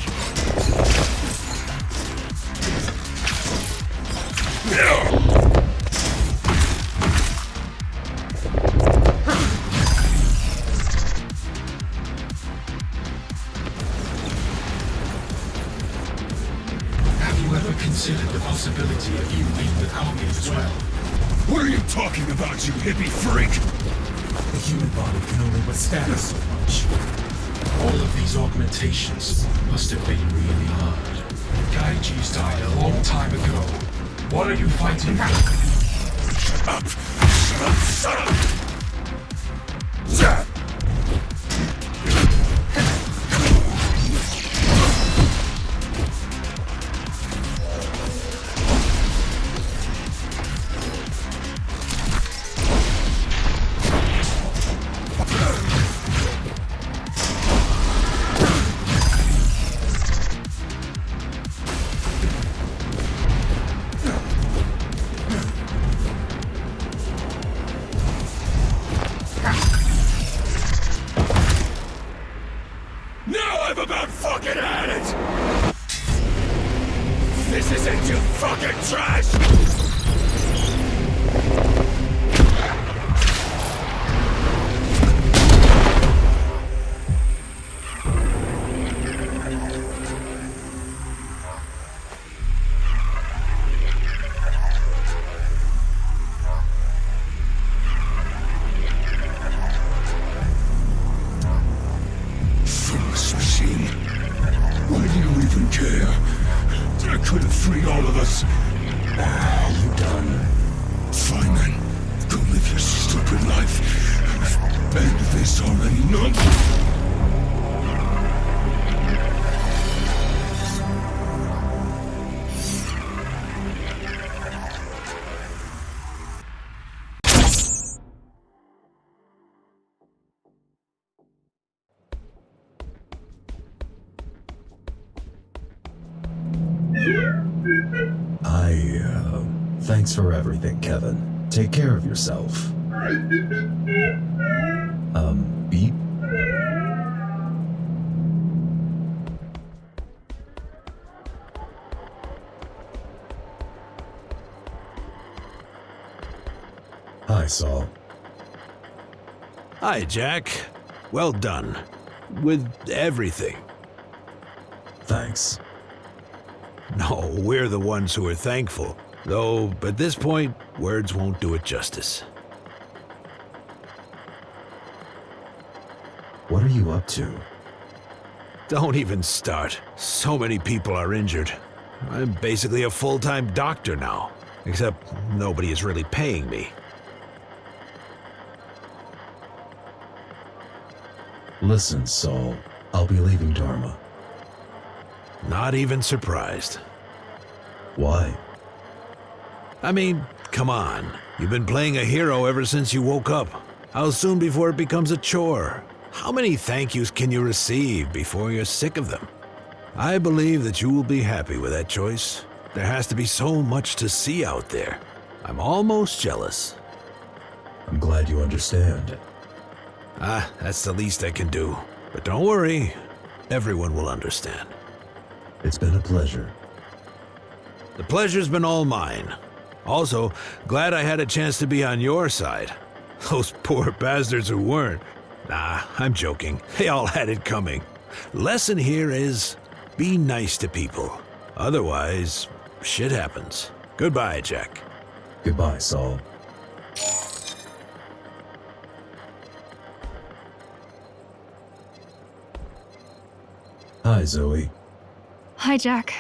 Have you ever considered the possibility of you being the copy as well? What are you talking about, you hippie freak? The human body can only withstand so much. All of these augmentations must have been really hard. Gaijis died a long time ago. What are you fighting for? Shut up! Shut up! Shut up! Now I've about fucking had it! This isn't you fucking trash! Foolish machine. Why do you even care? I could have freed all of us. You done? Fine then. Go live your stupid life. End this already, nonsense. Thanks for everything, Kevin. Take care of yourself. Beep? Hi, Saul. Hi, Jack. Well done. With everything. Thanks. No, we're the ones who are thankful. Though, at this point, words won't do it justice. What are you up to? Don't even start. So many people are injured. I'm basically a full-time doctor now. Except nobody is really paying me. Listen, Saul. I'll be leaving Dharma. Not even surprised. Why? I mean, come on. You've been playing a hero ever since you woke up. How soon before it becomes a chore? How many thank yous can you receive before you're sick of them? I believe that you will be happy with that choice. There has to be so much to see out there. I'm almost jealous. I'm glad you understand. That's the least I can do. But don't worry, everyone will understand. It's been a pleasure. The pleasure's been all mine. Also, glad I had a chance to be on your side. Those poor bastards who weren't. Nah, I'm joking. They all had it coming. Lesson here is, be nice to people. Otherwise, shit happens. Goodbye, Jack. Goodbye, Saul. Hi, Zoe. Hi, Jack.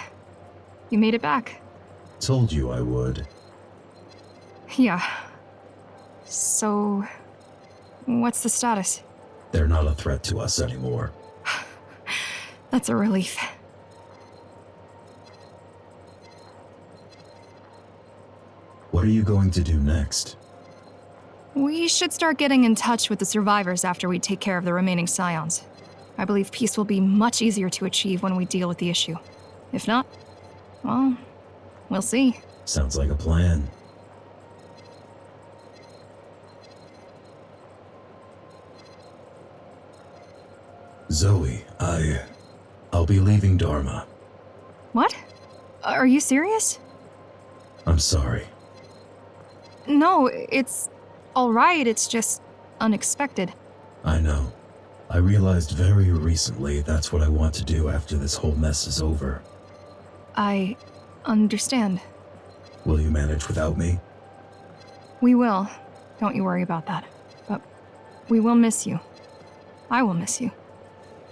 You made it back. Told you I would. Yeah. So, what's the status? They're not a threat to us anymore. That's a relief. What are you going to do next? We should start getting in touch with the survivors after we take care of the remaining scions. I believe peace will be much easier to achieve when we deal with the issue. If not, well, we'll see. Sounds like a plan. Zoe, I'll be leaving Dharma. What? Are you serious? I'm sorry. No, it's all right. It's just unexpected. I know. I realized very recently that's what I want to do after this whole mess is over. I understand. Will you manage without me? We will. Don't you worry about that. But we will miss you. I will miss you.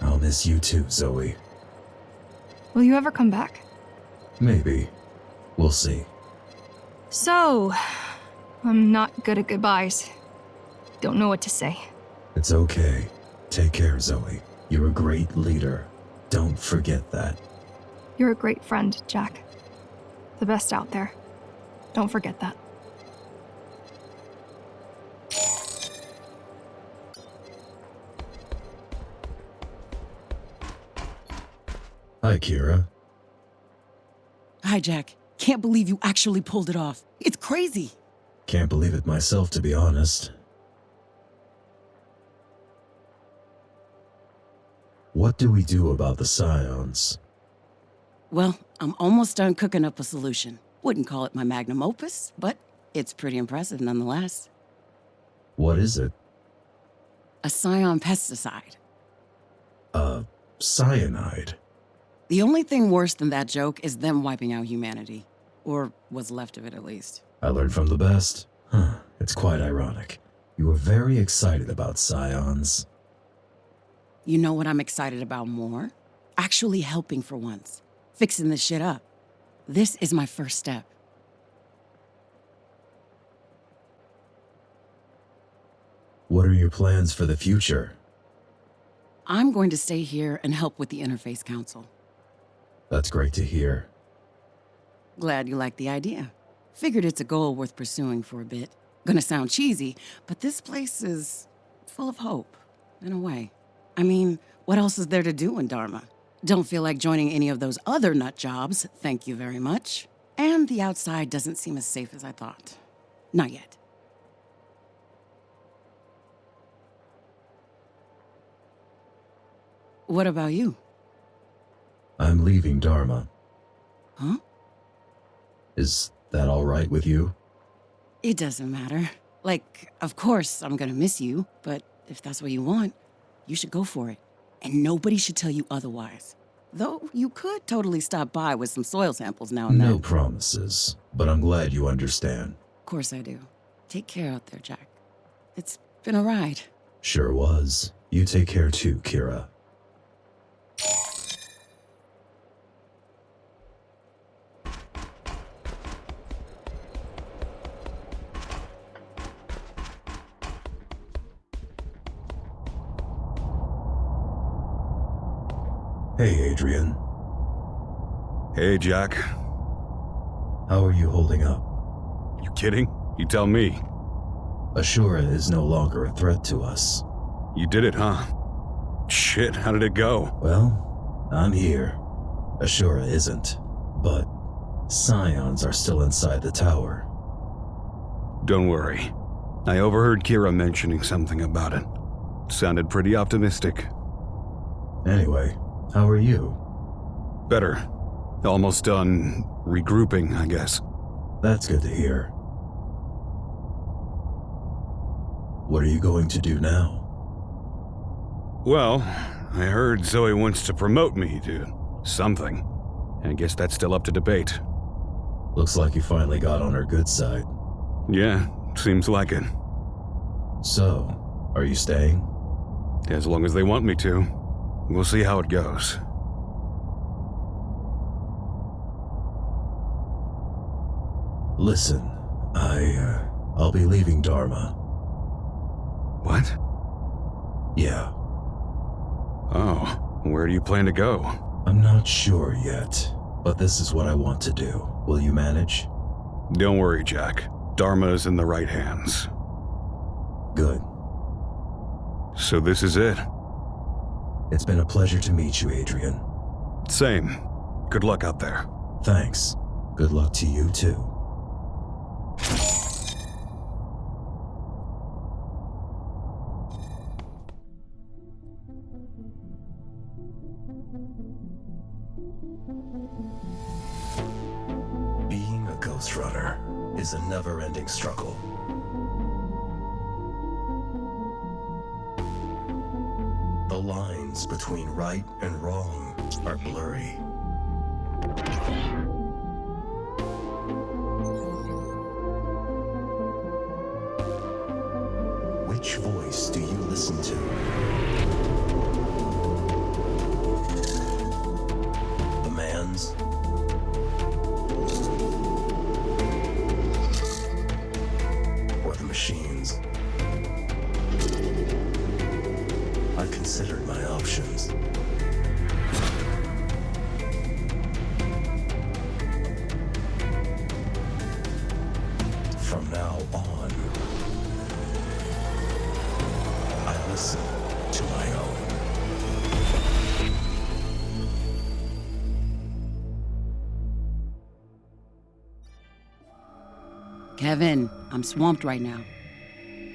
I'll miss you too, Zoe. Will you ever come back? Maybe. We'll see. So, I'm not good at goodbyes. Don't know what to say. It's okay. Take care, Zoe. You're a great leader. Don't forget that. You're a great friend, Jack. The best out there. Don't forget that. Hi, Kira. Hi, Jack. Can't believe you actually pulled it off. It's crazy. Can't believe it myself, to be honest. What do we do about the scions? Well, I'm almost done cooking up a solution. Wouldn't call it my magnum opus, but it's pretty impressive nonetheless. What is it? A scion pesticide. Cyanide. The only thing worse than that joke is them wiping out humanity. Or what's left of it, at least. I learned from the best. It's quite ironic. You were very excited about scions. You know what I'm excited about more? Actually helping for once. Fixing this shit up. This is my first step. What are your plans for the future? I'm going to stay here and help with the Interface Council. That's great to hear. Glad you like the idea. Figured it's a goal worth pursuing for a bit. Gonna sound cheesy, but this place is full of hope, in a way. I mean, what else is there to do in Dharma? Don't feel like joining any of those other nut jobs, thank you very much. And the outside doesn't seem as safe as I thought. Not yet. What about you? I'm leaving Dharma. Huh? Is that all right with you? It doesn't matter. Like, of course I'm gonna miss you, but if that's what you want, you should go for it. And nobody should tell you otherwise. Though you could totally stop by with some soil samples now and then. No promises, but I'm glad you understand. Of course I do. Take care out there, Jack. It's been a ride. Sure was. You take care too, Kira. Hey, Adrian. Hey, Jack. How are you holding up? You kidding? You tell me. Ashura is no longer a threat to us. You did it, huh? Shit, how did it go? Well, I'm here. Ashura isn't, but Scions are still inside the tower. Don't worry. I overheard Kira mentioning something about it. Sounded pretty optimistic. Anyway, how are you? Better. Almost done regrouping, I guess. That's good to hear. What are you going to do now? Well, I heard Zoe wants to promote me to something. I guess that's still up to debate. Looks like you finally got on her good side. Yeah, seems like it. So, are you staying? As long as they want me to. We'll see how it goes. Listen, I'll be leaving Dharma. What? Yeah. Oh, where do you plan to go? I'm not sure yet, but this is what I want to do. Will you manage? Don't worry, Jack. Dharma is in the right hands. Good. So this is it? It's been a pleasure to meet you, Adrian. Same. Good luck out there. Thanks. Good luck to you, too. Being a Ghostrunner is a never-ending struggle. The lines between right and wrong are blurry. Which voice do you listen to? The man's? Or the machine's? I considered my options. From now on, I listen to my own. Kevin, I'm swamped right now.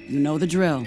You know the drill.